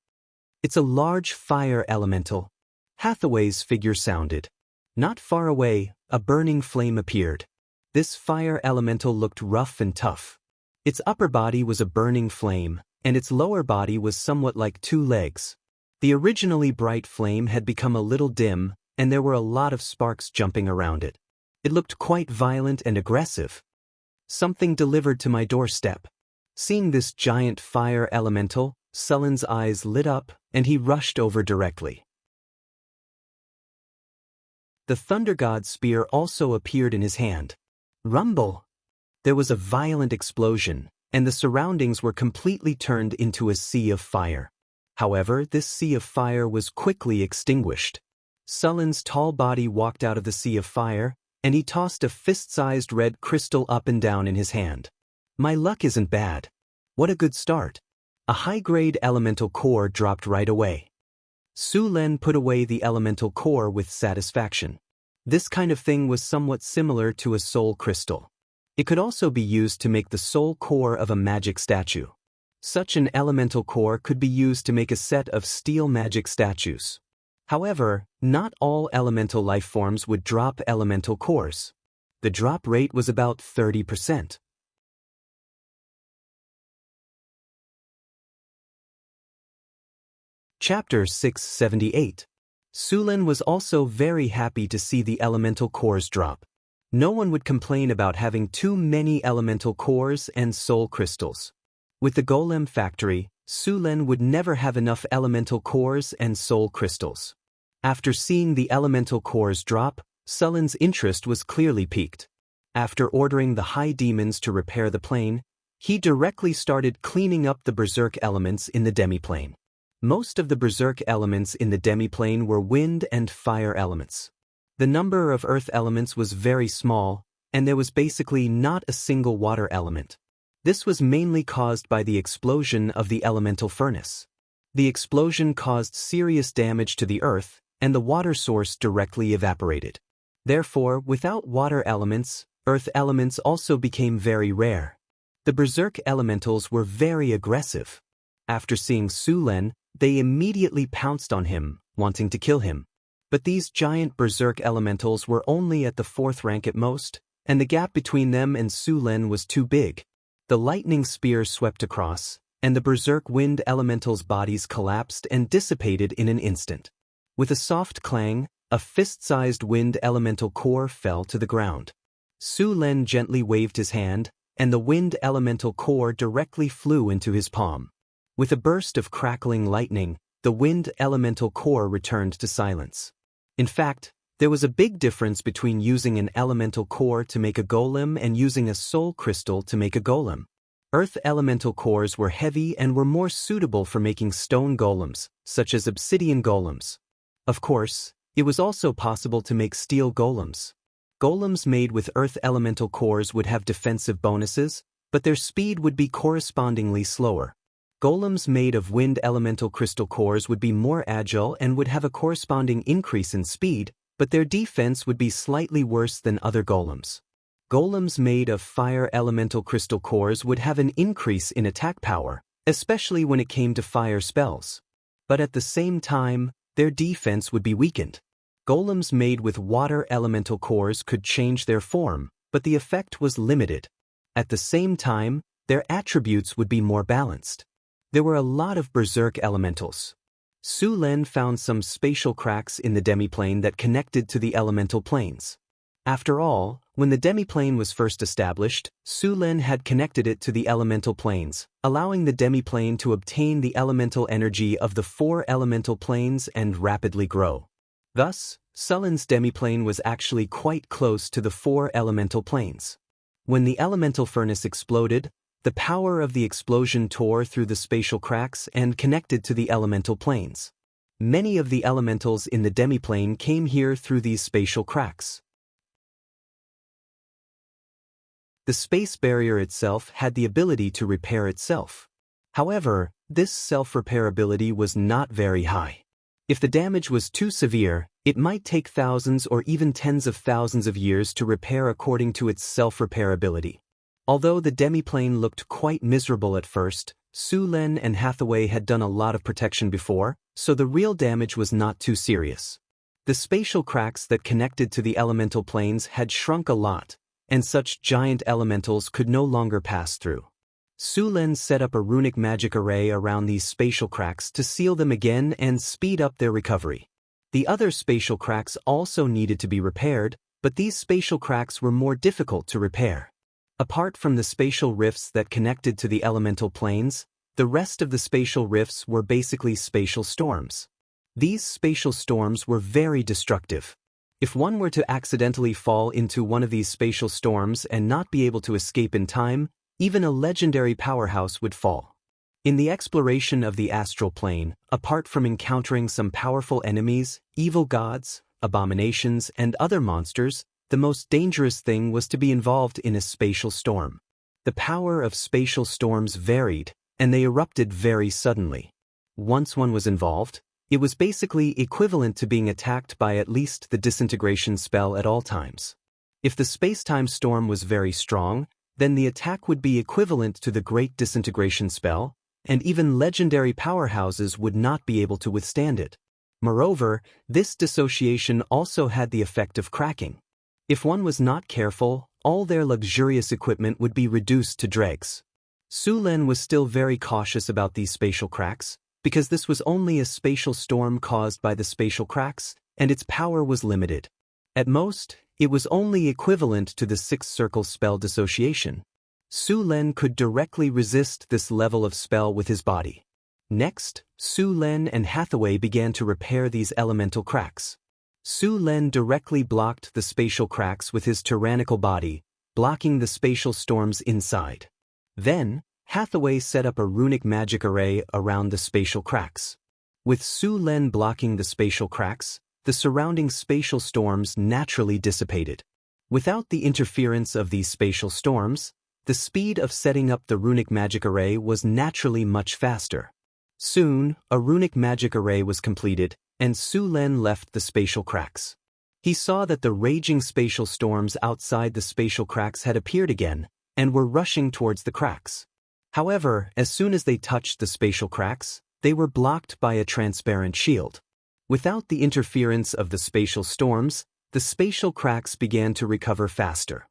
It's a large fire elemental. Hathaway's figure sounded. Not far away, a burning flame appeared. This fire elemental looked rough and tough. Its upper body was a burning flame, and its lower body was somewhat like 2 legs. The originally bright flame had become a little dim, and there were a lot of sparks jumping around it. It looked quite violent and aggressive. Something delivered to my doorstep. Seeing this giant fire elemental, Sullen's eyes lit up, and he rushed over directly. The Thunder God's spear also appeared in his hand. Rumble! There was a violent explosion, and the surroundings were completely turned into a sea of fire. However, this sea of fire was quickly extinguished. Sullen's tall body walked out of the sea of fire, and he tossed a fist-sized red crystal up and down in his hand. My luck isn't bad. What a good start. A high-grade elemental core dropped right away. Su Len put away the elemental core with satisfaction. This kind of thing was somewhat similar to a soul crystal. It could also be used to make the soul core of a magic statue. Such an elemental core could be used to make a set of steel magic statues. However, not all elemental life forms would drop elemental cores. The drop rate was about 30%. Chapter 678. Su Len was also very happy to see the elemental cores drop. No one would complain about having too many elemental cores and soul crystals. With the golem factory, Su Len would never have enough elemental cores and soul crystals. After seeing the elemental cores drop, Sullen's interest was clearly piqued. After ordering the high demons to repair the plane, he directly started cleaning up the berserk elements in the demiplane. Most of the berserk elements in the demiplane were wind and fire elements. The number of earth elements was very small, and there was basically not a single water element. This was mainly caused by the explosion of the elemental furnace. The explosion caused serious damage to the earth, and the water source directly evaporated. Therefore, without water elements, earth elements also became very rare. The berserk elementals were very aggressive. After seeing Su Len, they immediately pounced on him, wanting to kill him. But these giant berserk elementals were only at the 4th rank at most, and the gap between them and Su Len was too big. The lightning spear swept across, and the berserk wind elementals' bodies collapsed and dissipated in an instant. With a soft clang, a fist-sized wind elemental core fell to the ground. Su Len gently waved his hand, and the wind elemental core directly flew into his palm. With a burst of crackling lightning, the wind elemental core returned to silence. In fact, there was a big difference between using an elemental core to make a golem and using a soul crystal to make a golem. Earth elemental cores were heavy and were more suitable for making stone golems, such as obsidian golems. Of course, it was also possible to make steel golems. Golems made with earth elemental cores would have defensive bonuses, but their speed would be correspondingly slower. Golems made of wind elemental crystal cores would be more agile and would have a corresponding increase in speed, but their defense would be slightly worse than other golems. Golems made of fire elemental crystal cores would have an increase in attack power, especially when it came to fire spells. But at the same time, their defense would be weakened. Golems made with water elemental cores could change their form, but the effect was limited. At the same time, their attributes would be more balanced. There were a lot of berserk elementals. Su Len found some spatial cracks in the demiplane that connected to the elemental planes. After all, when the demiplane was first established, Su Len had connected it to the elemental planes, allowing the demiplane to obtain the elemental energy of the 4 elemental planes and rapidly grow. Thus, Sullen's demiplane was actually quite close to the 4 elemental planes. When the elemental furnace exploded, the power of the explosion tore through the spatial cracks and connected to the elemental planes. Many of the elementals in the demiplane came here through these spatial cracks. The space barrier itself had the ability to repair itself. However, this self-repairability was not very high. If the damage was too severe, it might take thousands or even tens of thousands of years to repair according to its self-repairability. Although the demiplane looked quite miserable at first, Su Len and Hathaway had done a lot of protection before, so the real damage was not too serious. The spatial cracks that connected to the elemental planes had shrunk a lot, and such giant elementals could no longer pass through. Su Len set up a runic magic array around these spatial cracks to seal them again and speed up their recovery. The other spatial cracks also needed to be repaired, but these spatial cracks were more difficult to repair. Apart from the spatial rifts that connected to the elemental planes, the rest of the spatial rifts were basically spatial storms. These spatial storms were very destructive. If one were to accidentally fall into one of these spatial storms and not be able to escape in time, even a legendary powerhouse would fall. In the exploration of the astral plane, apart from encountering some powerful enemies, evil gods, abominations, and other monsters, the most dangerous thing was to be involved in a spatial storm. The power of spatial storms varied, and they erupted very suddenly. Once one was involved, it was basically equivalent to being attacked by at least the disintegration spell at all times. If the space-time storm was very strong, then the attack would be equivalent to the Great Disintegration spell, and even legendary powerhouses would not be able to withstand it. Moreover, this dissociation also had the effect of cracking. If one was not careful, all their luxurious equipment would be reduced to dregs. Su Lin was still very cautious about these spatial cracks, because this was only a spatial storm caused by the spatial cracks, and its power was limited. At most, it was only equivalent to the sixth circle spell dissociation. Su Lin could directly resist this level of spell with his body. Next, Su Lin and Hathaway began to repair these elemental cracks. Su Lin directly blocked the spatial cracks with his tyrannical body, blocking the spatial storms inside. Then, Hathaway set up a runic magic array around the spatial cracks. With Su Lin blocking the spatial cracks, the surrounding spatial storms naturally dissipated. Without the interference of these spatial storms, the speed of setting up the runic magic array was naturally much faster. Soon, a runic magic array was completed, and Su Lin left the spatial cracks. He saw that the raging spatial storms outside the spatial cracks had appeared again, and were rushing towards the cracks. However, as soon as they touched the spatial cracks, they were blocked by a transparent shield. Without the interference of the spatial storms, the spatial cracks began to recover faster.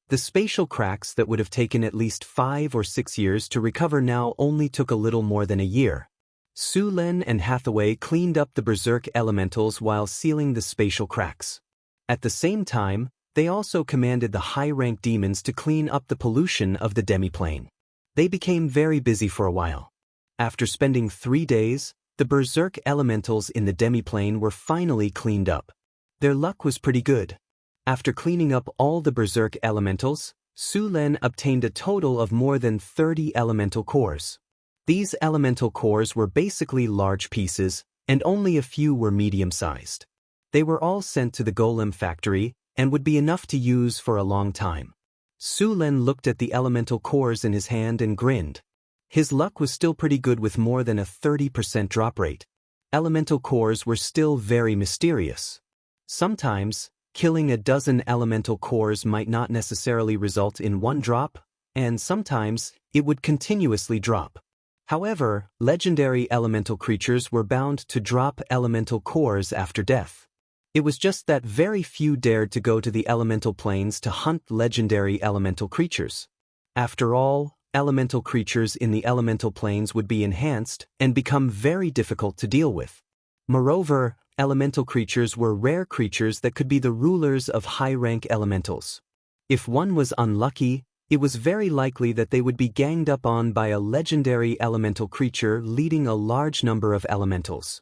The spatial cracks that would have taken at least 5 or 6 years to recover now only took a little more than a year. Su Lin and Hathaway cleaned up the berserk elementals while sealing the spatial cracks. At the same time, they also commanded the high-rank demons to clean up the pollution of the demiplane. They became very busy for a while. After spending 3 days, the berserk elementals in the demiplane were finally cleaned up. Their luck was pretty good. After cleaning up all the berserk elementals, Su Lin obtained a total of more than 30 elemental cores. These elemental cores were basically large pieces, and only a few were medium-sized. They were all sent to the golem factory, and would be enough to use for a long time. Su Lin looked at the elemental cores in his hand and grinned. His luck was still pretty good with more than a 30% drop rate. Elemental cores were still very mysterious. Sometimes, killing a dozen elemental cores might not necessarily result in one drop, and sometimes, it would continuously drop. However, legendary elemental creatures were bound to drop elemental cores after death. It was just that very few dared to go to the elemental planes to hunt legendary elemental creatures. After all, elemental creatures in the elemental planes would be enhanced and become very difficult to deal with. Moreover, elemental creatures were rare creatures that could be the rulers of high-rank elementals. If one was unlucky, it was very likely that they would be ganged up on by a legendary elemental creature leading a large number of elementals.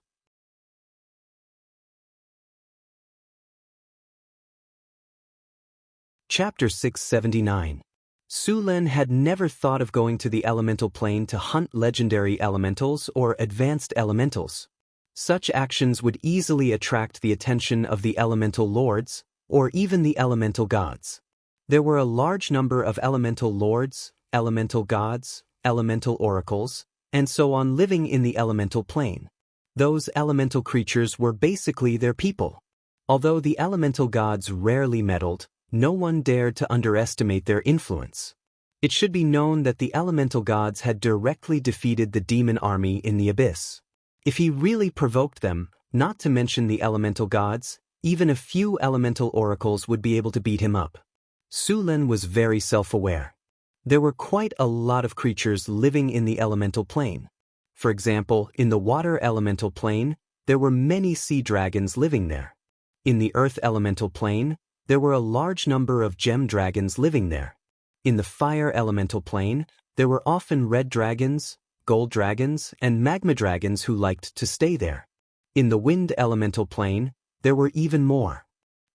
Chapter 679. Su Lin had never thought of going to the elemental plane to hunt legendary elementals or advanced elementals. Such actions would easily attract the attention of the elemental lords, or even the elemental gods. There were a large number of elemental lords, elemental gods, elemental oracles, and so on living in the elemental plane. Those elemental creatures were basically their people. Although the elemental gods rarely meddled, no one dared to underestimate their influence. It should be known that the elemental gods had directly defeated the demon army in the abyss. If he really provoked them, not to mention the elemental gods, even a few elemental oracles would be able to beat him up. Su Lin was very self-aware. There were quite a lot of creatures living in the elemental plane. For example, in the water elemental plane, there were many sea dragons living there. In the earth elemental plane, there were a large number of gem dragons living there. In the fire elemental plane, there were often red dragons, gold dragons, and magma dragons who liked to stay there. In the wind elemental plane, there were even more.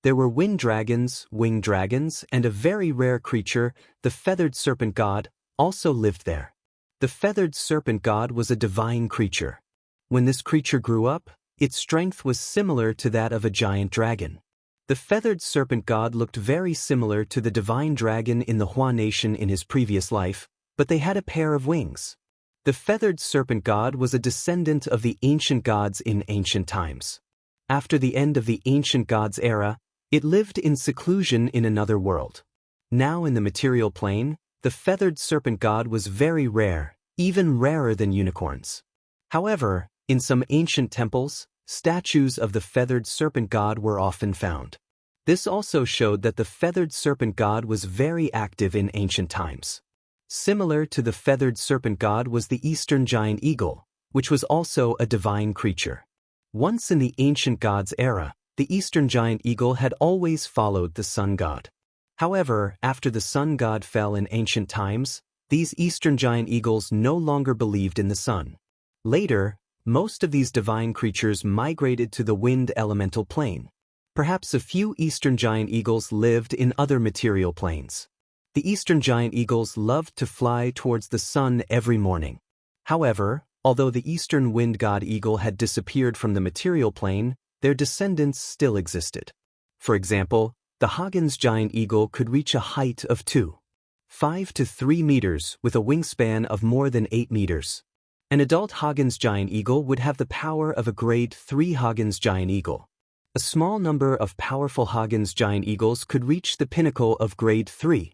There were wind dragons, winged dragons, and a very rare creature, the feathered serpent god, also lived there. The feathered serpent god was a divine creature. When this creature grew up, its strength was similar to that of a giant dragon. The feathered serpent god looked very similar to the divine dragon in the Hua nation in his previous life, but they had a pair of wings. The feathered serpent god was a descendant of the ancient gods in ancient times. After the end of the ancient gods era, it lived in seclusion in another world. Now in the material plane, the feathered serpent god was very rare, even rarer than unicorns. However, in some ancient temples, statues of the feathered serpent god were often found. This also showed that the feathered serpent god was very active in ancient times. Similar to the feathered serpent god was the eastern giant eagle, which was also a divine creature. Once in the ancient gods era, the eastern giant eagle had always followed the sun god. However, after the sun god fell in ancient times, these eastern giant eagles no longer believed in the sun. Later, most of these divine creatures migrated to the wind elemental plane. Perhaps a few eastern giant eagles lived in other material planes. The eastern giant eagles loved to fly towards the sun every morning. However, although the eastern wind god eagle had disappeared from the material plane, their descendants still existed. For example, the Hagen's giant eagle could reach a height of 2.5 to 3 meters with a wingspan of more than 8 meters. An adult Hagen's giant eagle would have the power of a grade 3 Hagen's giant eagle. A small number of powerful Hagen's giant eagles could reach the pinnacle of grade 3.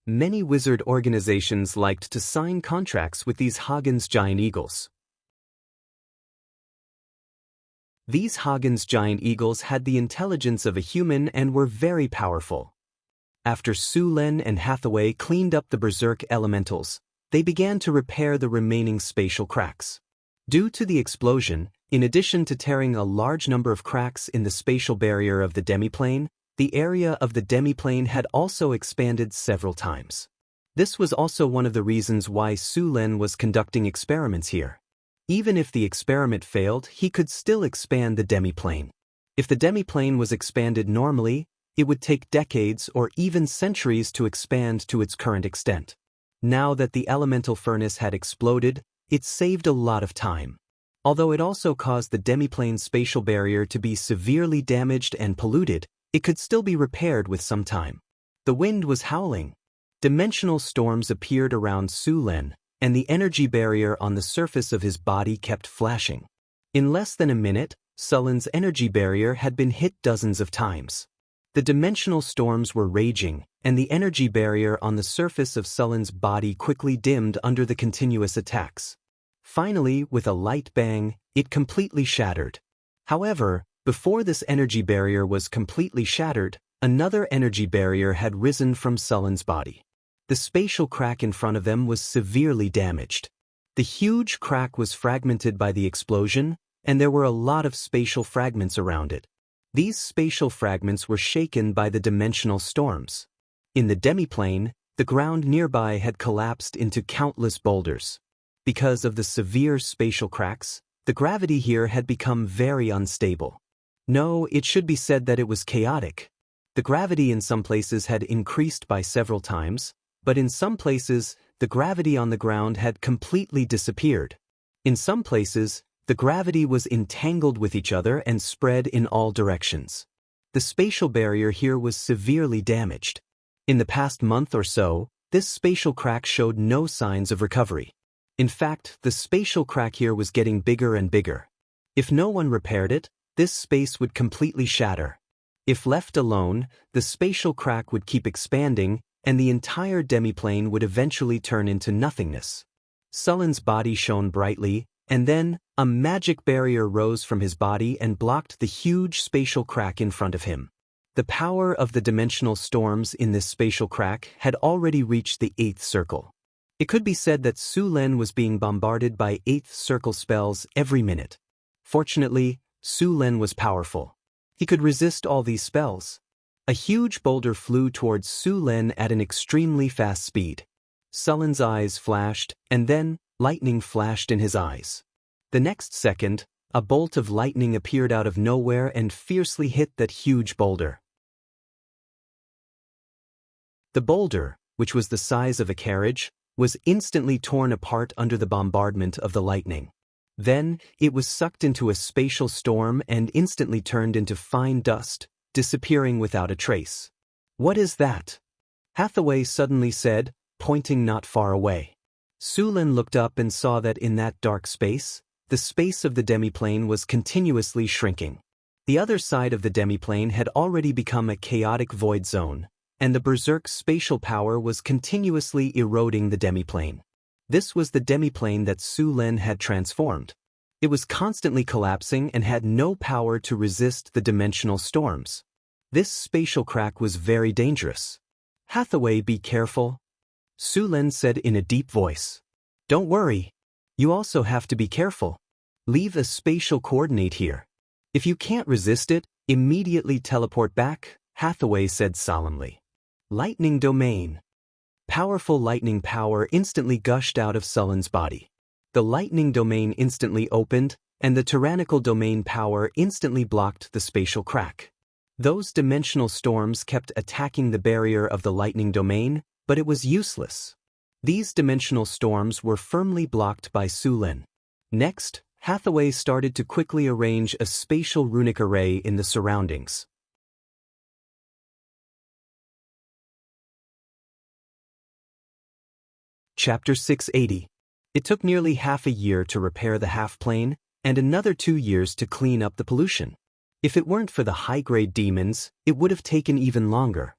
Many wizard organizations liked to sign contracts with these Hagen's giant eagles. These Hagen's giant eagles had the intelligence of a human and were very powerful. After Su Len and Hathaway cleaned up the berserk elementals, they began to repair the remaining spatial cracks. Due to the explosion, in addition to tearing a large number of cracks in the spatial barrier of the demiplane, the area of the demiplane had also expanded several times. This was also one of the reasons why Su Len was conducting experiments here. Even if the experiment failed, he could still expand the demiplane. If the demiplane was expanded normally, it would take decades or even centuries to expand to its current extent. Now that the elemental furnace had exploded, it saved a lot of time. Although it also caused the demiplane spatial barrier to be severely damaged and polluted, it could still be repaired with some time. The wind was howling. Dimensional storms appeared around Su Len, and the energy barrier on the surface of his body kept flashing. In less than a minute, Sullen's energy barrier had been hit dozens of times. The dimensional storms were raging, and the energy barrier on the surface of Sullen's body quickly dimmed under the continuous attacks. Finally, with a light bang, it completely shattered. However, before this energy barrier was completely shattered, another energy barrier had risen from Sullen's body. The spatial crack in front of them was severely damaged. The huge crack was fragmented by the explosion, and there were a lot of spatial fragments around it. These spatial fragments were shaken by the dimensional storms. In the demiplane, the ground nearby had collapsed into countless boulders. Because of the severe spatial cracks, the gravity here had become very unstable. No, it should be said that it was chaotic. The gravity in some places had increased by several times, but in some places, the gravity on the ground had completely disappeared. In some places, the gravity was entangled with each other and spread in all directions. The spatial barrier here was severely damaged. In the past month or so, this spatial crack showed no signs of recovery. In fact, the spatial crack here was getting bigger and bigger. If no one repaired it, this space would completely shatter. If left alone, the spatial crack would keep expanding, and the entire demiplane would eventually turn into nothingness. Sullen's body shone brightly, and then, a magic barrier rose from his body and blocked the huge spatial crack in front of him. The power of the dimensional storms in this spatial crack had already reached the 8th circle. It could be said that Su Len was being bombarded by 8th circle spells every minute. Fortunately, Su Len was powerful. He could resist all these spells. A huge boulder flew towards Su Len at an extremely fast speed. Sullen's eyes flashed, and then, lightning flashed in his eyes. The next second, a bolt of lightning appeared out of nowhere and fiercely hit that huge boulder. The boulder, which was the size of a carriage, was instantly torn apart under the bombardment of the lightning. Then, it was sucked into a spatial storm and instantly turned into fine dust, disappearing without a trace. "What is that?" Hathaway suddenly said, pointing not far away. Sulin looked up and saw that in that dark space, the space of the demiplane was continuously shrinking. The other side of the demiplane had already become a chaotic void zone, and the berserk spatial power was continuously eroding the demiplane. This was the demiplane that Sulin had transformed. It was constantly collapsing and had no power to resist the dimensional storms. This spatial crack was very dangerous. "Hathaway, be careful," Sulin said in a deep voice. "Don't worry. You also have to be careful. Leave a spatial coordinate here. If you can't resist it, immediately teleport back," Hathaway said solemnly. Lightning domain. Powerful lightning power instantly gushed out of Sulin's body. The lightning domain instantly opened, and the tyrannical domain power instantly blocked the spatial crack. Those dimensional storms kept attacking the barrier of the lightning domain, but it was useless. These dimensional storms were firmly blocked by Sulin. Next, Hathaway started to quickly arrange a spatial runic array in the surroundings. Chapter 680. It took nearly half a year to repair the half-plane, and another 2 years to clean up the pollution. If it weren't for the high-grade demons, it would have taken even longer.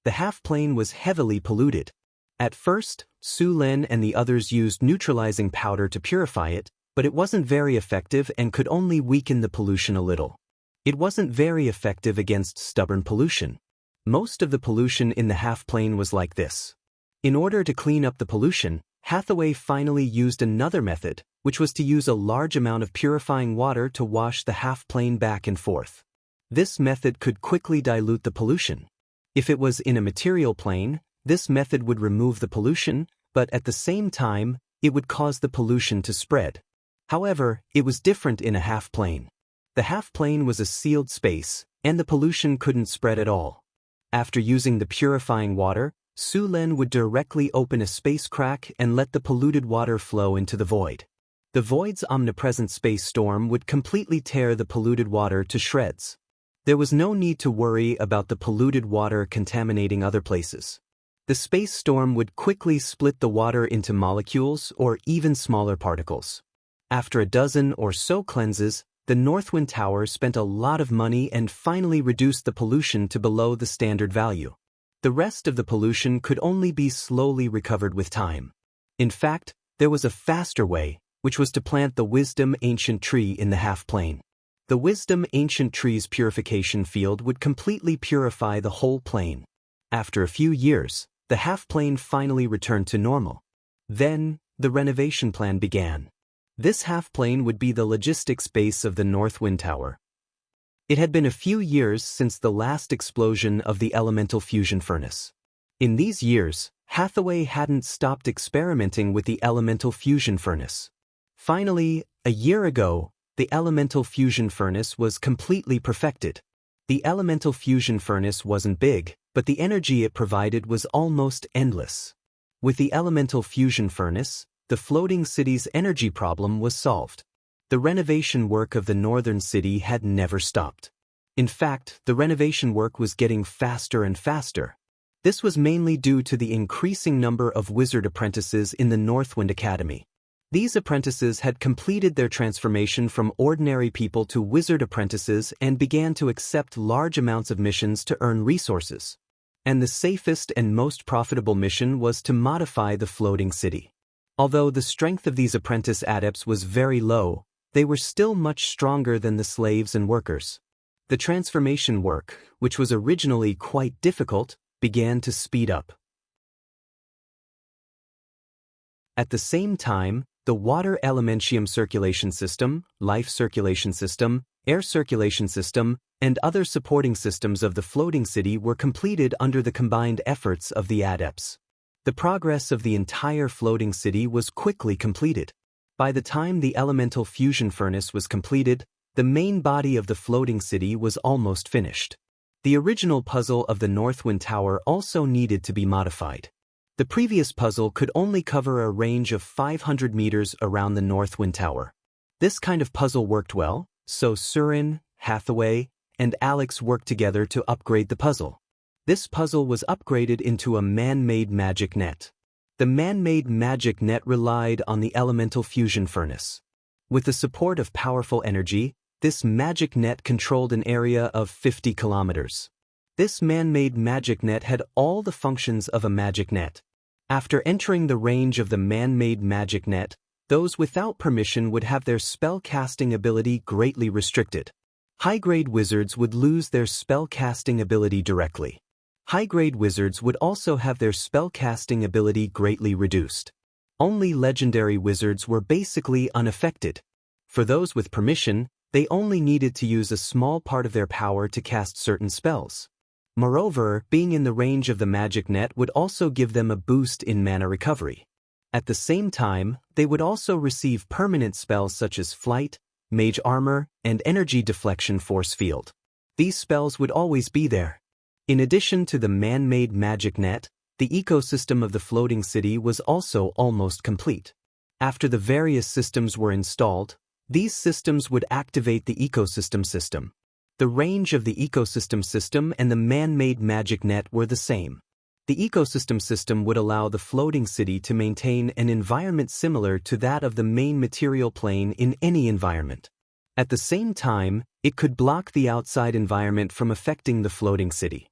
The half-plane was heavily polluted. At first, Sulin and the others used neutralizing powder to purify it, but it wasn't very effective and could only weaken the pollution a little. It wasn't very effective against stubborn pollution. Most of the pollution in the half-plane was like this. In order to clean up the pollution, Hathaway finally used another method, which was to use a large amount of purifying water to wash the half-plane back and forth. This method could quickly dilute the pollution. If it was in a material plane, this method would remove the pollution, but at the same time, it would cause the pollution to spread. However, it was different in a half-plane. The half-plane was a sealed space, and the pollution couldn't spread at all. After using the purifying water, Sulin would directly open a space crack and let the polluted water flow into the void. The void's omnipresent space storm would completely tear the polluted water to shreds. There was no need to worry about the polluted water contaminating other places. The space storm would quickly split the water into molecules or even smaller particles. After a dozen or so cleanses, the Northwind Tower spent a lot of money and finally reduced the pollution to below the standard value. The rest of the pollution could only be slowly recovered with time. In fact, there was a faster way, which was to plant the Wisdom Ancient Tree in the half-plane. The Wisdom Ancient Tree's purification field would completely purify the whole plane. After a few years, the half-plane finally returned to normal. Then, the renovation plan began. This half-plane would be the logistics base of the Northwind Tower. It had been a few years since the last explosion of the elemental fusion furnace. In these years, Hathaway hadn't stopped experimenting with the elemental fusion furnace. Finally, a year ago, the elemental fusion furnace was completely perfected. The elemental fusion furnace wasn't big, but the energy it provided was almost endless. With the elemental fusion furnace, the floating city's energy problem was solved. The renovation work of the northern city had never stopped. In fact, the renovation work was getting faster and faster. This was mainly due to the increasing number of wizard apprentices in the Northwind Academy. These apprentices had completed their transformation from ordinary people to wizard apprentices and began to accept large amounts of missions to earn resources. And the safest and most profitable mission was to modify the floating city. Although the strength of these apprentice adepts was very low, they were still much stronger than the slaves and workers. The transformation work, which was originally quite difficult, began to speed up. At the same time, the water elementium circulation system, life circulation system, air circulation system, and other supporting systems of the floating city were completed under the combined efforts of the adepts. The progress of the entire floating city was quickly completed. By the time the elemental fusion furnace was completed, the main body of the floating city was almost finished. The original puzzle of the Northwind Tower also needed to be modified. The previous puzzle could only cover a range of 500 meters around the Northwind Tower. This kind of puzzle worked well, so Surin, Hathaway, and Alex worked together to upgrade the puzzle. This puzzle was upgraded into a man-made magic net. The man-made magic net relied on the elemental fusion furnace. With the support of powerful energy, this magic net controlled an area of 50 kilometers. This man-made magic net had all the functions of a magic net. After entering the range of the man-made magic net, those without permission would have their spell-casting ability greatly restricted. High-grade wizards would lose their spell-casting ability directly. High-grade wizards would also have their spell-casting ability greatly reduced. Only legendary wizards were basically unaffected. For those with permission, they only needed to use a small part of their power to cast certain spells. Moreover, being in the range of the magic net would also give them a boost in mana recovery. At the same time, they would also receive permanent spells such as Flight, Mage Armor, and Energy Deflection Force Field. These spells would always be there. In addition to the man-made magic net, the ecosystem of the floating city was also almost complete. After the various systems were installed, these systems would activate the ecosystem system. The range of the ecosystem system and the man-made magic net were the same. The ecosystem system would allow the floating city to maintain an environment similar to that of the main material plane in any environment. At the same time, it could block the outside environment from affecting the floating city.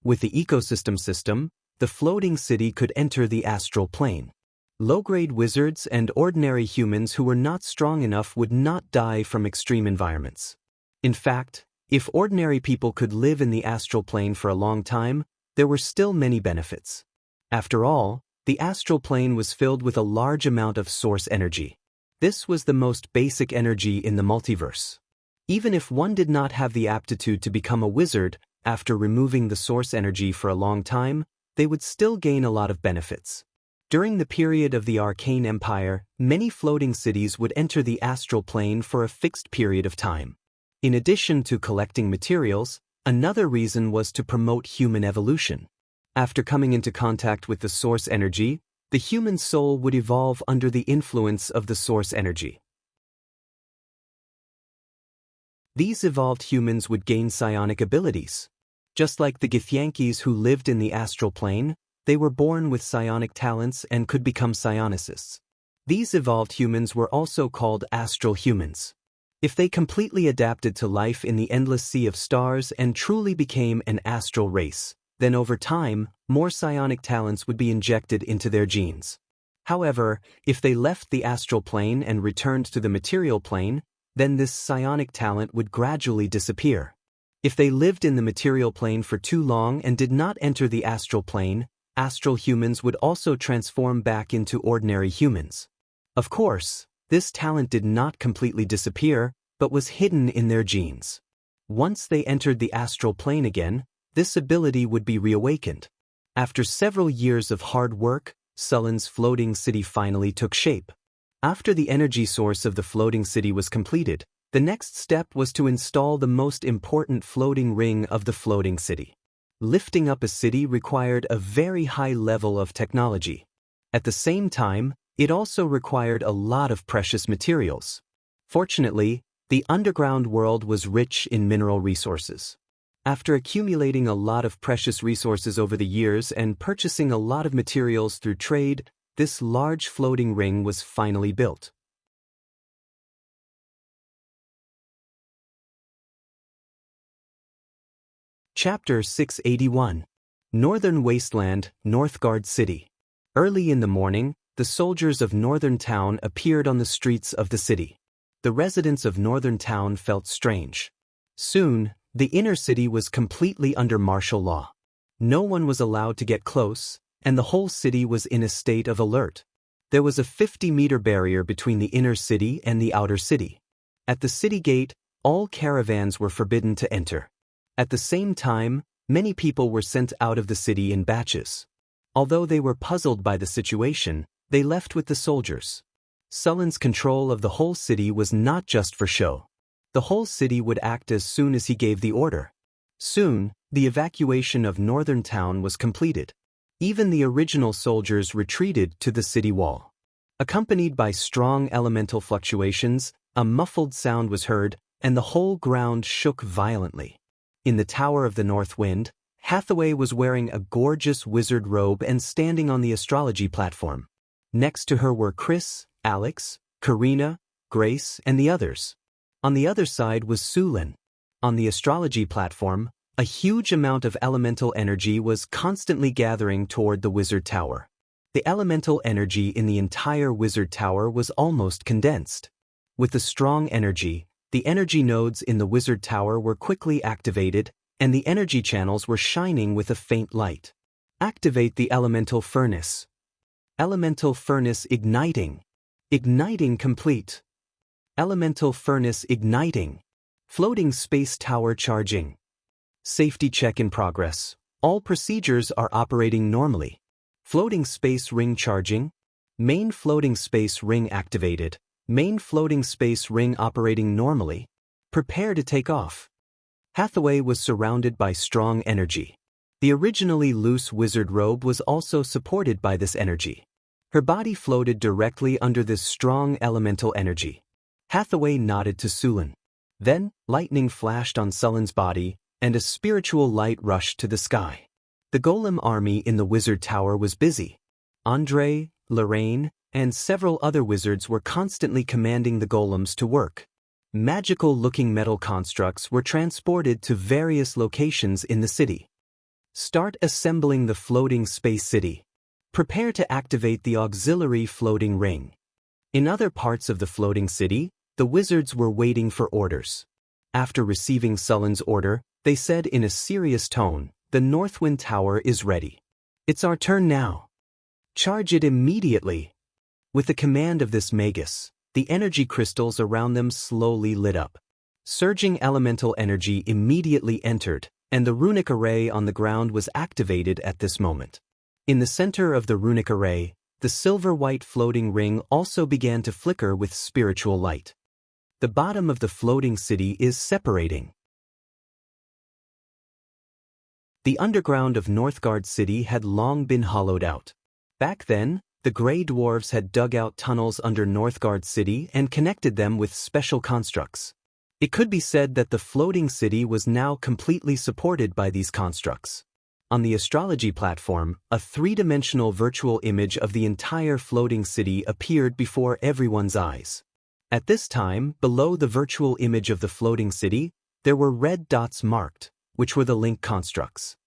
With the ecosystem system, the floating city could enter the astral plane. Low-grade wizards and ordinary humans who were not strong enough would not die from extreme environments. In fact, if ordinary people could live in the astral plane for a long time, there were still many benefits. After all, the astral plane was filled with a large amount of source energy. This was the most basic energy in the multiverse. Even if one did not have the aptitude to become a wizard, after removing the source energy for a long time, they would still gain a lot of benefits. During the period of the Arcane Empire, many floating cities would enter the astral plane for a fixed period of time. In addition to collecting materials, another reason was to promote human evolution. After coming into contact with the source energy, the human soul would evolve under the influence of the source energy. These evolved humans would gain psionic abilities. Just like the Xianxias who lived in the astral plane, they were born with psionic talents and could become psionicists. These evolved humans were also called astral humans. If they completely adapted to life in the endless sea of stars and truly became an astral race, then over time, more psionic talents would be injected into their genes. However, if they left the astral plane and returned to the material plane, then this psionic talent would gradually disappear. If they lived in the material plane for too long and did not enter the astral plane, astral humans would also transform back into ordinary humans. Of course, this talent did not completely disappear, but was hidden in their genes. Once they entered the astral plane again, this ability would be reawakened. After several years of hard work, Sullen's floating city finally took shape. After the energy source of the floating city was completed, the next step was to install the most important floating ring of the floating city. Lifting up a city required a very high level of technology. At the same time, it also required a lot of precious materials. Fortunately, the underground world was rich in mineral resources. After accumulating a lot of precious resources over the years and purchasing a lot of materials through trade, this large floating ring was finally built. Chapter 681. Northern Wasteland, Northgard City. Early in the morning, the soldiers of Northern Town appeared on the streets of the city. The residents of Northern Town felt strange. Soon, the inner city was completely under martial law. No one was allowed to get close, and the whole city was in a state of alert. There was a 50-meter barrier between the inner city and the outer city. At the city gate, all caravans were forbidden to enter. At the same time, many people were sent out of the city in batches. Although they were puzzled by the situation, they left with the soldiers. Sullen's control of the whole city was not just for show. The whole city would act as soon as he gave the order. Soon, The evacuation of northern town was completed. Even the original soldiers retreated to the city wall. Accompanied by strong elemental fluctuations, a muffled sound was heard, and the whole ground shook violently. In the Tower of the North Wind, Hathaway was wearing a gorgeous wizard robe and standing on the astrology platform. Next to her were Chris, Alex, Karina, Grace, and the others. On the other side was Sulin. On the astrology platform, a huge amount of elemental energy was constantly gathering toward the wizard tower. The elemental energy in the entire wizard tower was almost condensed. With the strong energy, the energy nodes in the wizard tower were quickly activated, and the energy channels were shining with a faint light. Activate the elemental furnace. Elemental furnace igniting. Igniting complete. Elemental furnace igniting. Floating space tower charging. Safety check in progress. All procedures are operating normally. Floating space ring charging. Main floating space ring activated. Main floating space ring operating normally. Prepare to take off. Hathaway was surrounded by strong energy. The originally loose wizard robe was also supported by this energy. Her body floated directly under this strong elemental energy. Hathaway nodded to Sulin. Then, lightning flashed on Sullin's body, and a spiritual light rushed to the sky. The golem army in the wizard tower was busy. Andre, Lorraine, and several other wizards were constantly commanding the golems to work. Magical-looking metal constructs were transported to various locations in the city. Start assembling the floating space city. Prepare to activate the auxiliary floating ring. In other parts of the floating city, the wizards were waiting for orders. After receiving Sullin's order, they said in a serious tone, "The Northwind Tower is ready. It's our turn now. Charge it immediately." With the command of this magus, the energy crystals around them slowly lit up. Surging elemental energy immediately entered, and the runic array on the ground was activated at this moment. In the center of the runic array, the silver-white floating ring also began to flicker with spiritual light. The bottom of the floating city is separating. The underground of Northgard City had long been hollowed out. Back then, the Grey Dwarves had dug out tunnels under Northgard City and connected them with special constructs. It could be said that the floating city was now completely supported by these constructs. On the astrology platform, a three-dimensional virtual image of the entire floating city appeared before everyone's eyes. At this time, below the virtual image of the floating city, there were red dots marked, which were the link constructs.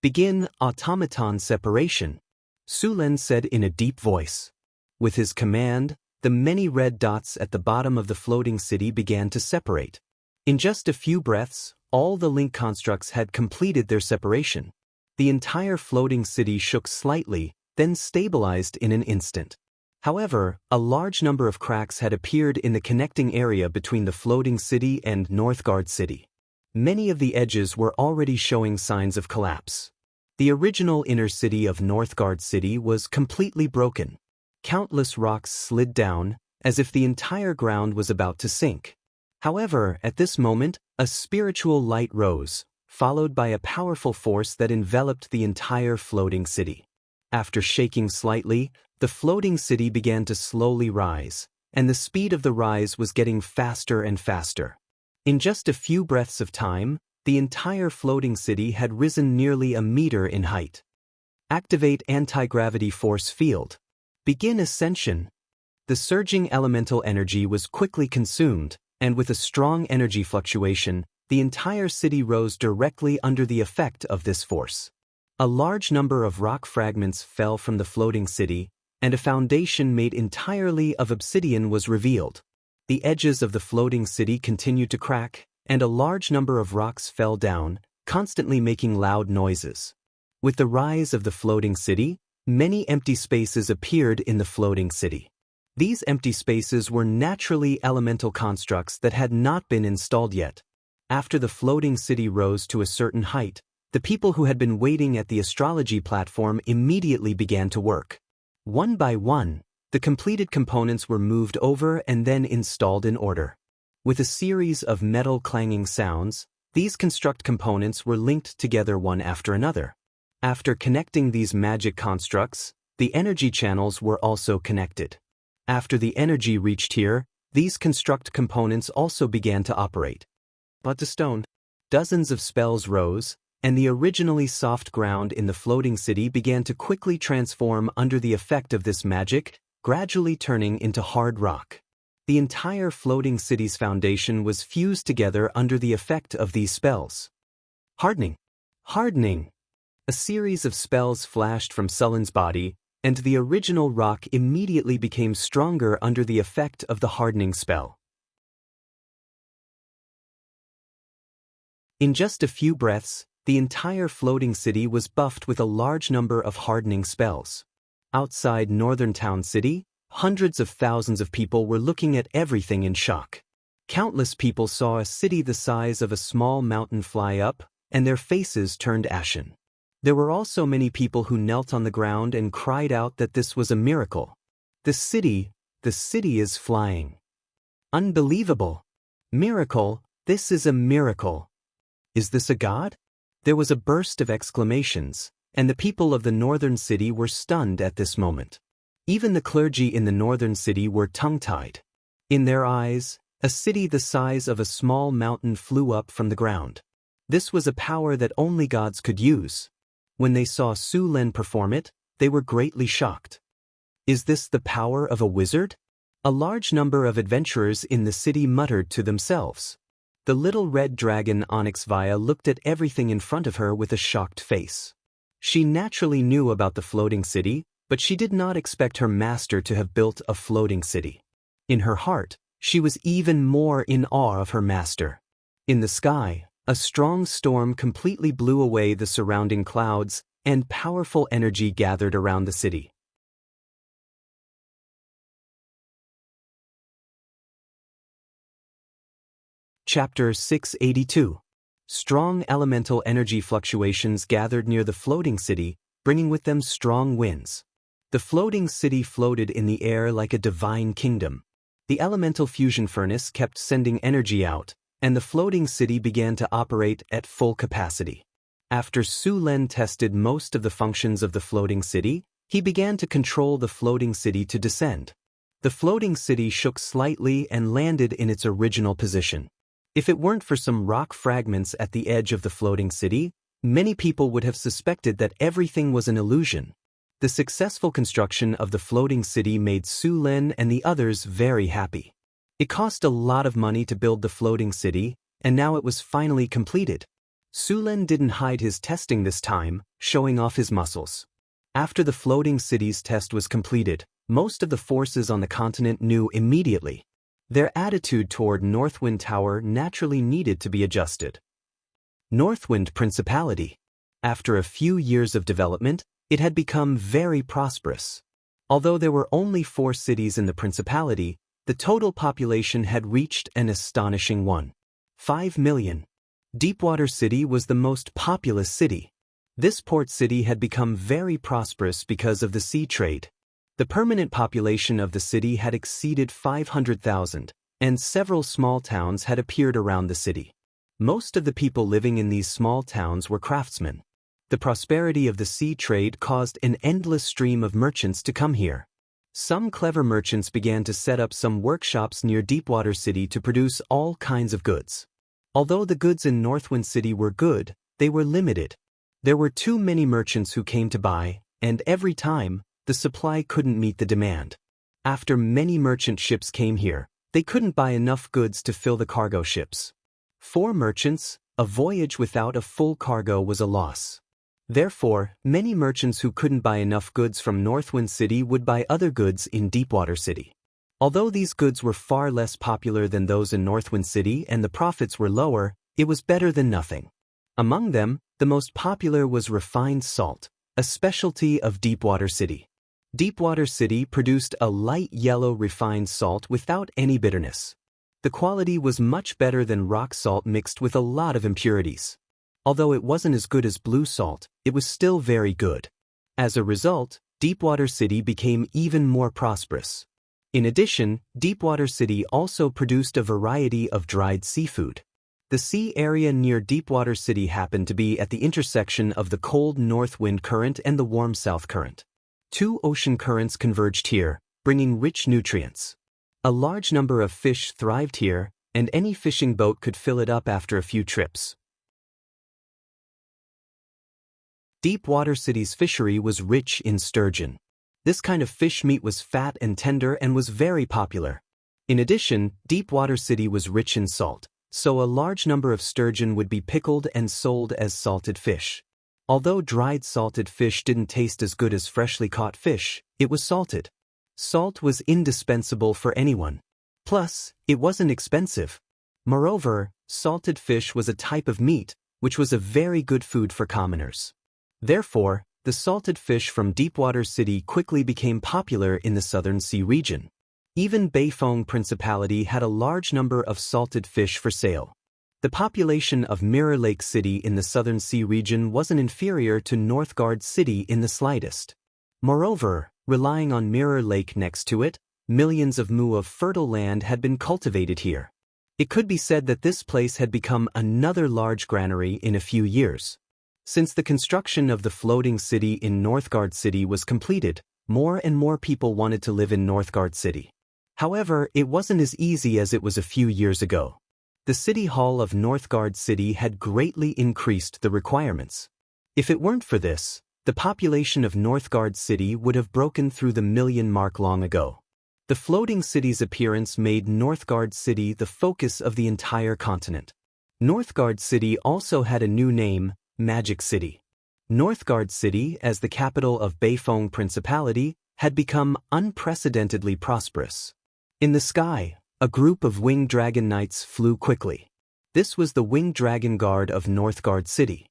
"Begin automaton separation," Sulin said in a deep voice. With his command, the many red dots at the bottom of the floating city began to separate. In just a few breaths, all the link constructs had completed their separation. The entire floating city shook slightly, then stabilized in an instant. However, a large number of cracks had appeared in the connecting area between the floating city and Northgard City. Many of the edges were already showing signs of collapse. The original inner city of Northgard City was completely broken. Countless rocks slid down, as if the entire ground was about to sink. However, at this moment, a spiritual light rose, followed by a powerful force that enveloped the entire floating city. After shaking slightly, the floating city began to slowly rise, and the speed of the rise was getting faster and faster. In just a few breaths of time, the entire floating city had risen nearly a meter in height. Activate anti-gravity force field. Begin ascension. The surging elemental energy was quickly consumed, and with a strong energy fluctuation, the entire city rose directly under the effect of this force. A large number of rock fragments fell from the floating city, and a foundation made entirely of obsidian was revealed. The edges of the floating city continued to crack, and a large number of rocks fell down, constantly making loud noises. With the rise of the floating city, many empty spaces appeared in the floating city. These empty spaces were naturally elemental constructs that had not been installed yet. After the floating city rose to a certain height, the people who had been waiting at the astrology platform immediately began to work. One by one, the completed components were moved over and then installed in order. With a series of metal clanging sounds, These construct components were linked together one after another. After connecting these magic constructs, the energy channels were also connected. After the energy reached here, these construct components also began to operate. But the stone, dozens of spells rose, and the originally soft ground in the floating city began to quickly transform under the effect of this magic, gradually turning into hard rock. The entire floating city's foundation was fused together under the effect of these spells. Hardening. Hardening. A series of spells flashed from Sullen's body, and the original rock immediately became stronger under the effect of the hardening spell. In just a few breaths, the entire floating city was buffed with a large number of hardening spells. Outside Northern Town City, hundreds of thousands of people were looking at everything in shock. Countless people saw a city the size of a small mountain fly up, and their faces turned ashen. There were also many people who knelt on the ground and cried out that this was a miracle. The city is flying. Unbelievable. Miracle, this is a miracle. Is this a god? There was a burst of exclamations, and the people of the northern city were stunned at this moment. Even the clergy in the northern city were tongue-tied. In their eyes, a city the size of a small mountain flew up from the ground. This was a power that only gods could use. When they saw Su Len perform it, they were greatly shocked. Is this the power of a wizard? A large number of adventurers in the city muttered to themselves. The little red dragon Onyx Via looked at everything in front of her with a shocked face. She naturally knew about the floating city, but she did not expect her master to have built a floating city. In her heart, she was even more in awe of her master. In the sky, a strong storm completely blew away the surrounding clouds, and powerful energy gathered around the city. Chapter 682. Strong elemental energy fluctuations gathered near the floating city, bringing with them strong winds. The floating city floated in the air like a divine kingdom. The elemental fusion furnace kept sending energy out, and the floating city began to operate at full capacity. After Su Len tested most of the functions of the floating city, he began to control the floating city to descend. The floating city shook slightly and landed in its original position. If it weren't for some rock fragments at the edge of the floating city, many people would have suspected that everything was an illusion. The successful construction of the floating city made Su Len and the others very happy. It cost a lot of money to build the floating city, and now it was finally completed. Su Len didn't hide his testing this time, showing off his muscles. After the floating city's test was completed, most of the forces on the continent knew immediately. Their attitude toward Northwind Tower naturally needed to be adjusted. Northwind Principality. After a few years of development, it had become very prosperous. Although there were only 4 cities in the principality, the total population had reached an astonishing 5 million. Deepwater City was the most populous city. This port city had become very prosperous because of the sea trade. The permanent population of the city had exceeded 500,000, and several small towns had appeared around the city. Most of the people living in these small towns were craftsmen. The prosperity of the sea trade caused an endless stream of merchants to come here. Some clever merchants began to set up some workshops near Deepwater City to produce all kinds of goods. Although the goods in Northwind City were good, they were limited. There were too many merchants who came to buy, and every time, the supply couldn't meet the demand. After many merchant ships came here, they couldn't buy enough goods to fill the cargo ships. For merchants, a voyage without a full cargo was a loss. Therefore, many merchants who couldn't buy enough goods from Northwind City would buy other goods in Deepwater City. Although these goods were far less popular than those in Northwind City and the profits were lower, it was better than nothing. Among them, the most popular was refined salt, a specialty of Deepwater City. Deepwater City produced a light yellow refined salt without any bitterness. The quality was much better than rock salt mixed with a lot of impurities. Although it wasn't as good as blue salt, it was still very good. As a result, Deepwater City became even more prosperous. In addition, Deepwater City also produced a variety of dried seafood. The sea area near Deepwater City happened to be at the intersection of the cold north wind current and the warm south current. Two ocean currents converged here, bringing rich nutrients. A large number of fish thrived here, and any fishing boat could fill it up after a few trips. Deepwater City's fishery was rich in sturgeon. This kind of fish meat was fat and tender and was very popular. In addition, Deepwater City was rich in salt, so a large number of sturgeon would be pickled and sold as salted fish. Although dried salted fish didn't taste as good as freshly caught fish, it was salted. Salt was indispensable for anyone. Plus, it wasn't expensive. Moreover, salted fish was a type of meat, which was a very good food for commoners. Therefore, the salted fish from Deepwater City quickly became popular in the Southern Sea region. Even Beifeng Principality had a large number of salted fish for sale. The population of Mirror Lake City in the Southern Sea region wasn't inferior to Northgard City in the slightest. Moreover, relying on Mirror Lake next to it, millions of mu of fertile land had been cultivated here. It could be said that this place had become another large granary in a few years. Since the construction of the floating city in Northgard City was completed, more and more people wanted to live in Northgard City. However, it wasn't as easy as it was a few years ago. The City Hall of Northgard City had greatly increased the requirements. If it weren't for this, the population of Northgard City would have broken through the million mark long ago. The floating city's appearance made Northgard City the focus of the entire continent. Northgard City also had a new name, Magic City. Northgard City, as the capital of Beifeng Principality, had become unprecedentedly prosperous. In the sky, a group of winged dragon knights flew quickly. This was the winged dragon guard of Northgard City.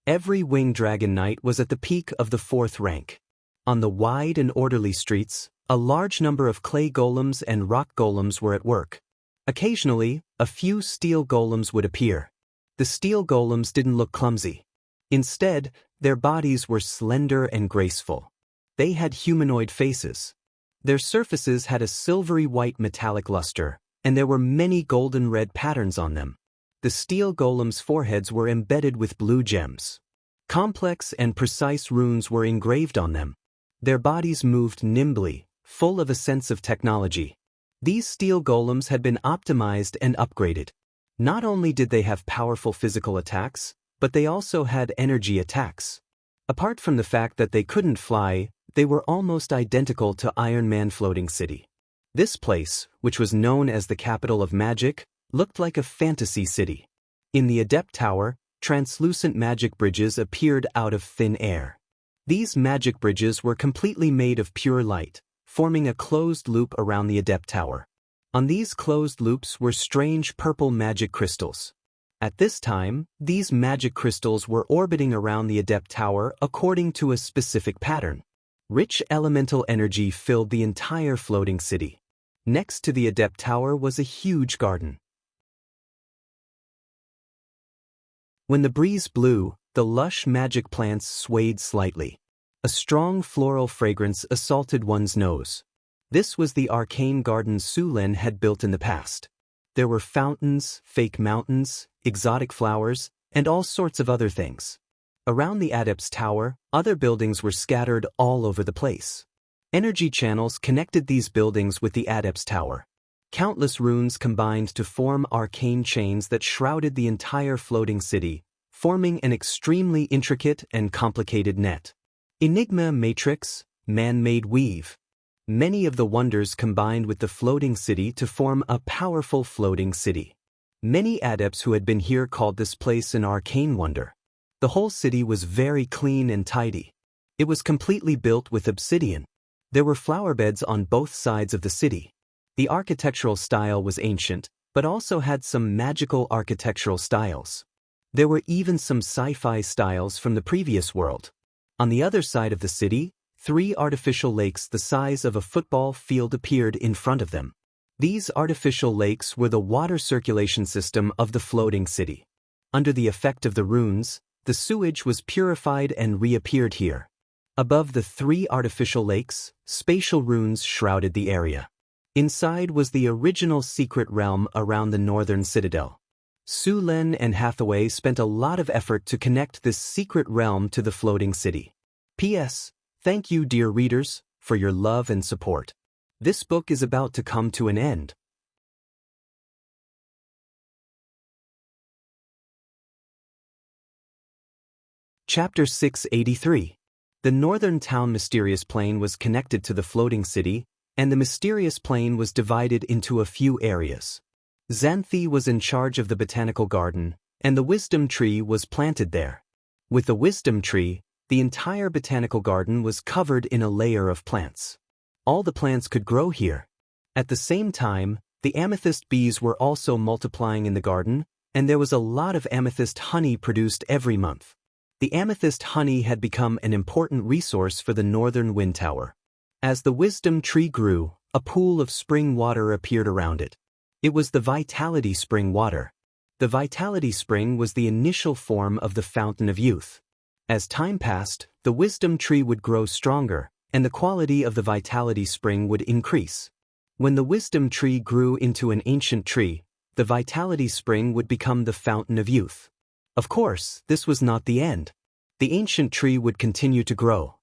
Every winged dragon knight was at the peak of the 4th rank. On the wide and orderly streets, a large number of clay golems and rock golems were at work. Occasionally, a few steel golems would appear. The steel golems didn't look clumsy. Instead, their bodies were slender and graceful. They had humanoid faces. Their surfaces had a silvery white metallic luster, and there were many golden red patterns on them. The steel golems' foreheads were embedded with blue gems. Complex and precise runes were engraved on them. Their bodies moved nimbly, full of a sense of technology. These steel golems had been optimized and upgraded. Not only did they have powerful physical attacks, but they also had energy attacks. Apart from the fact that they couldn't fly, they were almost identical to Iron Man Floating City. This place, which was known as the capital of magic, looked like a fantasy city. In the Adept Tower, translucent magic bridges appeared out of thin air. These magic bridges were completely made of pure light, forming a closed loop around the Adept Tower. On these closed loops were strange purple magic crystals. At this time, these magic crystals were orbiting around the Adept Tower according to a specific pattern. Rich elemental energy filled the entire floating city. Next to the Adept Tower was a huge garden. When the breeze blew, the lush magic plants swayed slightly. A strong floral fragrance assaulted one's nose. This was the arcane garden Su Lin had built in the past. There were fountains, fake mountains, exotic flowers, and all sorts of other things. Around the Adept's Tower, other buildings were scattered all over the place. Energy channels connected these buildings with the Adept's Tower. Countless runes combined to form arcane chains that shrouded the entire floating city, forming an extremely intricate and complicated net. Enigma matrix, man-made weave. Many of the wonders combined with the floating city to form a powerful floating city. Many adepts who had been here called this place an arcane wonder. The whole city was very clean and tidy. It was completely built with obsidian. There were flower beds on both sides of the city. The architectural style was ancient, but also had some magical architectural styles. There were even some sci-fi styles from the previous world. On the other side of the city, 3 artificial lakes the size of a football field appeared in front of them. These artificial lakes were the water circulation system of the floating city. Under the effect of the runes, the sewage was purified and reappeared here. Above the 3 artificial lakes, spatial runes shrouded the area. Inside was the original secret realm around the northern citadel. Su Len and Hathaway spent a lot of effort to connect this secret realm to the floating city. P.S. Thank you, dear readers, for your love and support. This book is about to come to an end. Chapter 683. The northern town Mysterious Plain was connected to the floating city, and the Mysterious Plain was divided into a few areas. Xanthi was in charge of the botanical garden, and the wisdom tree was planted there. With the wisdom tree, the entire botanical garden was covered in a layer of plants. All the plants could grow here. At the same time, the amethyst bees were also multiplying in the garden, and there was a lot of amethyst honey produced every month. The amethyst honey had become an important resource for the northern wind tower. As the wisdom tree grew, a pool of spring water appeared around it. It was the vitality spring water. The vitality spring was the initial form of the fountain of youth. As time passed, the wisdom tree would grow stronger, and the quality of the vitality spring would increase. When the wisdom tree grew into an ancient tree, the vitality spring would become the fountain of youth. Of course, this was not the end. The ancient tree would continue to grow.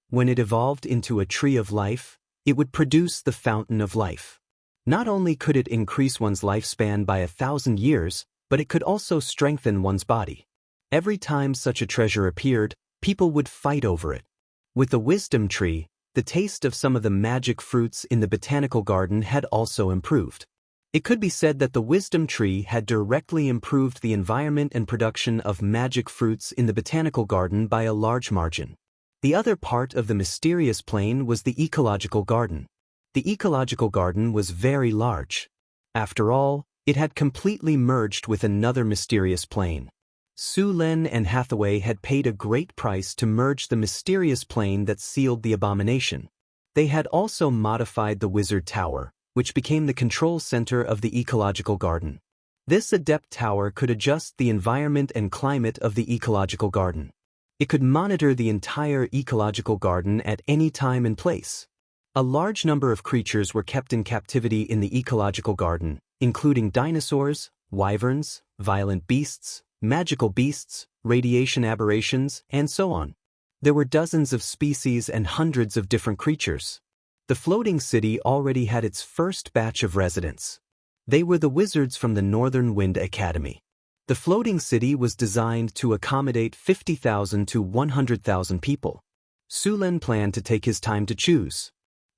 When it evolved into a tree of life, it would produce the fountain of life. Not only could it increase one's lifespan by 1,000 years, but it could also strengthen one's body. Every time such a treasure appeared, people would fight over it. With the wisdom tree, the taste of some of the magic fruits in the botanical garden had also improved. It could be said that the wisdom tree had directly improved the environment and production of magic fruits in the botanical garden by a large margin. The other part of the mysterious plain was the ecological garden. The ecological garden was very large. After all, it had completely merged with another mysterious plain. Su Len and Hathaway had paid a great price to merge the mysterious plain that sealed the abomination. They had also modified the wizard tower, which became the control center of the ecological garden. This adept tower could adjust the environment and climate of the ecological garden. It could monitor the entire ecological garden at any time and place. A large number of creatures were kept in captivity in the ecological garden, including dinosaurs, wyverns, violent beasts, magical beasts, radiation aberrations, and so on. There were dozens of species and hundreds of different creatures. The floating city already had its first batch of residents. They were the wizards from the Northern Wind Academy. The floating city was designed to accommodate 50,000 to 100,000 people. Su Len planned to take his time to choose.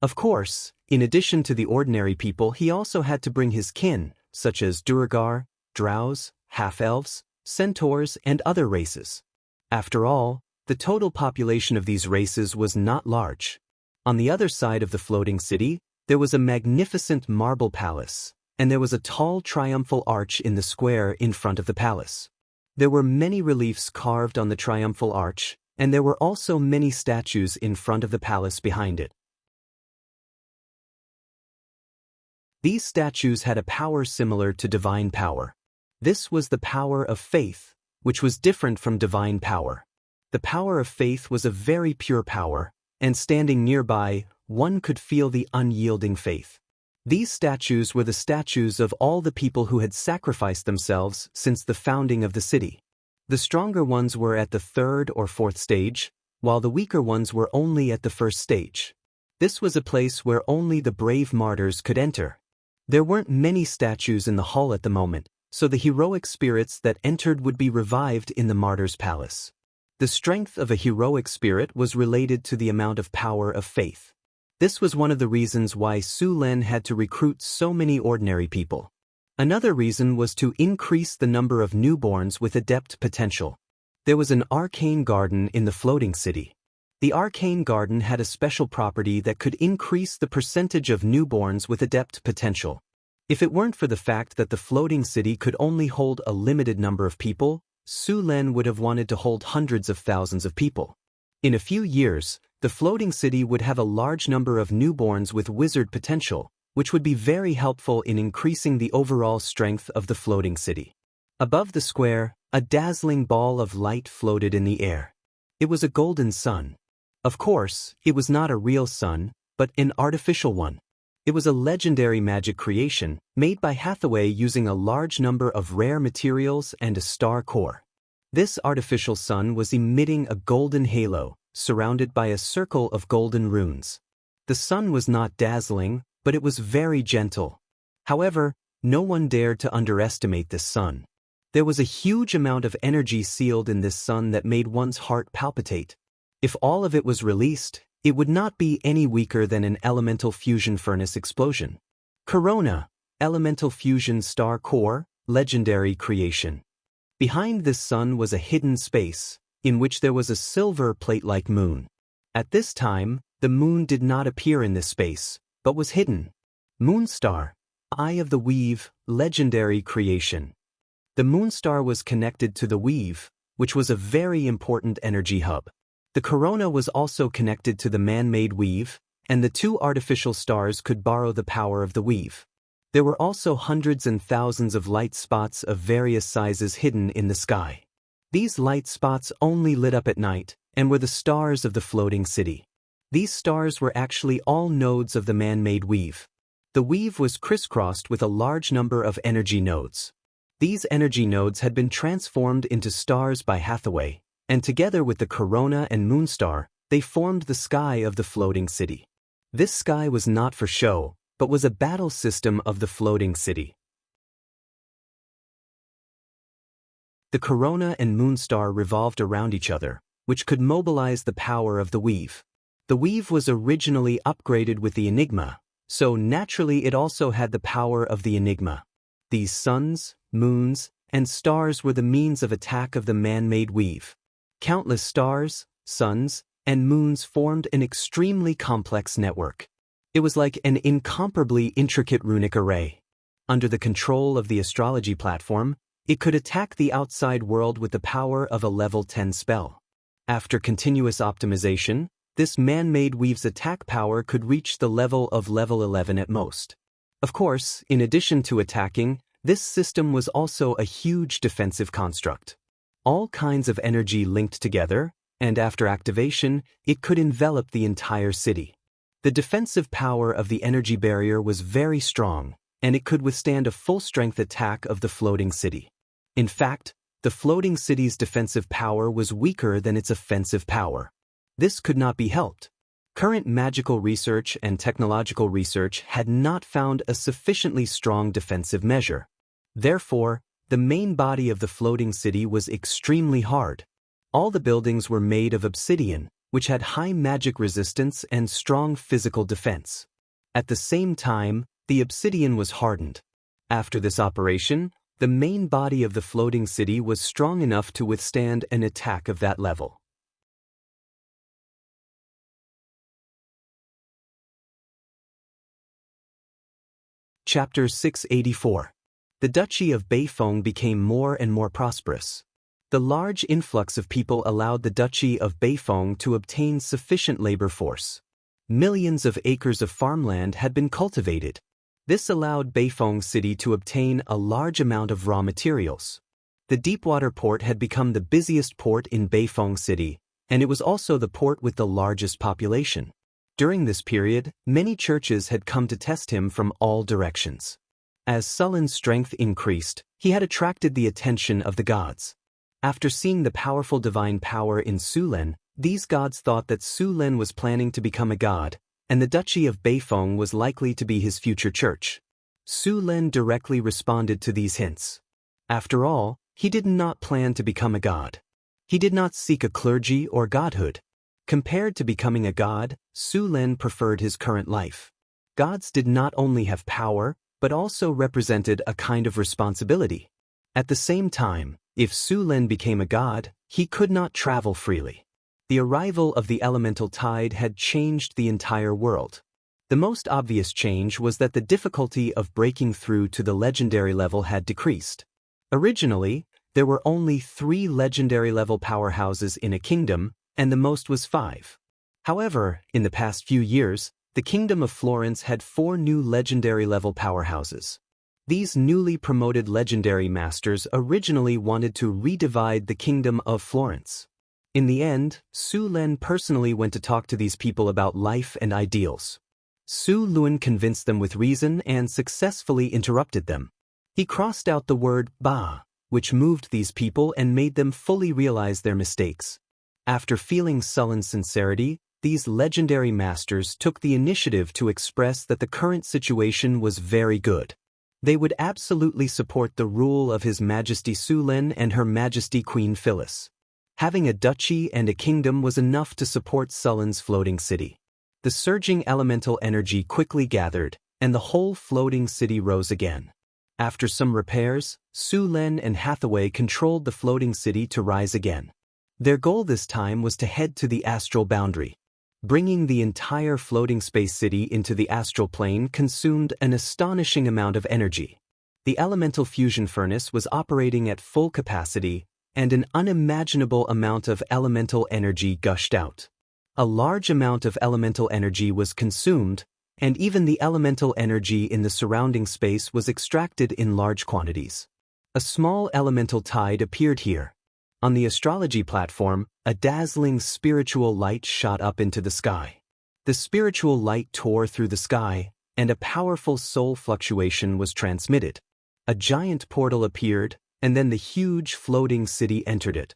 Of course, in addition to the ordinary people, he also had to bring his kin, such as Duergar, Drows, half-elves, centaurs, and other races. After all, the total population of these races was not large. On the other side of the floating city, there was a magnificent marble palace, and there was a tall triumphal arch in the square in front of the palace. There were many reliefs carved on the triumphal arch, and there were also many statues in front of the palace behind it. These statues had a power similar to divine power. This was the power of faith, which was different from divine power. The power of faith was a very pure power, and standing nearby, one could feel the unyielding faith. These statues were the statues of all the people who had sacrificed themselves since the founding of the city. The stronger ones were at the third or fourth stage, while the weaker ones were only at the first stage. This was a place where only the brave martyrs could enter. There weren't many statues in the hall at the moment, so the heroic spirits that entered would be revived in the martyr's palace. The strength of a heroic spirit was related to the amount of power of faith. This was one of the reasons why Su Len had to recruit so many ordinary people. Another reason was to increase the number of newborns with adept potential. There was an arcane garden in the floating city. The arcane garden had a special property that could increase the percentage of newborns with adept potential. If it weren't for the fact that the floating city could only hold a limited number of people, Su Len would have wanted to hold hundreds of thousands of people. In a few years, the floating city would have a large number of newborns with wizard potential, which would be very helpful in increasing the overall strength of the floating city. Above the square, a dazzling ball of light floated in the air. It was a golden sun. Of course, it was not a real sun, but an artificial one. It was a legendary magic creation, made by Hathaway using a large number of rare materials and a star core. This artificial sun was emitting a golden halo, surrounded by a circle of golden runes. The sun was not dazzling, but it was very gentle. However, no one dared to underestimate this sun. There was a huge amount of energy sealed in this sun that made one's heart palpitate. If all of it was released, it would not be any weaker than an elemental fusion furnace explosion. Corona, elemental fusion star core, legendary creation. Behind this sun was a hidden space, in which there was a silver plate-like moon. At this time, the moon did not appear in this space, but was hidden. Moonstar, Eye of the Weave, legendary creation. The Moonstar was connected to the Weave, which was a very important energy hub. The corona was also connected to the man-made weave, and the two artificial stars could borrow the power of the weave. There were also hundreds and thousands of light spots of various sizes hidden in the sky. These light spots only lit up at night, and were the stars of the floating city. These stars were actually all nodes of the man-made weave. The weave was crisscrossed with a large number of energy nodes. These energy nodes had been transformed into stars by Hathaway, and together with the corona and moonstar, they formed the sky of the floating city. This sky was not for show, but was a battle system of the floating city. The corona and moonstar revolved around each other, which could mobilize the power of the weave. The weave was originally upgraded with the enigma, so naturally it also had the power of the enigma. These suns, moons, and stars were the means of attack of the man-made weave. Countless stars, suns, and moons formed an extremely complex network. It was like an incomparably intricate runic array. Under the control of the astrology platform, it could attack the outside world with the power of a level 10 spell. After continuous optimization, this man-made weave's attack power could reach the level of level 11 at most. Of course, in addition to attacking, this system was also a huge defensive construct. All kinds of energy linked together, and after activation, it could envelop the entire city. The defensive power of the energy barrier was very strong, and it could withstand a full-strength attack of the floating city. In fact, the floating city's defensive power was weaker than its offensive power. This could not be helped. Current magical research and technological research had not found a sufficiently strong defensive measure. Therefore, the main body of the floating city was extremely hard. All the buildings were made of obsidian, which had high magic resistance and strong physical defense. At the same time, the obsidian was hardened. After this operation, the main body of the floating city was strong enough to withstand an attack of that level. Chapter 684. The Duchy of Beifeng became more and more prosperous. The large influx of people allowed the Duchy of Beifeng to obtain sufficient labor force. Millions of acres of farmland had been cultivated. This allowed Beifeng City to obtain a large amount of raw materials. The deepwater port had become the busiest port in Beifeng City, and it was also the port with the largest population. During this period, many churches had come to test him from all directions. As Sulin's strength increased, he had attracted the attention of the gods. After seeing the powerful divine power in Sulen, these gods thought that Sulen was planning to become a god, and the Duchy of Beifeng was likely to be his future church. Sulen directly responded to these hints. After all, he did not plan to become a god. He did not seek a clergy or godhood. Compared to becoming a god, Sulen preferred his current life. Gods did not only have power, but also represented a kind of responsibility. At the same time, if Sulen became a god, he could not travel freely. The arrival of the elemental tide had changed the entire world. The most obvious change was that the difficulty of breaking through to the legendary level had decreased. Originally, there were only 3 legendary level powerhouses in a kingdom, and the most was 5. However, in the past few years, the Kingdom of Florence had 4 new legendary level powerhouses. These newly promoted legendary masters originally wanted to redivide the Kingdom of Florence. In the end, Sulen personally went to talk to these people about life and ideals. Su Lun convinced them with reason and successfully interrupted them. He crossed out the word ba, which moved these people and made them fully realize their mistakes. After feeling sullen sincerity, these legendary masters took the initiative to express that the current situation was very good. They would absolutely support the rule of His Majesty Sulen and Her Majesty Queen Phyllis. Having a duchy and a kingdom was enough to support Sulen's floating city. The surging elemental energy quickly gathered, and the whole floating city rose again. After some repairs, Sulen and Hathaway controlled the floating city to rise again. Their goal this time was to head to the astral boundary. Bringing the entire floating space city into the astral plane consumed an astonishing amount of energy. The elemental fusion furnace was operating at full capacity, and an unimaginable amount of elemental energy gushed out. A large amount of elemental energy was consumed, and even the elemental energy in the surrounding space was extracted in large quantities. A small elemental tide appeared here. On the astrology platform, a dazzling spiritual light shot up into the sky. The spiritual light tore through the sky, and a powerful soul fluctuation was transmitted. A giant portal appeared, and then the huge floating city entered it.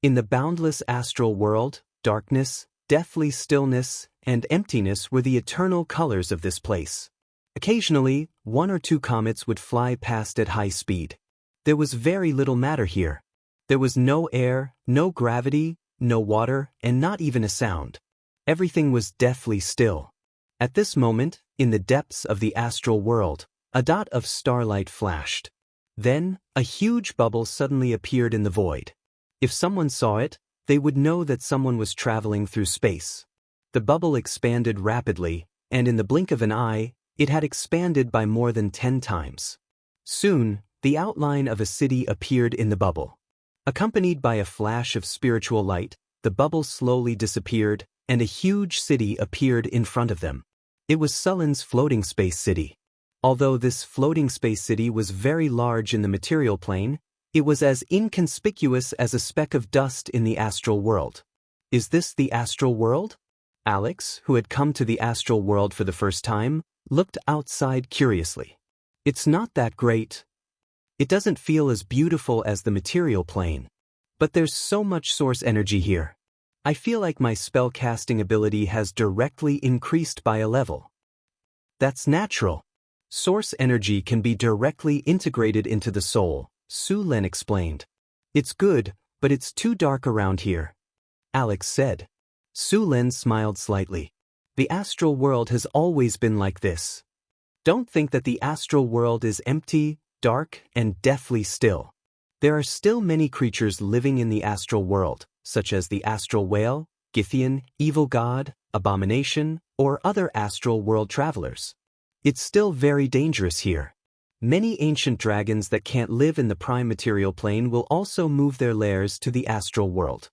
In the boundless astral world, darkness, deathly stillness, and emptiness were the eternal colors of this place. Occasionally, 1 or 2 comets would fly past at high speed. There was very little matter here. There was no air, no gravity, no water, and not even a sound. Everything was deathly still. At this moment, in the depths of the astral world, a dot of starlight flashed. Then, a huge bubble suddenly appeared in the void. If someone saw it, they would know that someone was traveling through space. The bubble expanded rapidly, and in the blink of an eye, it had expanded by more than 10 times. Soon, the outline of a city appeared in the bubble. Accompanied by a flash of spiritual light, the bubble slowly disappeared, and a huge city appeared in front of them. It was Sulen's floating space city. Although this floating space city was very large in the material plane, it was as inconspicuous as a speck of dust in the astral world. Is this the astral world? Alex, who had come to the astral world for the first time, looked outside curiously. It's not that great. It doesn't feel as beautiful as the material plane. But there's so much source energy here. I feel like my spell casting ability has directly increased by a level. That's natural. Source energy can be directly integrated into the soul, Su Len explained. It's good, but it's too dark around here, Alex said. Su Len smiled slightly. The astral world has always been like this. Don't think that the astral world is empty, dark, and deathly still. There are still many creatures living in the astral world, such as the astral whale, Githian, evil god, abomination, or other astral world travelers. It's still very dangerous here. Many ancient dragons that can't live in the prime material plane will also move their lairs to the astral world.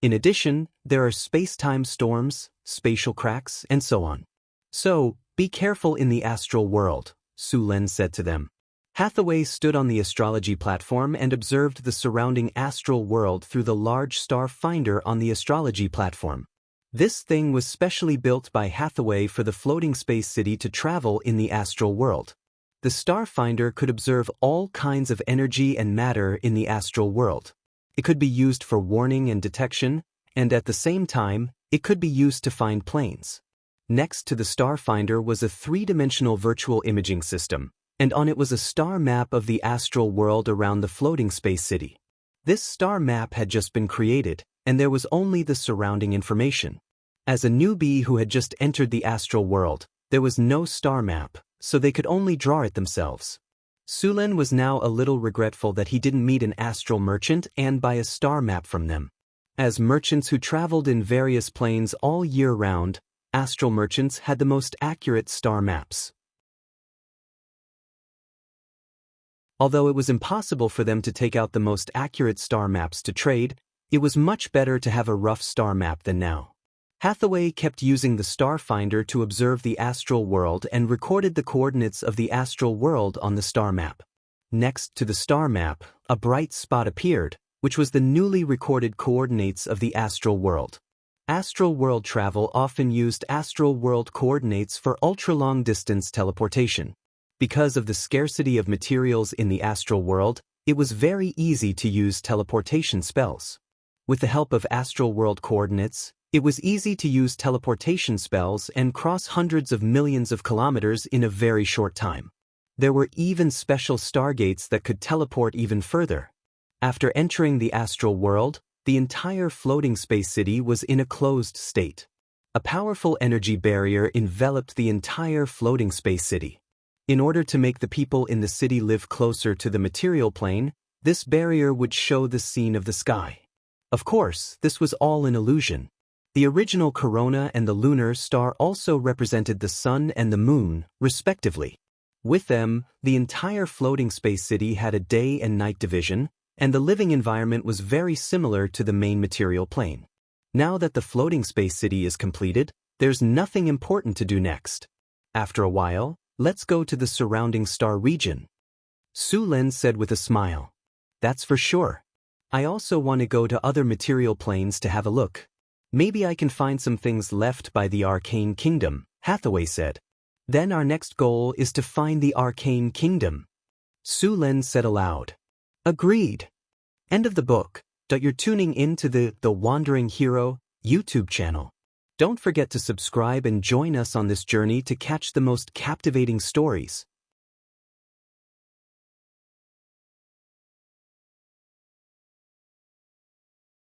In addition, there are space-time storms, spatial cracks, and so on. So, be careful in the astral world, Su Len said to them. Hathaway stood on the astrology platform and observed the surrounding astral world through the large star finder on the astrology platform. This thing was specially built by Hathaway for the floating space city to travel in the astral world. The star finder could observe all kinds of energy and matter in the astral world. It could be used for warning and detection, and at the same time, it could be used to find planes. Next to the star finder was a 3-dimensional virtual imaging system, and on it was a star map of the astral world around the floating space city. This star map had just been created, and there was only the surrounding information. As a newbie who had just entered the astral world, there was no star map, so they could only draw it themselves. Su Len was now a little regretful that he didn't meet an astral merchant and buy a star map from them. As merchants who traveled in various planes all year round, astral merchants had the most accurate star maps. Although it was impossible for them to take out the most accurate star maps to trade, it was much better to have a rough star map than now. Hathaway kept using the star finder to observe the astral world and recorded the coordinates of the astral world on the star map. Next to the star map, a bright spot appeared, which was the newly recorded coordinates of the astral world. Astral world travel often used astral world coordinates for ultra-long distance teleportation. Because of the scarcity of materials in the astral world, it was very easy to use teleportation spells. With the help of astral world coordinates, it was easy to use teleportation spells and cross hundreds of millions of kilometers in a very short time. There were even special stargates that could teleport even further. After entering the astral world, the entire floating space city was in a closed state. A powerful energy barrier enveloped the entire floating space city. In order to make the people in the city live closer to the material plane, this barrier would show the scene of the sky. Of course, this was all an illusion. The original corona and the lunar star also represented the sun and the moon, respectively. With them, the entire floating space city had a day and night division, and the living environment was very similar to the main material plane. Now that the floating space city is completed, there's nothing important to do next. After a while, let's go to the surrounding star region. Su Len said with a smile. That's for sure. I also want to go to other material planes to have a look. Maybe I can find some things left by the Arcane Kingdom, Hathaway said. Then our next goal is to find the Arcane Kingdom. Su Len said aloud. Agreed. End of the book. You're tuning in to the Wandering Hero YouTube channel. Don't forget to subscribe and join us on this journey to catch the most captivating stories.